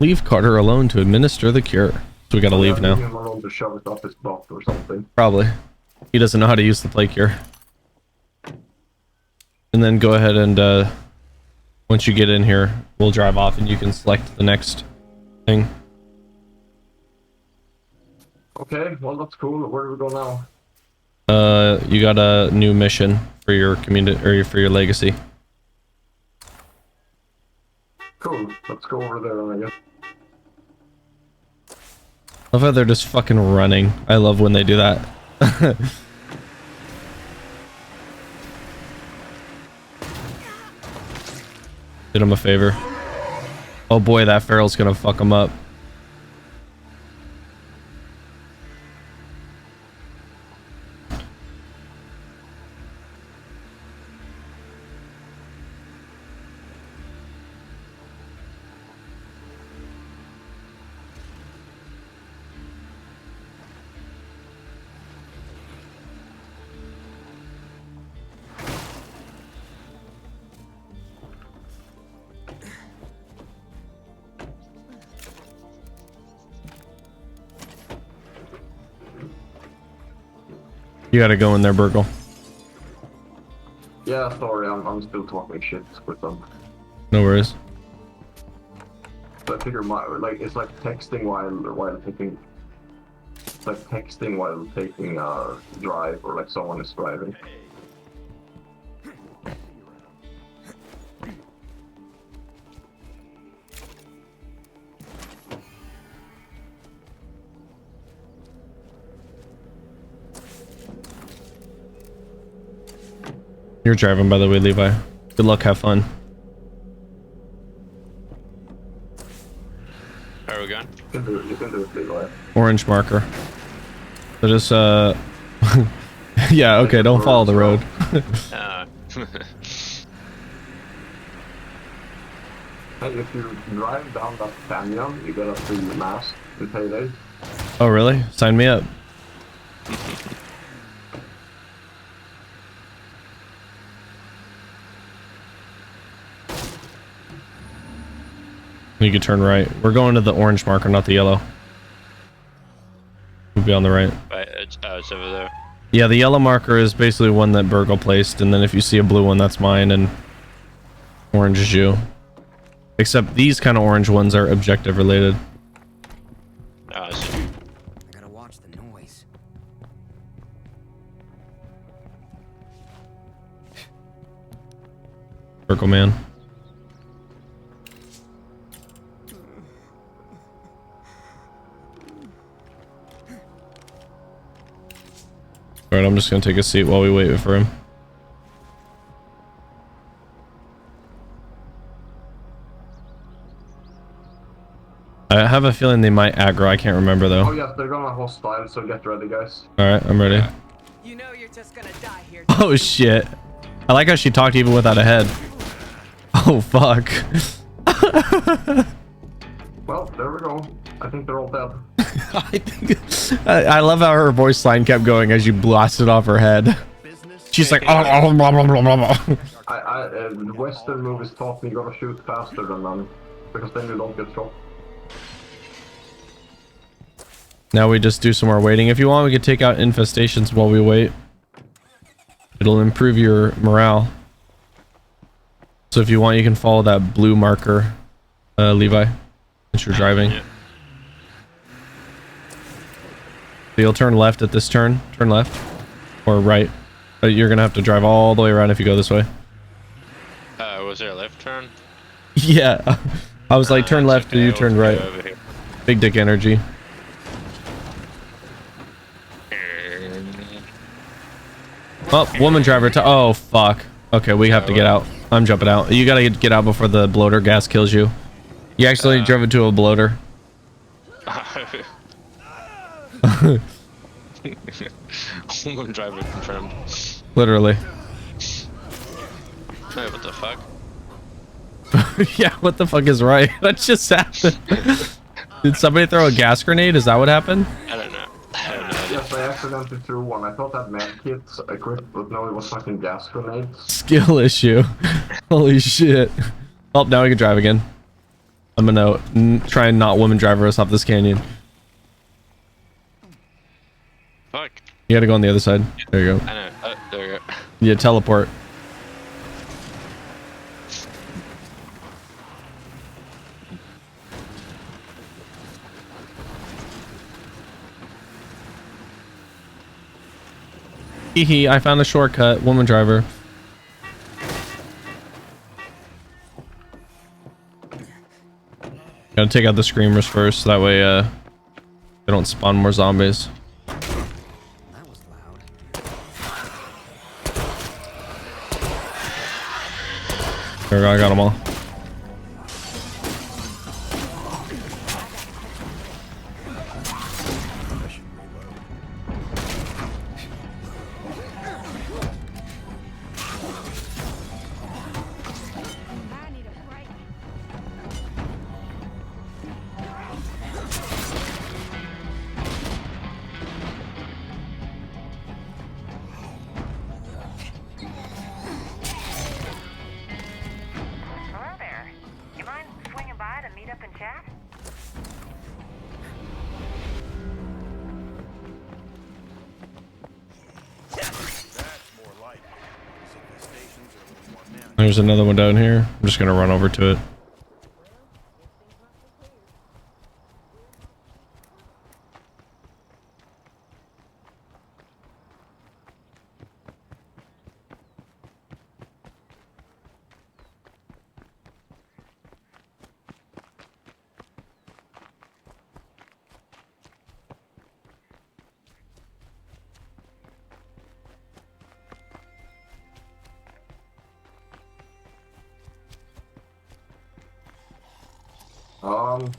Leave Carter alone to administer the cure. So we gotta leave now. Leave him alone to shove it up his butt or something. Probably. He doesn't know how to use the plague cure. And then go ahead and once you get in here, we'll drive off and you can select the next thing. Okay, well that's cool. Where do we go now? You got a new mission for your community or for your legacy. Cool. Let's go over there then, I guess. I love how they're just fucking running. I love when they do that. Did him a favor. Oh boy, that feral's gonna fuck him up. You gotta go in there, Burgle. Yeah, sorry, I'm still talking shit with them. No worries. So I figure it's like texting while taking. It's like texting while taking a drive, or like someone is driving. You're driving, by the way, Levi. Good luck, have fun. Where are we going? You can do it, Levi. Orange marker. So just yeah, okay, don't follow the road. Hey, if you drive down that canyon, you get a free mask with Payday. Oh really? Sign me up. You can turn right. We're going to the orange marker, not the yellow. We'll be on the right. Right, it's over there. Yeah, the yellow marker is basically one that Burgle placed, and then if you see a blue one, that's mine, and orange is you. Except these kind of orange ones are objective related. I see. I gotta watch the noise. Burgle man. Alright, I'm just gonna take a seat while we wait for him. I have a feeling they might aggro. I can't remember though. Oh yes, they're gonna hostile, so get ready, guys. Alright, I'm ready. You know you're just gonna die here. Oh shit. I like how she talked even without a head. Oh fuck. Well, there we go. I think they're all dead. I love how her voice line kept going as you blasted off her head. She's like, oh, blah, blah, blah, blah, blah. Western movies taught me you gotta shoot faster than them, because then you don't get shot. Now we just do some more waiting. If you want, we could take out infestations while we wait. It'll improve your morale. So if you want, you can follow that blue marker, Levi, since you're driving. Yeah. So you'll turn left at this turn. Turn left. Or right. But you're gonna have to drive all the way around if you go this way. Was there a left turn? Yeah. I was like, turn left, okay, and you turn right. Big dick energy. Oh, woman driver. Oh, fuck. Okay, we have to get out. I'm jumping out. You gotta get out before the bloater gas kills you. You actually drove into a bloater. Woman driver confirmed. Literally. Wait, what the fuck? Yeah, what the fuck is right? That just happened. Did somebody throw a gas grenade? Is that what happened? I don't know. Yes, I accidentally threw one. I thought that med kits equipped, but no, it was fucking gas grenades. Skill issue. Holy shit. Oh, now we can drive again. I'm gonna try and not woman driver us off this canyon. Fuck. You gotta go on the other side. There you go. I know. There you go. Yeah, teleport. Hehe, I found a shortcut. Woman driver. Gotta take out the screamers first, so that way they don't spawn more zombies. There we go, I got them all. Hello there. You mind swinging by to meet up and chat? There's another one down here. I'm just gonna run over to it.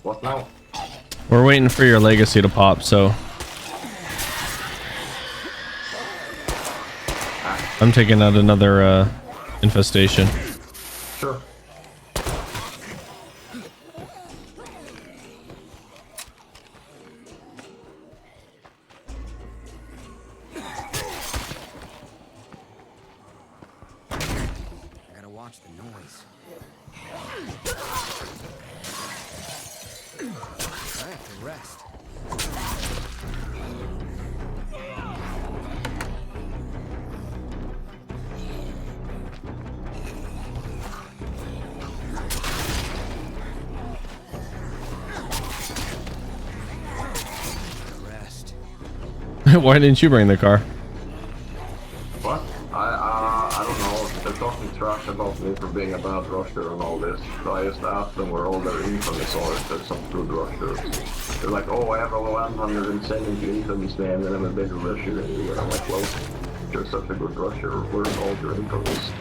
What now? We're waiting for your legacy to pop, so I'm taking out another infestation. Sure. I gotta watch the noise. I have to rest. Why didn't you bring the car? What? I don't know. They're talking trash about me for being a bad rusher and all this. So I just asked them where all their infamies are, if there's some good rushers. They're like, oh, I have a 170 infamies, man, and I'm a better rusher than you. And I'm like, well, you're such a good rusher. Where's all your infamies?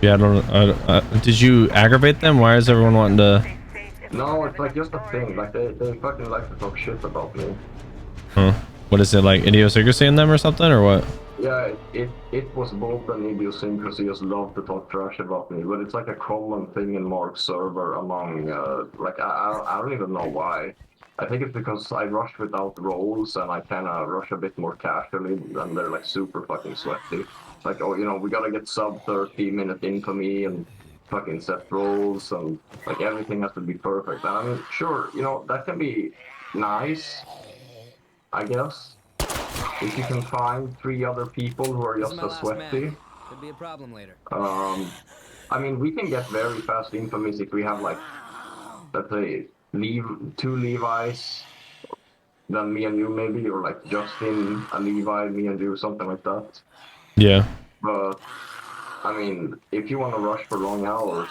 Yeah, I don't. Did you aggravate them? Why is everyone wanting to? No, it's like just a thing. Like they fucking like to talk shit about me. Huh? What is it, like idiosyncrasy in them or something, or what? Yeah, it was both an idiosyncrasy, just love to talk trash about me, but it's like a common thing in Mark's server among, like, I don't even know why. I think it's because I rush without rolls and I kind of rush a bit more casually, and they're like super fucking sweaty. Like, oh, you know, we gotta get sub 30-minute infamy and fucking set rolls, and like everything has to be perfect. And I mean, sure, you know, that can be nice, I guess. If you can find 3 other people who are just as sweaty. Could be a problem later. I mean, we can get very fast infamies if we have, like, let's say, 2 Levi's, then me and you maybe, or like Justin, a Levi, me and you, something like that. Yeah. But, I mean, if you want to rush for long hours,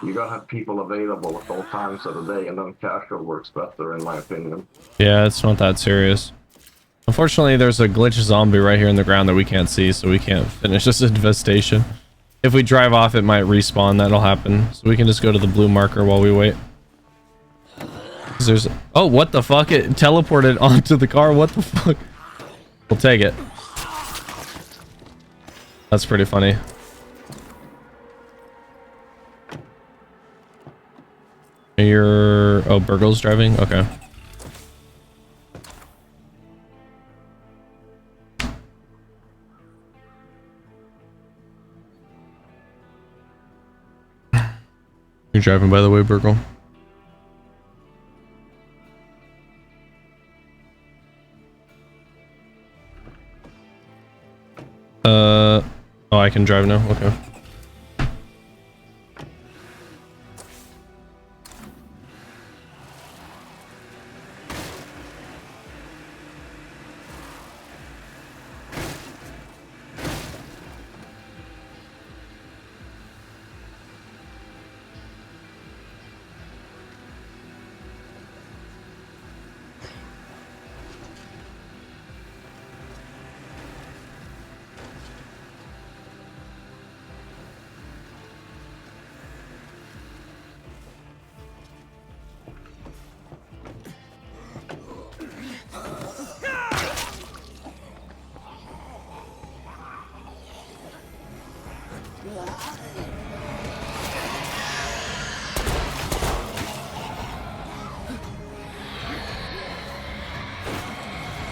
you gotta have people available at all times of the day, and then casual works better, in my opinion. Yeah, it's not that serious. Unfortunately, there's a glitch zombie right here in the ground that we can't see, so we can't finish this infestation. If we drive off, it might respawn. That'll happen. So we can just go to the blue marker while we wait. There's... Oh, what the fuck? It teleported onto the car. What the fuck? We'll take it. That's pretty funny. You're... Oh, Burgle's driving? Okay. You're driving, by the way, Burgle. Oh, I can drive now. Okay.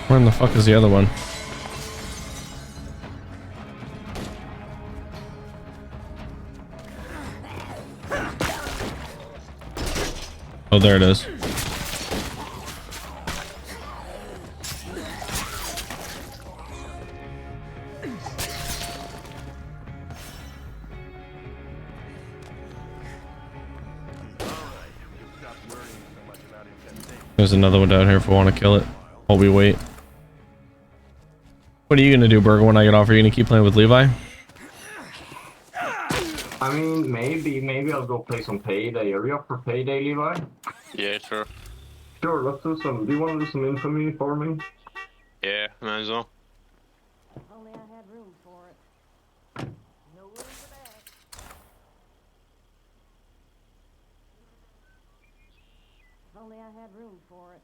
Where in the fuck is the other one? Oh, there it is. There's another one down here if we want to kill it while we wait. What are you gonna do, Burger, when I get off? Are you gonna keep playing with Levi? I mean, maybe I'll go play some Payday. Are you up for Payday, Levi? Yeah, sure. Sure, let's do some. Do you want to do some infamy for me? Yeah, might as well. Only I had room for it. No room for that. If only I had room for it.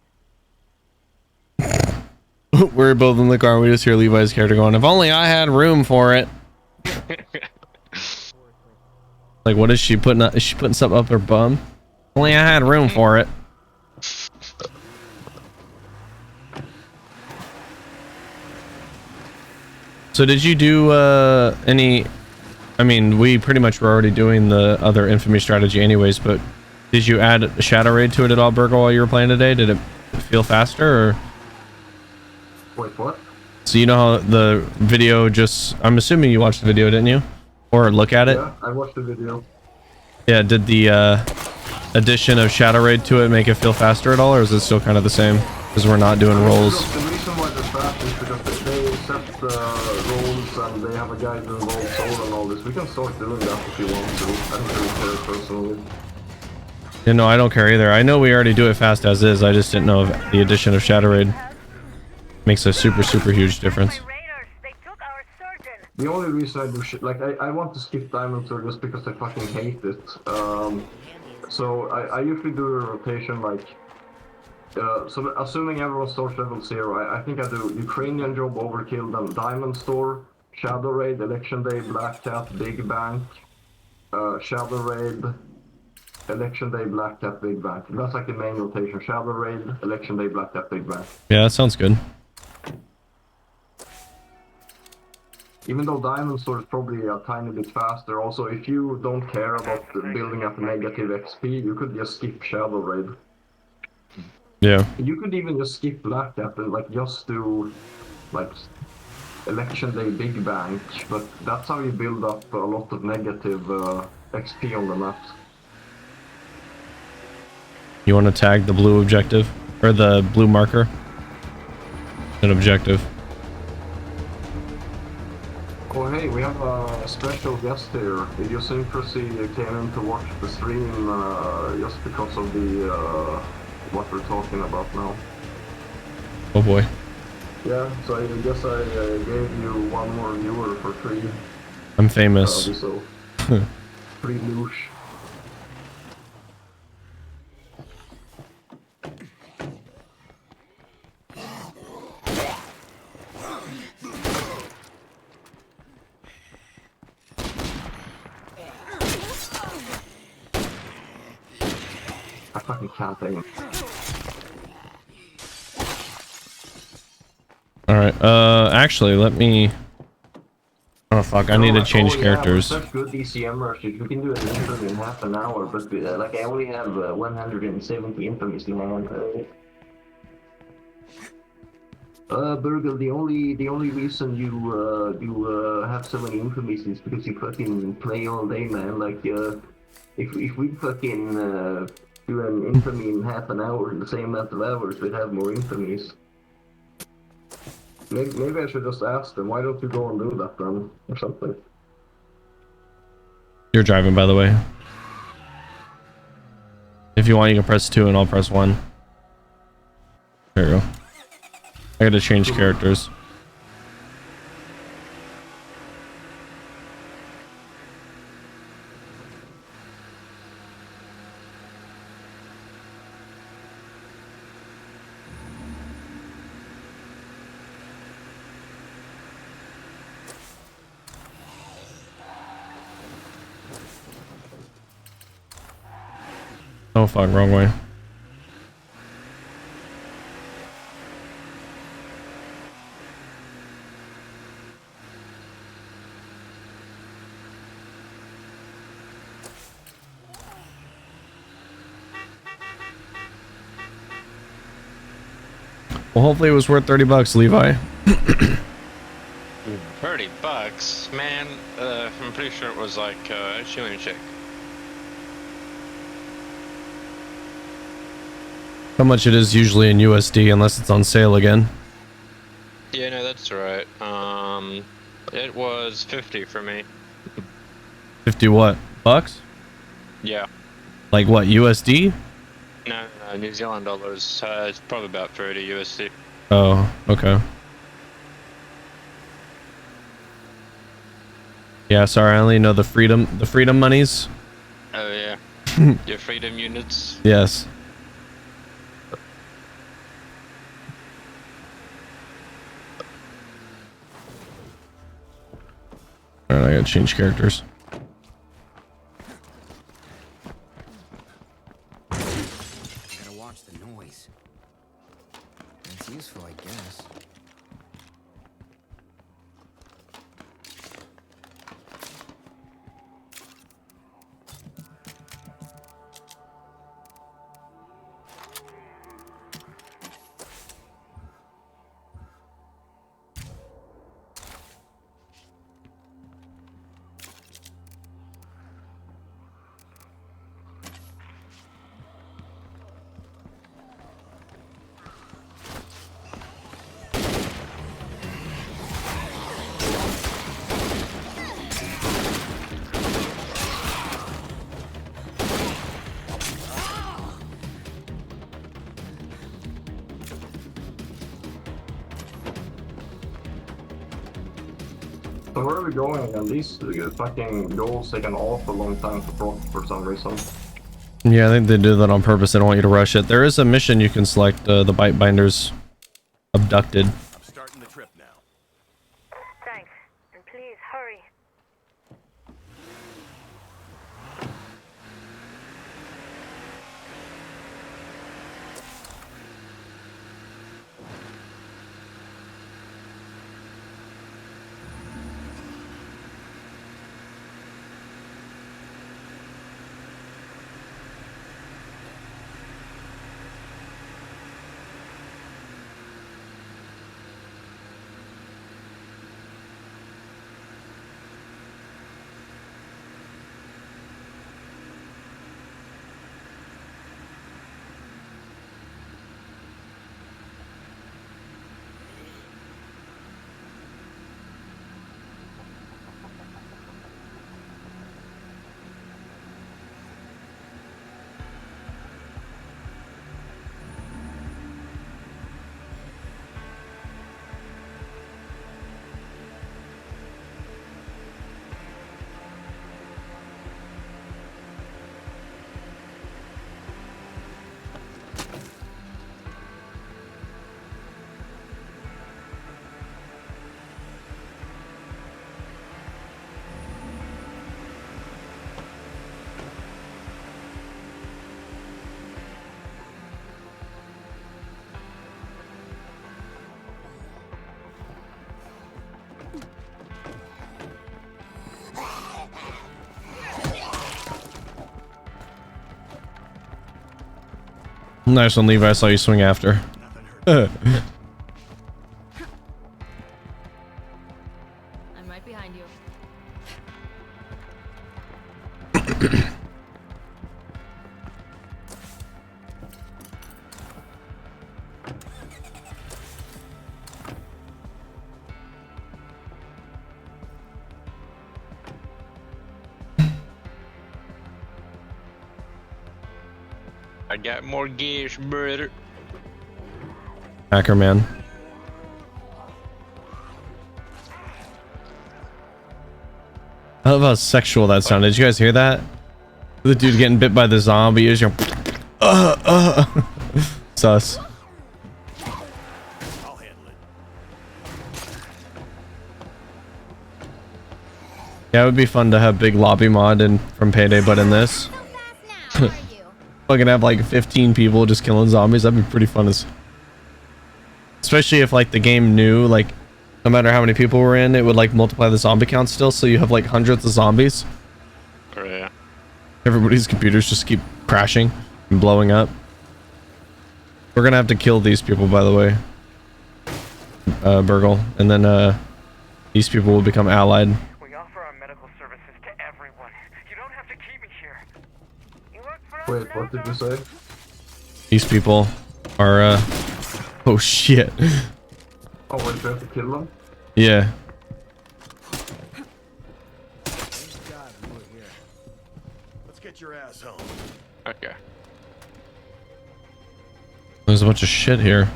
We're both in the car and we just hear Levi's character going, if only I had room for it. Like, what is she putting up? Is she putting something up her bum? If only I had room for it. So did you do any, I mean, we pretty much were already doing the other infamy strategy anyways, but did you add a shadow raid to it at all, Burgle, while you were playing today? Did it feel faster or? Wait, what? So you know how the video just, I'm assuming you watched the video, didn't you? Or look at it? Yeah, I watched the video. Yeah, did the addition of Shadow Raid to it make it feel faster at all, or is it still kind of the same? Because we're not doing rolls. The reason why they're fast is because they set rolls and they have a guide to roll soul and all this. We can start doing that if you want to. I don't really care personally. Yeah, no, I don't care either. I know we already do it fast as is. I just didn't know if the addition of Shadow Raid makes a super huge difference. The only reason I do shit, like, I want to skip Diamond Sword just because I fucking hate it. So I usually do a rotation, like, so assuming everyone starts level 0, I think I do Ukrainian Job, Overkill, then Diamond Store, Shadow Raid, Election Day, Black Cat, Big Bank, Shadow Raid, Election Day, Black Cat, Big Bank. That's like the main rotation. Shadow Raid, Election Day, Black Cat, Big Bank. Yeah, that sounds good. Even though Diamond Sword is probably a tiny bit faster, also if you don't care about building up negative XP, you could just skip Shadow Raid. Yeah. You could even just skip Black Cat and like just do like Election Day Big Bank, but that's how you build up a lot of negative XP on the map. You want to tag the blue objective or the blue marker? An objective. Oh hey, we have a special guest here. Idiosyncrasy came in to watch the stream just because of the what we're talking about now. Oh boy. Yeah, so I guess I gave you one more viewer for free. I'm famous. So free loosh. I fucking can't aim. All right. Actually, let me. I Oh fuck, I need to change characters. With such good DCM rushes, we can do an infamy in half an hour, but like I only have 170 infamies in hand. Burgle, the only reason you have so many infamies is because you fucking play all day, man. Like if we fucking do an infamy in half an hour, in the same amount of hours, we'd have more infamies. Maybe I should just ask them, why don't you go and do that then, or something. You're driving, by the way. If you want, you can press 2 and I'll press 1. There you go. I gotta change characters. Oh fuck, wrong way. Well, hopefully it was worth 30 bucks, Levi. 30 bucks? Man, I'm pretty sure it was like a shilling check. How much it is usually in USD unless it's on sale again. Yeah, no, that's right. It was 50 for me. 50 what? Bucks? Yeah. Like what, USD? No, New Zealand dollars. It's probably about 30 USD. Oh, okay. Yeah, sorry, I only know the freedom monies. Oh yeah. Your freedom units. Yes. Alright, I gotta change characters. Gotta watch the noise. It's useful, I guess. So where are we going? And these fucking goals take an awful long time to drop for some reason. Yeah, I think they do that on purpose. They don't want you to rush it. There is a mission you can select, the Bite Binders Abducted. I'm starting the trip now. Thanks. And please, hurry. Nice one, Levi. I saw you swing after. I'm right behind you. I got more gears, brother. Hacker man. I love how sexual that sounded. Did you guys hear that? The dude getting bit by the zombie is your sus. Yeah, it would be fun to have big lobby mod and from Payday, but in this, fucking have like 15 people just killing zombies. That'd be pretty fun, especially if like the game knew like no matter how many people were in, it would like multiply the zombie count still, so you have like hundreds of zombies. Oh yeah. Everybody's computers just keep crashing and blowing up. We're gonna have to kill these people, by the way, Burgle, and then these people will become allied. We offer our medical services to everyone. You don't have to keep me here. You work for us Wait, what did you say? These people are oh shit. Oh, wait, you have to kill them? Yeah. Let's get your ass home. Okay. There's a bunch of shit here.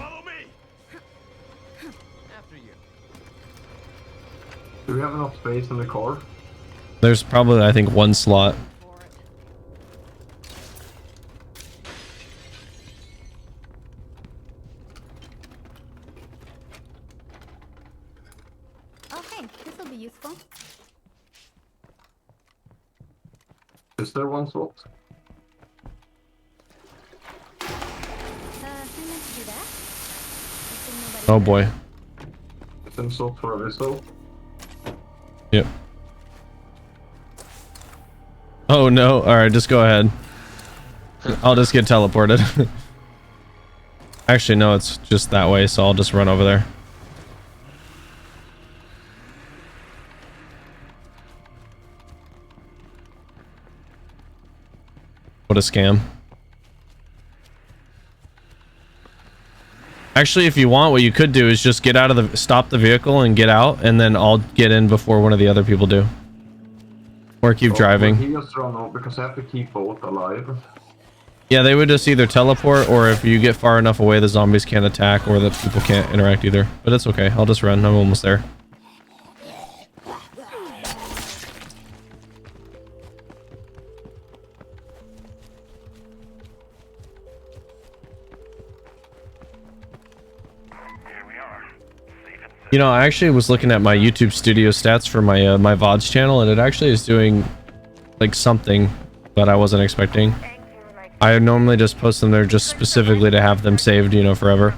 Do we have enough space in the car? There's probably, I think, one slot. Okay, this will be useful. Is there one slot? Who meant to do that? Oh boy. Some slot for a whistle? Yep. Oh no. Alright, just go ahead. I'll just get teleported. Actually, no, it's just that way, so I'll just run over there. What a scam. Actually, if you want, what you could do is just get out of the, stop the vehicle and get out, and then I'll get in before one of the other people do. Or keep driving. He just run over because I have to keep both alive. Yeah, they would just either teleport, or if you get far enough away, the zombies can't attack, or the people can't interact either. But it's okay. I'll just run. I'm almost there. You know, I actually was looking at my YouTube studio stats for my my VODs channel, and it actually is doing like something that I wasn't expecting. I normally just post them there just specifically to have them saved, you know, forever.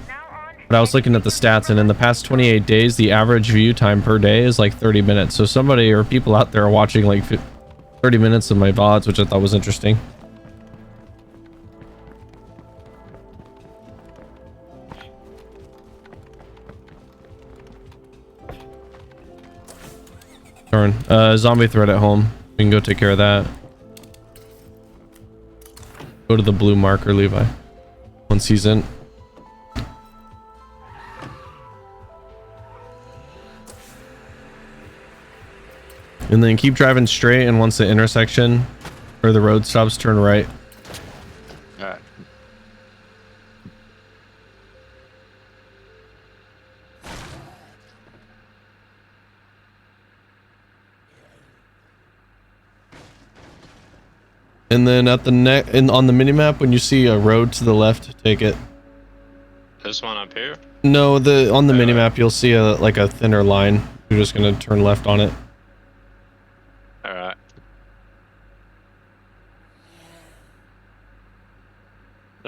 But I was looking at the stats, and in the past 28 days, the average view time per day is like 30 minutes. So somebody or people out there are watching like 30 minutes of my VODs, which I thought was interesting. Darn. Zombie threat at home. We can go take care of that. Go to the blue marker, Levi. Once he's in. And then keep driving straight, and once the intersection or the road stops, turn right. Alright. And then at the on the minimap, when you see a road to the left, take it. This one up here? No, on the minimap you'll see a like a thinner line. You're just gonna turn left on it. Alright.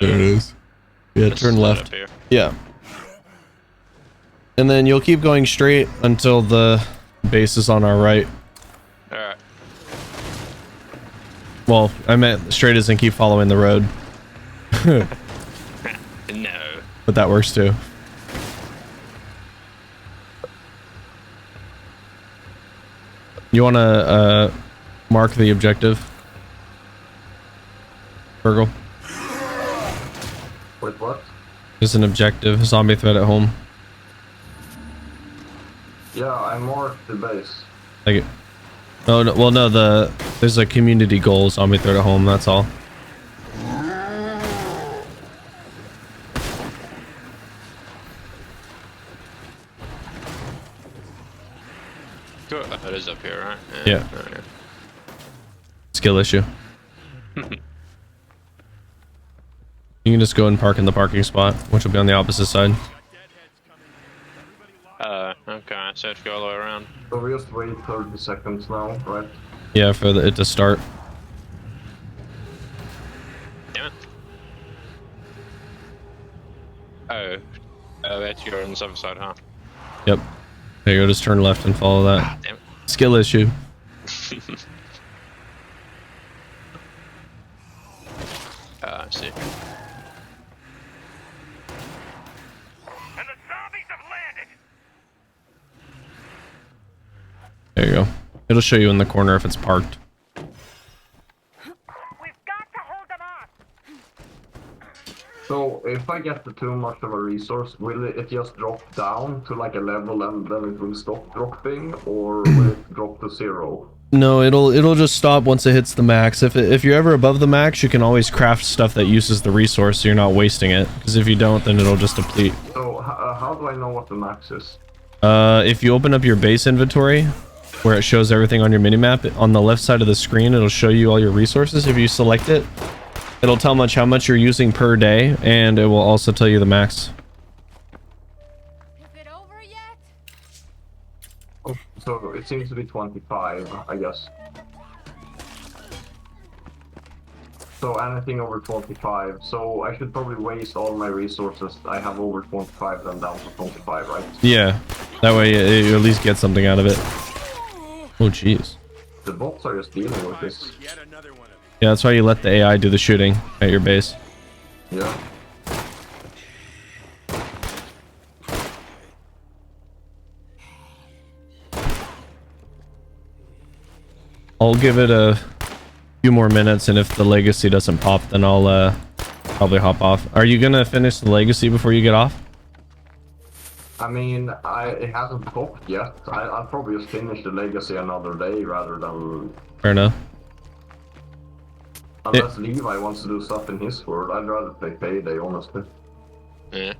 There it is. Yeah, turn left. Yeah. And then you'll keep going straight until the base is on our right. Alright. Well, I meant straight as in keep following the road. No. But that works too. You want to mark the objective, Virgil? Wait, what? There's an objective, zombie threat at home. Yeah, I marked the base. Like, oh no, well no, there's a community goal, zombie threat at home. That's all. Cool. It is up here, right? Yeah. Skill issue. You can just go and park in the parking spot, which will be on the opposite side. Okay, so I have to go all the way around. So we just wait 30 seconds now, right? Yeah, for it to start. Damn it. Oh, that's your on the other side, huh? Yep. There you go, just turn left and follow that. Damn it. Skill issue. I see. And the zombies have landed. There you go. It'll show you in the corner if it's parked. So if I get too much of a resource, will it just drop down to like a level and then it will stop dropping, or will it drop to 0? No, it'll just stop once it hits the max. If you're ever above the max, you can always craft stuff that uses the resource so you're not wasting it. Because if you don't, then it'll just deplete. So how do I know what the max is? If you open up your base inventory, where it shows everything on your minimap, on the left side of the screen, it'll show you all your resources. If you select it, it'll tell how much you're using per day, and it will also tell you the max. Oh, so it seems to be 25, I guess. So anything over 25. So I should probably waste all my resources I have over 25 then down to 25, right? Yeah, that way you at least get something out of it. Oh, jeez. The bots are just dealing with this. Yeah, that's why you let the AI do the shooting at your base. Yeah. I'll give it a few more minutes, and if the legacy doesn't pop, then I'll probably hop off. Are you gonna finish the legacy before you get off? I mean, it hasn't popped yet. I'll probably just finish the legacy another day rather than... Fair enough. Unless Levi wants to do stuff in his world, I'd rather play Payday, honestly. Yeah.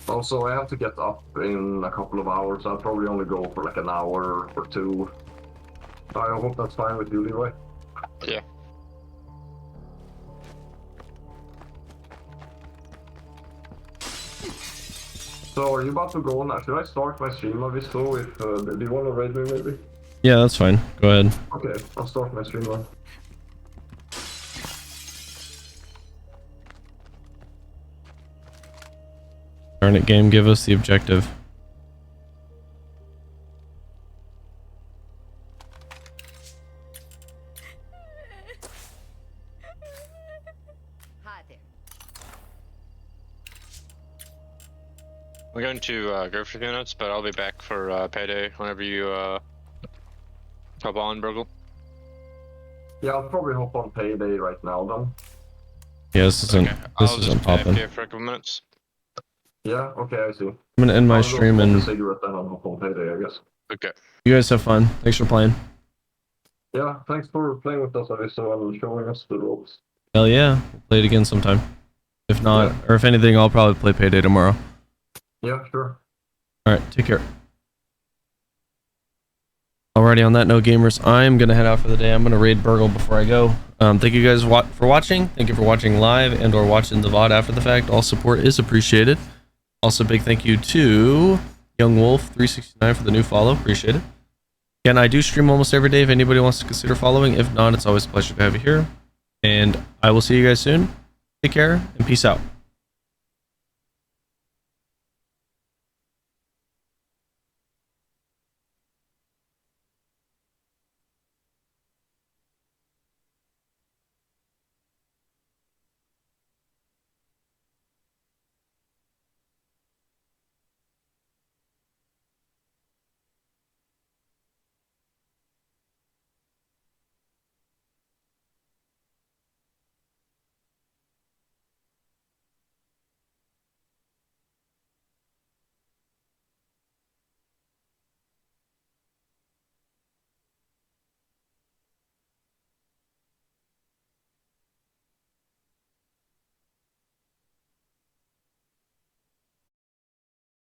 Also, I have to get up in a couple of hours. I'll probably only go for like an hour or two. I hope that's fine with you, Levi. Yeah. So, are you about to go now? Should I start my stream of this though? If, do you want to raid me maybe? Yeah, that's fine. Go ahead. Okay, I'll start my stream now. Darn it, game, give us the objective. I'm going to go for a few minutes, but I'll be back for payday whenever you hop on, Burgle. Yeah, I'll probably hop on Payday right now then. Yeah, this isn't popping. Okay, for a couple minutes. Yeah, okay, I see. I'm gonna end my stream and... cigarette then I'll hop on Payday, I guess. Okay. You guys have fun. Thanks for playing. Yeah, thanks for playing with us, Aviso, and showing us the ropes. Hell yeah. We'll play it again sometime. If not, or if anything, I'll probably play Payday tomorrow. Yeah, sure. Alright, take care. Alrighty, on that note, gamers, I'm gonna head out for the day. I'm gonna raid Burgle before I go. Thank you guys for watching. Thank you for watching live and or watching the VOD after the fact. All support is appreciated. Also, big thank you to Young Wolf 369 for the new follow. Appreciate it. Again, I do stream almost every day if anybody wants to consider following. If not, it's always a pleasure to have you here. And I will see you guys soon. Take care and peace out.